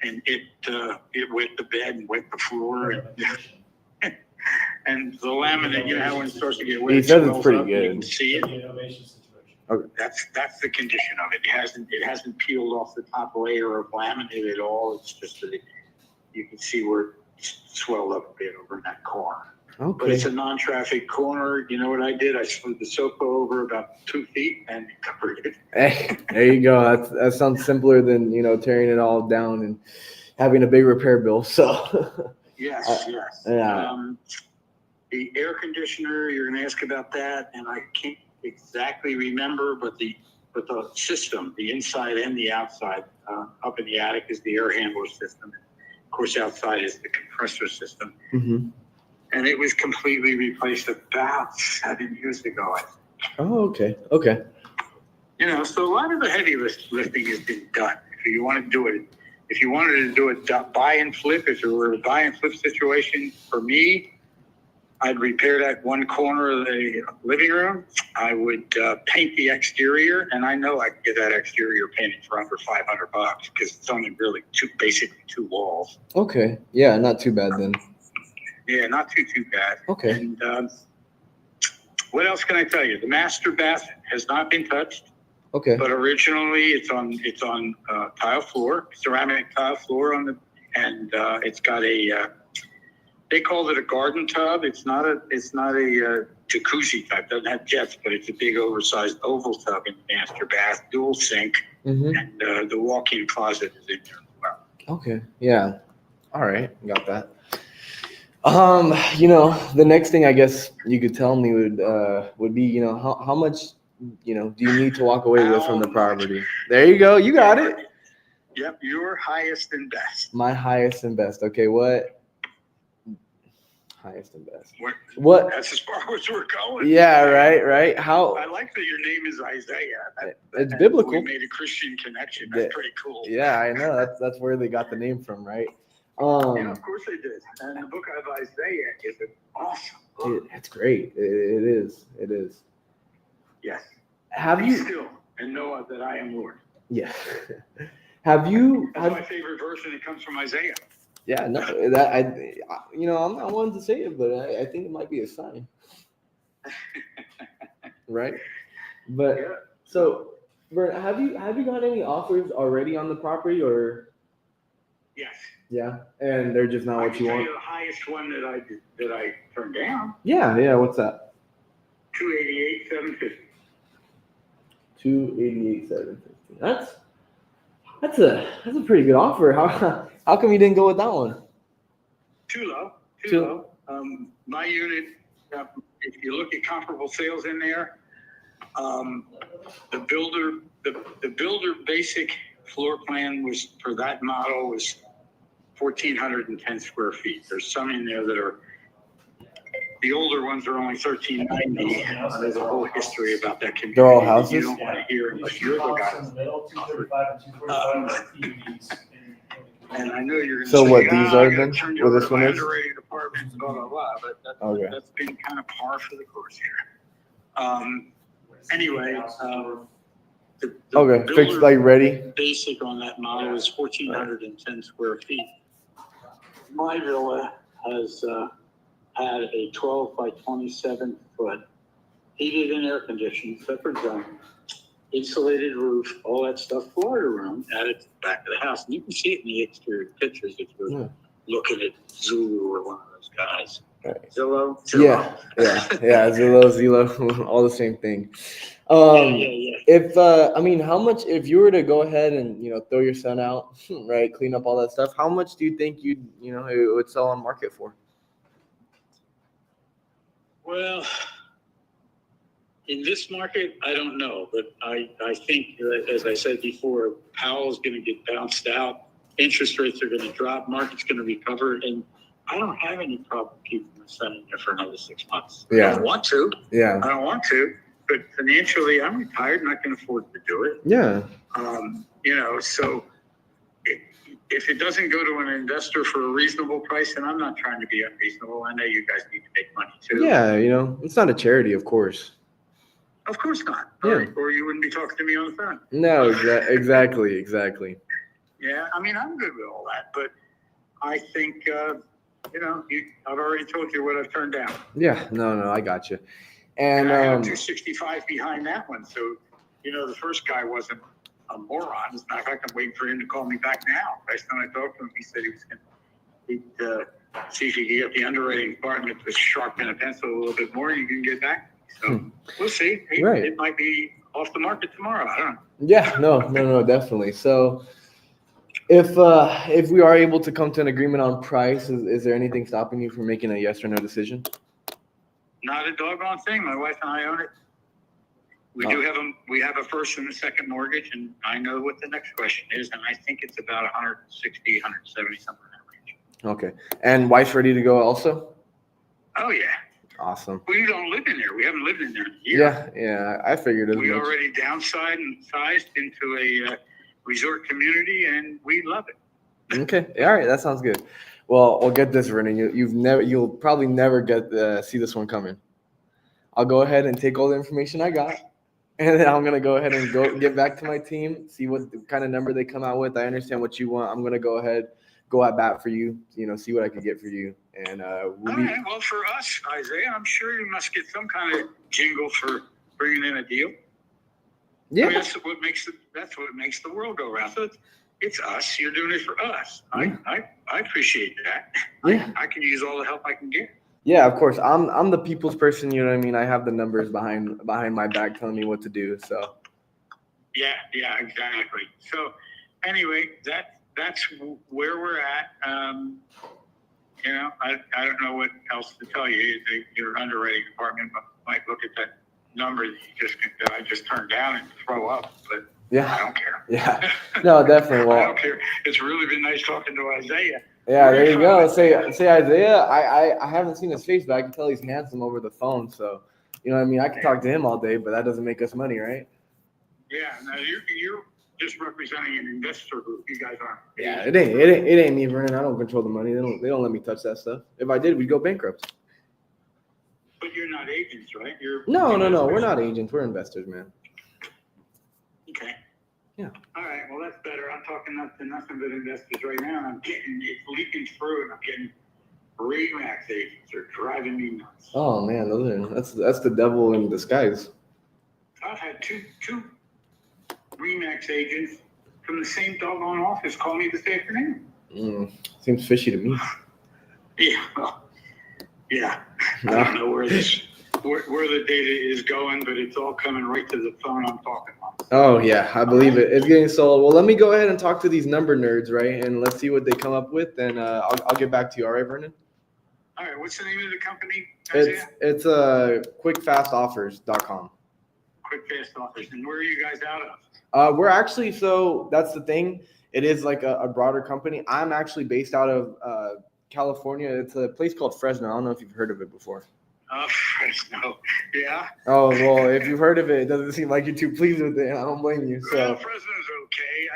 And it wet the bed and wet the floor. And the laminate, you know how when it starts to get wet, He says it's swells pretty up, you good. can see it. Okay. That's the condition of it. It hasn't peeled off the top layer of laminate at all. It's just that you can see where it's swelled up a bit over in that corner. But Okay. it's a non-traffic corner. You know what I did? I slid the sofa over about 2 feet and covered it. Hey, there you go. That sounds simpler than, tearing it all down and having a big repair bill. So. Yes. Yeah. The air conditioner, you're going to ask about that, and I can't exactly remember, but the system, the inside and the outside, up in the attic is the air handler system. Of course, outside is the compressor system. Mm-hmm. And it was completely replaced about 7 years ago. Oh, okay. Okay. So a lot of the heavy lifting has been done. If you want to do it, if you wanted to do it buy and flip, if it were a buy and flip situation for me, I'd repair that one corner of the living room. I would paint the exterior, and I know I can get that exterior painted for under $500 because it's only really basically two walls. Okay. Yeah, not too bad then. Yeah, not too bad. Okay. And what else can I tell you? The master bath has not been touched. Okay. But originally, it's on tile floor, ceramic tile floor and it's got a. They called it a garden tub. It's not a jacuzzi type. Doesn't have jets, but it's a big oversized oval tub in the master bath, dual sink, and the walk-in closet is in there as well. Okay. Yeah. All right. Got that. The next thing I guess you could tell me would be, how much, do you need to walk away with from the property? There you go. You got it. Yep. Your highest and best. My highest and best. Okay. What? Highest and best. What? That's as far as we're going. Yeah. Right. How? I like that your name is Isaiah. It's biblical. We made a Christian connection. That's pretty cool. Yeah, I know. That's where they got the name from, right? Yeah, of course they did. And the book of Isaiah is an awesome book. It's great. It is. Yes. Have Be you? still and know that I am Lord. Yeah. Have you? That's my favorite verse, and it comes from Isaiah. Yeah. No. That I'm not one to say it, but I think it might be a sign. Right. But yeah. So, Bert, have you got any offers already on the property or? Yes. Yeah, and they're just not what you want. The highest one that I turned down. Yeah. What's that? 288,750. 288,750. That's a pretty good offer. How come you didn't go with that one? Too low. My unit, if you look at comparable sales in there, the builder basic floor plan was for that model was 1,410 square feet. There's some in there that are, the older ones are only 1,390. There's a whole history about that community. They're all houses? You don't want to hear unless you're the guy. And I know you're going to So say, what, these are then? turn Where you this over one to is? underrated apartments, blah, blah, blah. But that's been kind of par for the course here. Anyway, the Okay, fixed builder like ready. basic on that model is 1,410 square feet. My villa has had a 12 by 27 foot heated and air conditioned, separate zone, insulated roof, all that stuff, Florida room added to the back of the house. And you can see it in the exterior pictures if you're looking at Zulu or one of those guys. Right. Zillow? Yeah. Zillow, all the same thing. Yeah. If how much if you were to go ahead and throw your son out, right, clean up all that stuff, how much do you think it would sell on market for? Well, in this market, I don't know, but I think, as I said before, Powell's going to get bounced out. Interest rates are going to drop. Market's going to recover, and I don't have any problem keeping my son in there for another 6 months. Yeah. I don't want to. Yeah. I don't want to, but financially, I'm retired and I can afford to do it. Yeah. So if it doesn't go to an investor for a reasonable price, and I'm not trying to be unreasonable, I know you guys need to make money too. Yeah, you know, it's not a charity, of course. Of course not. Yeah. Or you wouldn't be talking to me on the phone. No, exactly. Yeah, I mean, I'm good with all that, but I think, I've already told you what I've turned down. Yeah, no, I got you. And And I have 265 behind that one. So, the first guy wasn't a moron. As a matter of fact, I'm waiting for him to call me back now. Last time I talked to him, he said he was going to see if he could get the underwriting department to sharpen a pencil a little bit more. You can get back. So we'll see. Right. It might be off the market tomorrow. I don't know. yeah, no, definitely. So if we are able to come to an agreement on price, is there anything stopping you from making a yes or no decision? Not a doggone thing. My wife and I own it. We have a first and a second mortgage, and I know what the next question is, and I think it's about 160, 170, something in that range. Okay. And wife's ready to go also? Oh yeah. Awesome. We don't live in there. We haven't lived in there in a year. Yeah, I figured as We much. already downsized into a resort community, and we love it. Okay. All right. That sounds good. Well, we'll get this, Vernon. You'll probably never get see this one coming. I'll go ahead and take all the information I got, and then I'm gonna go ahead and get back to my team, see what kind of number they come out with. I understand what you want. I'm gonna go ahead, go at bat for you. See what I can get for you, and we'll All right. Well, for us, Isaiah, I'm sure you must get some kind of jingle for bringing in a deal. Yeah. I mean, that's what makes the world go round. So it's us. You're doing it for us. I appreciate that. Yeah. I can use all the help I can get. Yeah, of course. I'm the people's person. You know what I mean? I have the numbers behind my back telling me what to do. So. Yeah, exactly. So anyway, that's where we're at. I don't know what else to tell you. Your underwriting department might look at that number that I just turned down and throw up, but Yeah. I don't care. Yeah. No, definitely. Well, I don't care. It's really been nice talking to Isaiah. yeah, there you go. Say Isaiah. I haven't seen his face, but I can tell he's handsome over the phone. So, you know what I mean? I can talk to him all day, but that doesn't make us money, right? Yeah. Now you're just representing an investor group. You guys aren't. Yeah, it ain't me, Vernon. I don't control the money. They don't let me touch that stuff. If I did, we'd go bankrupt. But you're not agents, right? No. We're not agents. We're investors, man. Okay. Yeah. All right. Well, that's better. I'm talking nothing but investors right now. And it's leaking through, and I'm getting Remax agents are driving me nuts. Oh man, that's the devil in disguise. I've had two Remax agents from the same doggone office call me this afternoon. Seems fishy to me. Yeah. Well, yeah. I don't know where the data is going, but it's all coming right to the phone I'm talking on. Oh yeah, I believe it. It's getting sold. Well, let me go ahead and talk to these number nerds, right? And let's see what they come up with, and I'll get back to you. All right, Vernon? All right. What's the name of the company, Isaiah? It's quickfastoffers.com. Quick Fast Offers. And where are you guys out of? We're actually, so that's the thing. It is like a broader company. I'm actually based out of California. It's a place called Fresno. I don't know if you've heard of it before. Fresno. Yeah. Oh, well, if you've heard of it, it doesn't seem like you're too pleased with it. I don't blame you. So. Well, Fresno's okay.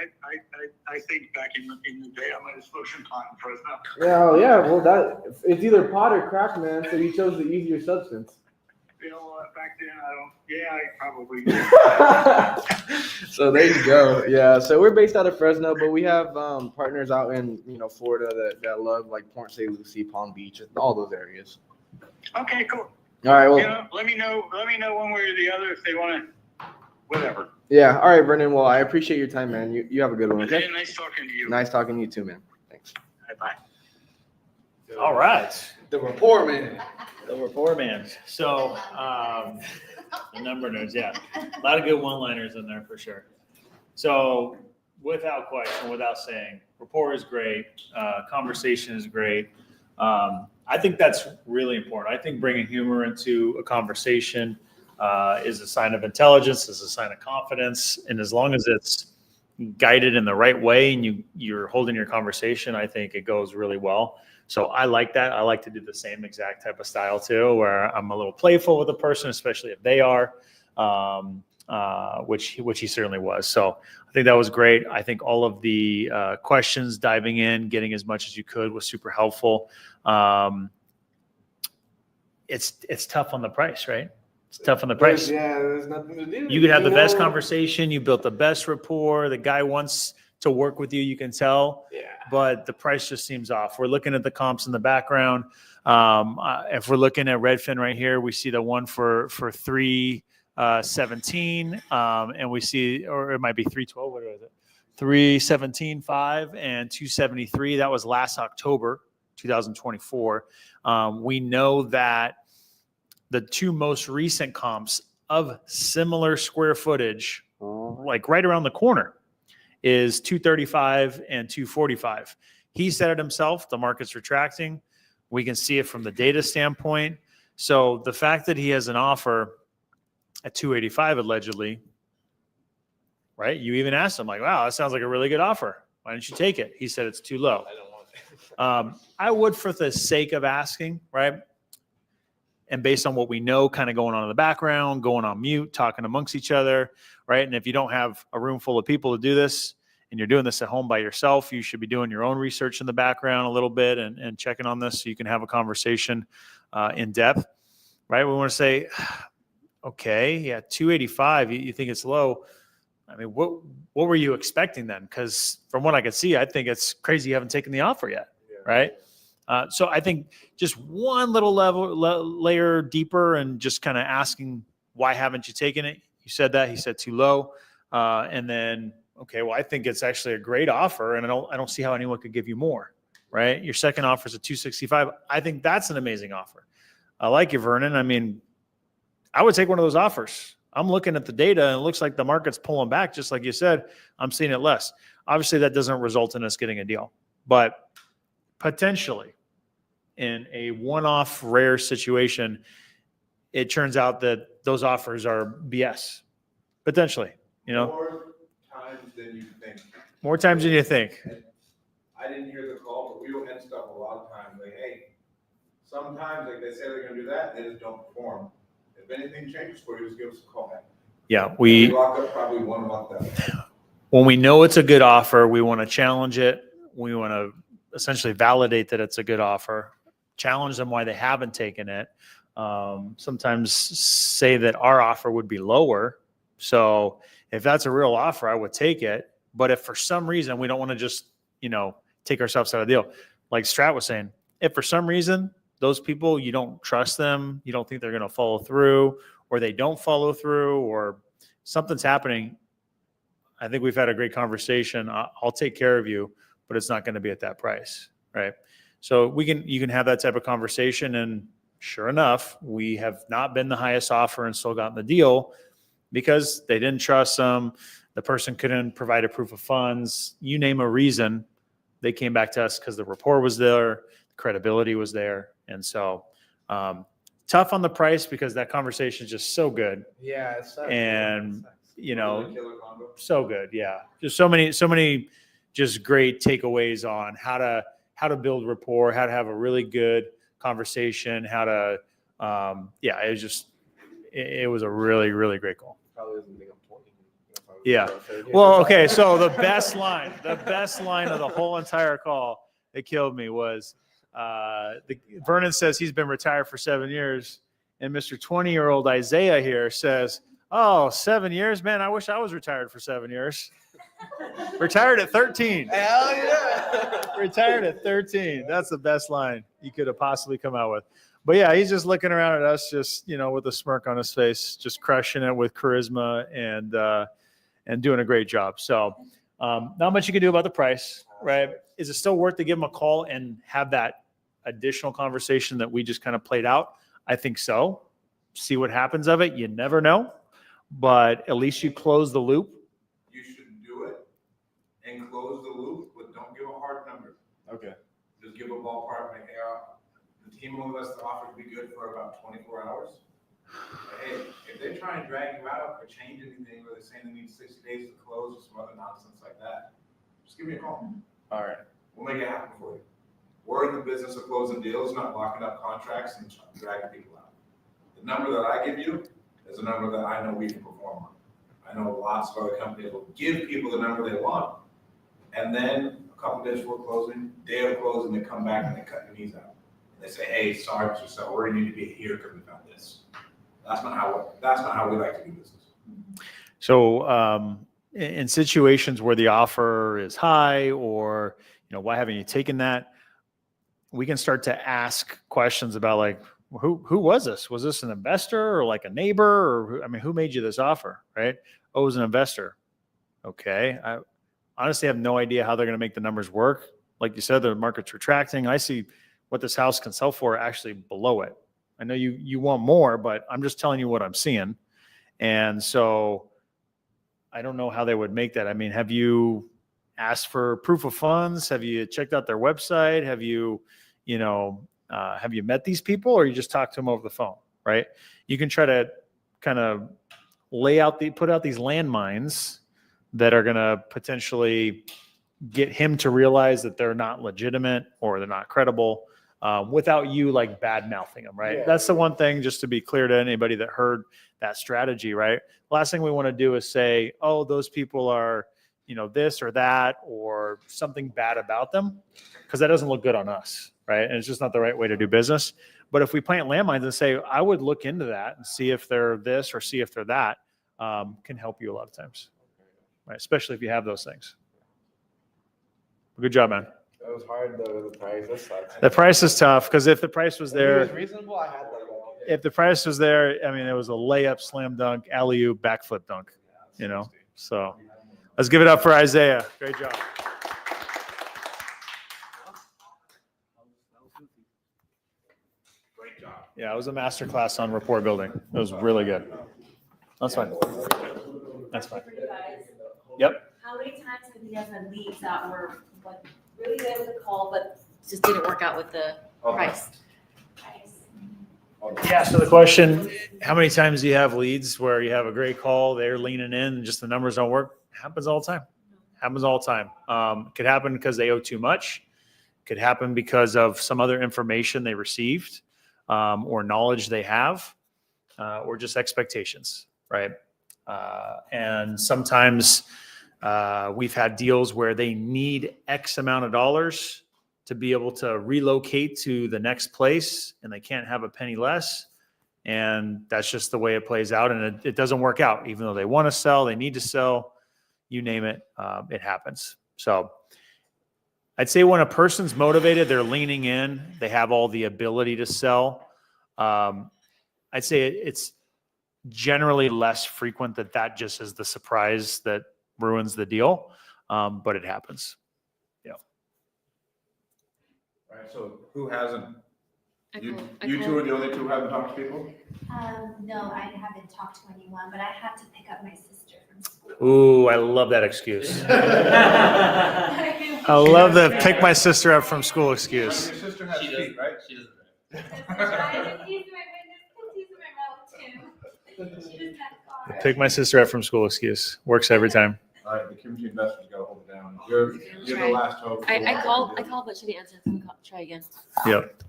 I think back in the day I might have smoked some pot in Fresno. Yeah. Well, it's either pot or crack, man. So you chose the easier substance. You know what? Back then, I probably did. So there you go. Yeah. So we're based out of Fresno, but we have partners out in Florida that love like Port St. Lucie, Palm Beach, and all those areas. Okay, cool. All right. Well, let me know one way or the other if they want to. Whatever. Yeah. All right, Vernon. Well, I appreciate your time, man. You have a good one. Okay. Yeah, nice talking to you. Nice talking to you too, man. Thanks. Bye. All right. The rapport man. The rapport man. So, the number nerds, yeah. A lot of good one-liners in there for sure. So, without question, without saying, rapport is great. Conversation is great. I think that's really important. I think bringing humor into a conversation is a sign of intelligence, is a sign of confidence. And as long as it's guided in the right way and you're holding your conversation, I think it goes really well. So I like that. I like to do the same exact type of style too, where I'm a little playful with a person, especially if they are. which he certainly was. So I think that was great. I think all of the questions, diving in, getting as much as you could was super helpful. It's tough on the price, right? It's tough on the price. There's nothing to do. You could have the best conversation. You built the best rapport. The guy wants to work with you. You can tell. Yeah. But the price just seems off. We're looking at the comps in the background. If we're looking at Redfin right here, we see the one for 317, and we see, or it might be 312. What is it? 317.5 and 273. That was last October, 2024. We know that the two most recent comps of similar square footage, like right around the corner, is 235 and 245. He said it himself, the market's retracting. We can see it from the data standpoint. So the fact that he has an offer at 285 allegedly, right? You even asked him like, wow, that sounds like a really good offer. Why didn't you take it? He said it's too low. I don't want it. I would, for the sake of asking, right? And based on what we know kind of going on in the background, going on mute, talking amongst each other, right? And if you don't have a room full of people to do this and you're doing this at home by yourself, you should be doing your own research in the background a little bit and checking on this so you can have a conversation in depth, right? We want to say, okay, yeah, 285, you think it's low. I mean, what were you expecting then? Because from what I could see, I think it's crazy you haven't taken the offer yet, right? So I think just one little layer deeper and just kind of asking, why haven't you taken it? You said that. He said too low. And then, okay, well, I think it's actually a great offer, and I don't see how anyone could give you more, right? Your second offer is a 265. I think that's an amazing offer. I like you, Vernon. I mean, I would take one of those offers. I'm looking at the data, and it looks like the market's pulling back, just like you said. I'm seeing it less. Obviously, that doesn't result in us getting a deal, but potentially, in a one-off rare situation, it turns out that those offers are BS. Potentially, More times than you think. More times than you think. I didn't hear the call, but we will end stuff a lot of times. Like, hey, sometimes like they say they're going to do that, they just don't perform. If anything changes for you, just give us a call back. Yeah, we lock up probably 1 month out. When we know it's a good offer, we want to challenge it. We want to essentially validate that it's a good offer. Challenge them why they haven't taken it. Sometimes say that our offer would be lower. So if that's a real offer, I would take it. But if for some reason we don't want to just, take ourselves out of the deal, like Stratt was saying, if for some reason those people, you don't trust them, you don't think they're going to follow through, or they don't follow through, or something's happening, I think we've had a great conversation. I'll take care of you, but it's not going to be at that price, right? So you can have that type of conversation, and sure enough, we have not been the highest offer and still gotten the deal because they didn't trust them. The person couldn't provide a proof of funds. You name a reason, they came back to us because the rapport was there, the credibility was there, and so tough on the price because that conversation is just so good. Yeah, it sucks. And so good. Yeah, just so many, just great takeaways on how to build rapport, how to have a really good conversation, how to, it was a really, really great call. Probably doesn't think I'm 20. Yeah. Well, okay. So the best line of the whole entire call that killed me was Vernon says he's been retired for 7 years, and Mr. 20-year-old Isaiah here says, "Oh, 7 years, man! I wish I was retired for 7 years." Retired at 13. Hell yeah! Retired at 13. That's the best line you could have possibly come out with. But yeah, he's just looking around at us, just with a smirk on his face, just crushing it with charisma and doing a great job. So not much you can do about the price, right? Is it still worth to give him a call and have that additional conversation that we just kind of played out? I think so. See what happens of it. You never know, but at least you close the loop. You should do it and close the loop, but don't give a hard number. Okay. Just give a ballpark. Like, hey, the team will invest the offer to be good for about 24 hours. But hey, if they try and drag you out or change anything, or they're saying they need 60 days to close or some other nonsense like that, just give me a call. All right. We'll make it happen for you. We're in the business of closing deals, not locking up contracts and dragging people out. The number that I give you is a number that I know we can perform on. I know lots of other companies will give people the number they want, and then a couple days before closing, day of closing, they come back and they cut your knees out. They say, hey, sorry, Mr. Seller, we're gonna need to be here because we found this. That's not how we like to do business. So in situations where the offer is high, or why haven't you taken that? We can start to ask questions about like, who was this? Was this an investor or like a neighbor, or who made you this offer, right? Oh, it was an investor. Okay, I honestly have no idea how they're going to make the numbers work. Like you said, the market's retracting. I see what this house can sell for actually below it. I know you want more, but I'm just telling you what I'm seeing. And so I don't know how they would make that. Have you asked for proof of funds? Have you checked out their website? Have you met these people, or you just talk to them over the phone, right? You can try to kind of put out these landmines that are going to potentially get him to realize that they're not legitimate or they're not credible, without you like bad mouthing them, right? Yeah. That's the one thing, just to be clear to anybody that heard that strategy, right? Last thing we want to do is say, oh, those people are, this or that, or something bad about them, because that doesn't look good on us, right? And it's just not the right way to do business. But if we plant landmines and say, I would look into that and see if they're this or see if they're that, can help you a lot of times, right? Especially if you have those things. Good job, man. That was hard though, the price. That sucks. The price is tough, because if the price was If it was there, reasonable, I had that. if the price was there, it was a layup, slam dunk, alley-oop, backflip dunk, So let's give it up for Isaiah. Great job. Great job. Yeah, it was a master class on rapport building. It was really good. That's fine. That's fine. For you guys, Yep. how many times have you guys had leads that were like really good with the call, but just didn't work out with the price? Yeah, so the question, how many times do you have leads where you have a great call, they're leaning in, and just the numbers don't work? Happens all the time. Happens all the time. Could happen because they owe too much. Could happen because of some other information they received, or knowledge they have, or just expectations, right? And sometimes we've had deals where they need X amount of dollars to be able to relocate to the next place, and they can't have a penny less. And that's just the way it plays out. And it doesn't work out, even though they want to sell, they need to sell, you name it, it happens. So I'd say when a person's motivated, they're leaning in, they have all the ability to sell. I'd say it's generally less frequent that just is the surprise that ruins the deal. But it happens. Right, so who hasn't? I You call- two are the only two who haven't talked to people? No, I haven't talked to anyone, but I had to pick up my sister from school. Ooh, I love that excuse. I love the pick my sister up from school excuse. Your sister has feet, right? She doesn't. Pick my sister up from school excuse. Works every time. All right, the community investors got to hold it down. You're the last hope. I called, but she didn't answer. Let me try again. Yep.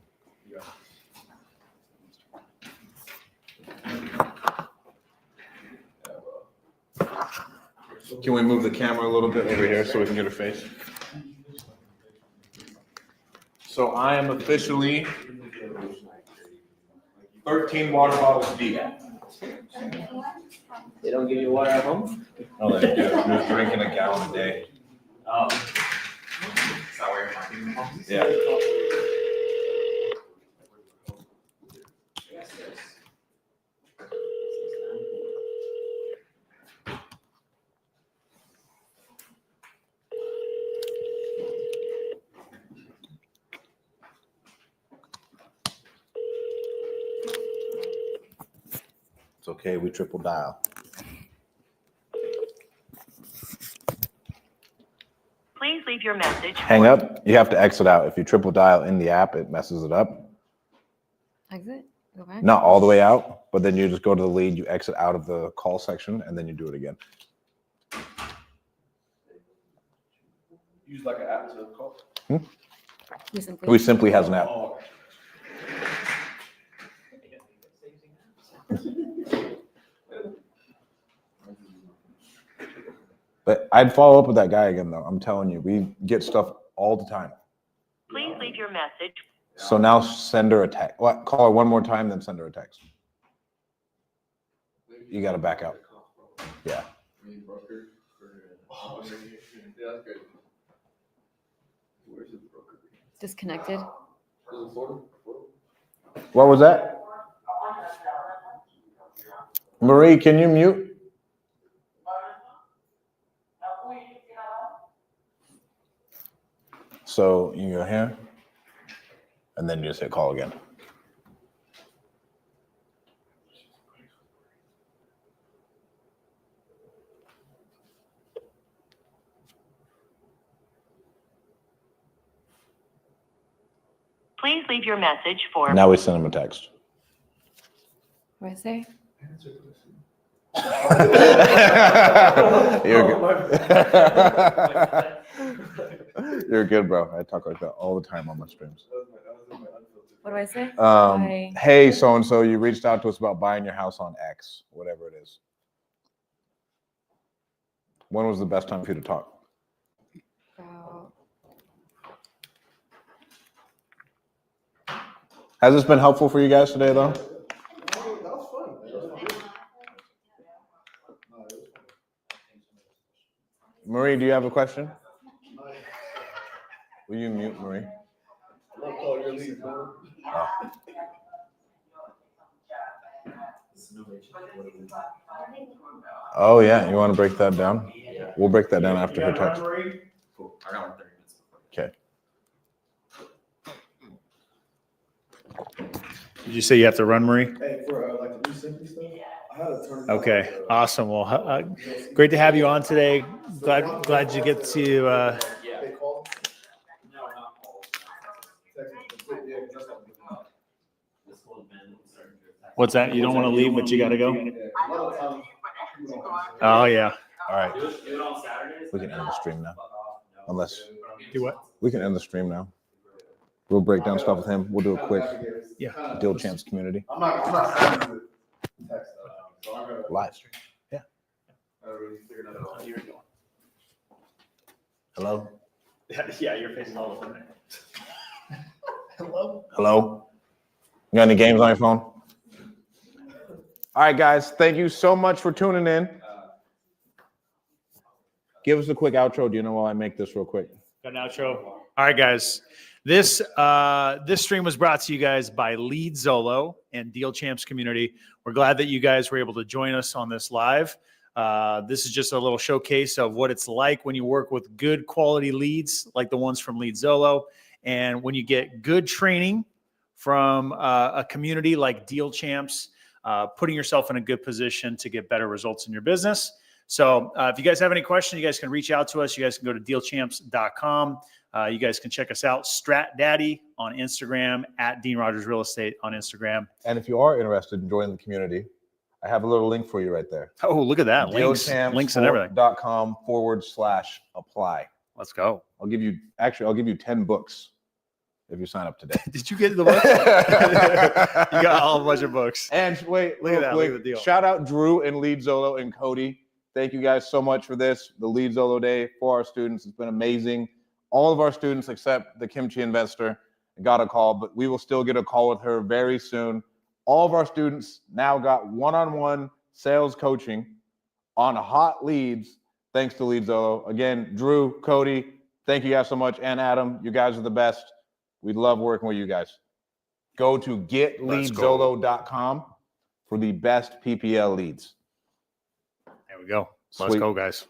Can we move the camera a little bit over here so we can get her face? So I am officially 13 water bottles deep. They don't give you water at home? Oh, they do. I'm just drinking a gallon a day. Oh. Is that where you're from? Yeah. It's okay, we triple dial. Please leave your message. Hang up, you have to exit out. If you triple dial in the app, it messes it up. Exit. Go back. Not all the way out, but then you just go to the lead, you exit out of the call section, and then you do it again. Use like an app to call. We simply has an app. But I'd follow up with that guy again, though. I'm telling you, we get stuff all the time. Please leave your message. So now send her a text. What? Call her one more time, then send her a text. You got to back out. Yeah. Disconnected. What was that? Marie, can you mute? So you go here, and then you just hit call again. Please leave your message for. Now we send him a text. What do I say? You're good. You're good, bro. I talk like that all the time on my streams. What do I say? Hey, so-and-so, you reached out to us about buying your house on X, whatever it is. When was the best time for you to talk? Has this been helpful for you guys today, though? Marie, do you have a question? Will you mute Marie? Oh, yeah. You want to break that down? We'll break that down after her text. Okay. Did you say you have to run, Marie? Hey, for like the new Simply stuff, I had to turn it Okay, awesome. Well, great to have you on today. Glad you get to. They call. What's that? You don't want to leave, but you got to go? Oh, yeah. All right. We can end the stream now. Unless. Do what? We can end the stream now. We'll break down stuff with him. We'll do a quick Deal Champs community. I'm not sending the text though. So I'm gonna Live stream. Yeah. I already figured that out. Hello? Yeah, your face is all over there. Hello? Hello? You got any games on your phone? All right, guys. Thank you so much for tuning in. Give us a quick outro. Do you know while I make this real quick? Got an outro. All right, guys. This stream was brought to you guys by Lead Zolo and Deal Champs Community. We're glad that you guys were able to join us on this live. This is just a little showcase of what it's like when you work with good quality leads like the ones from Lead Zolo, and when you get good training from a community like Deal Champs, putting yourself in a good position to get better results in your business. So if you guys have any questions, you guys can reach out to us. You guys can go to dealchamps.com. You guys can check us out, Stratt Daddy on Instagram, at Dean Rogers Real Estate on Instagram. And if you are interested in joining the community, I have a little link for you right there. Oh, look at that. Links and everything. DealChamps.com/apply. Let's go. I'll give you 10 books if you sign up today. Did you get the books? You got all a bunch of books. And wait, look at that. Look at the deal. Shout out Drew and Lead Zolo and Cody. Thank you guys so much for this, the Lead Zolo Day for our students. It's been amazing. All of our students except the kimchi investor got a call, but we will still get a call with her very soon. All of our students now got one-on-one sales coaching on hot leads thanks to Lead Zolo. Again, Drew, Cody, thank you guys so much. And Adam, you guys are the best. We love working with you guys. Go to getleadzolo.com for the best PPL leads. There we go. Let's go, guys.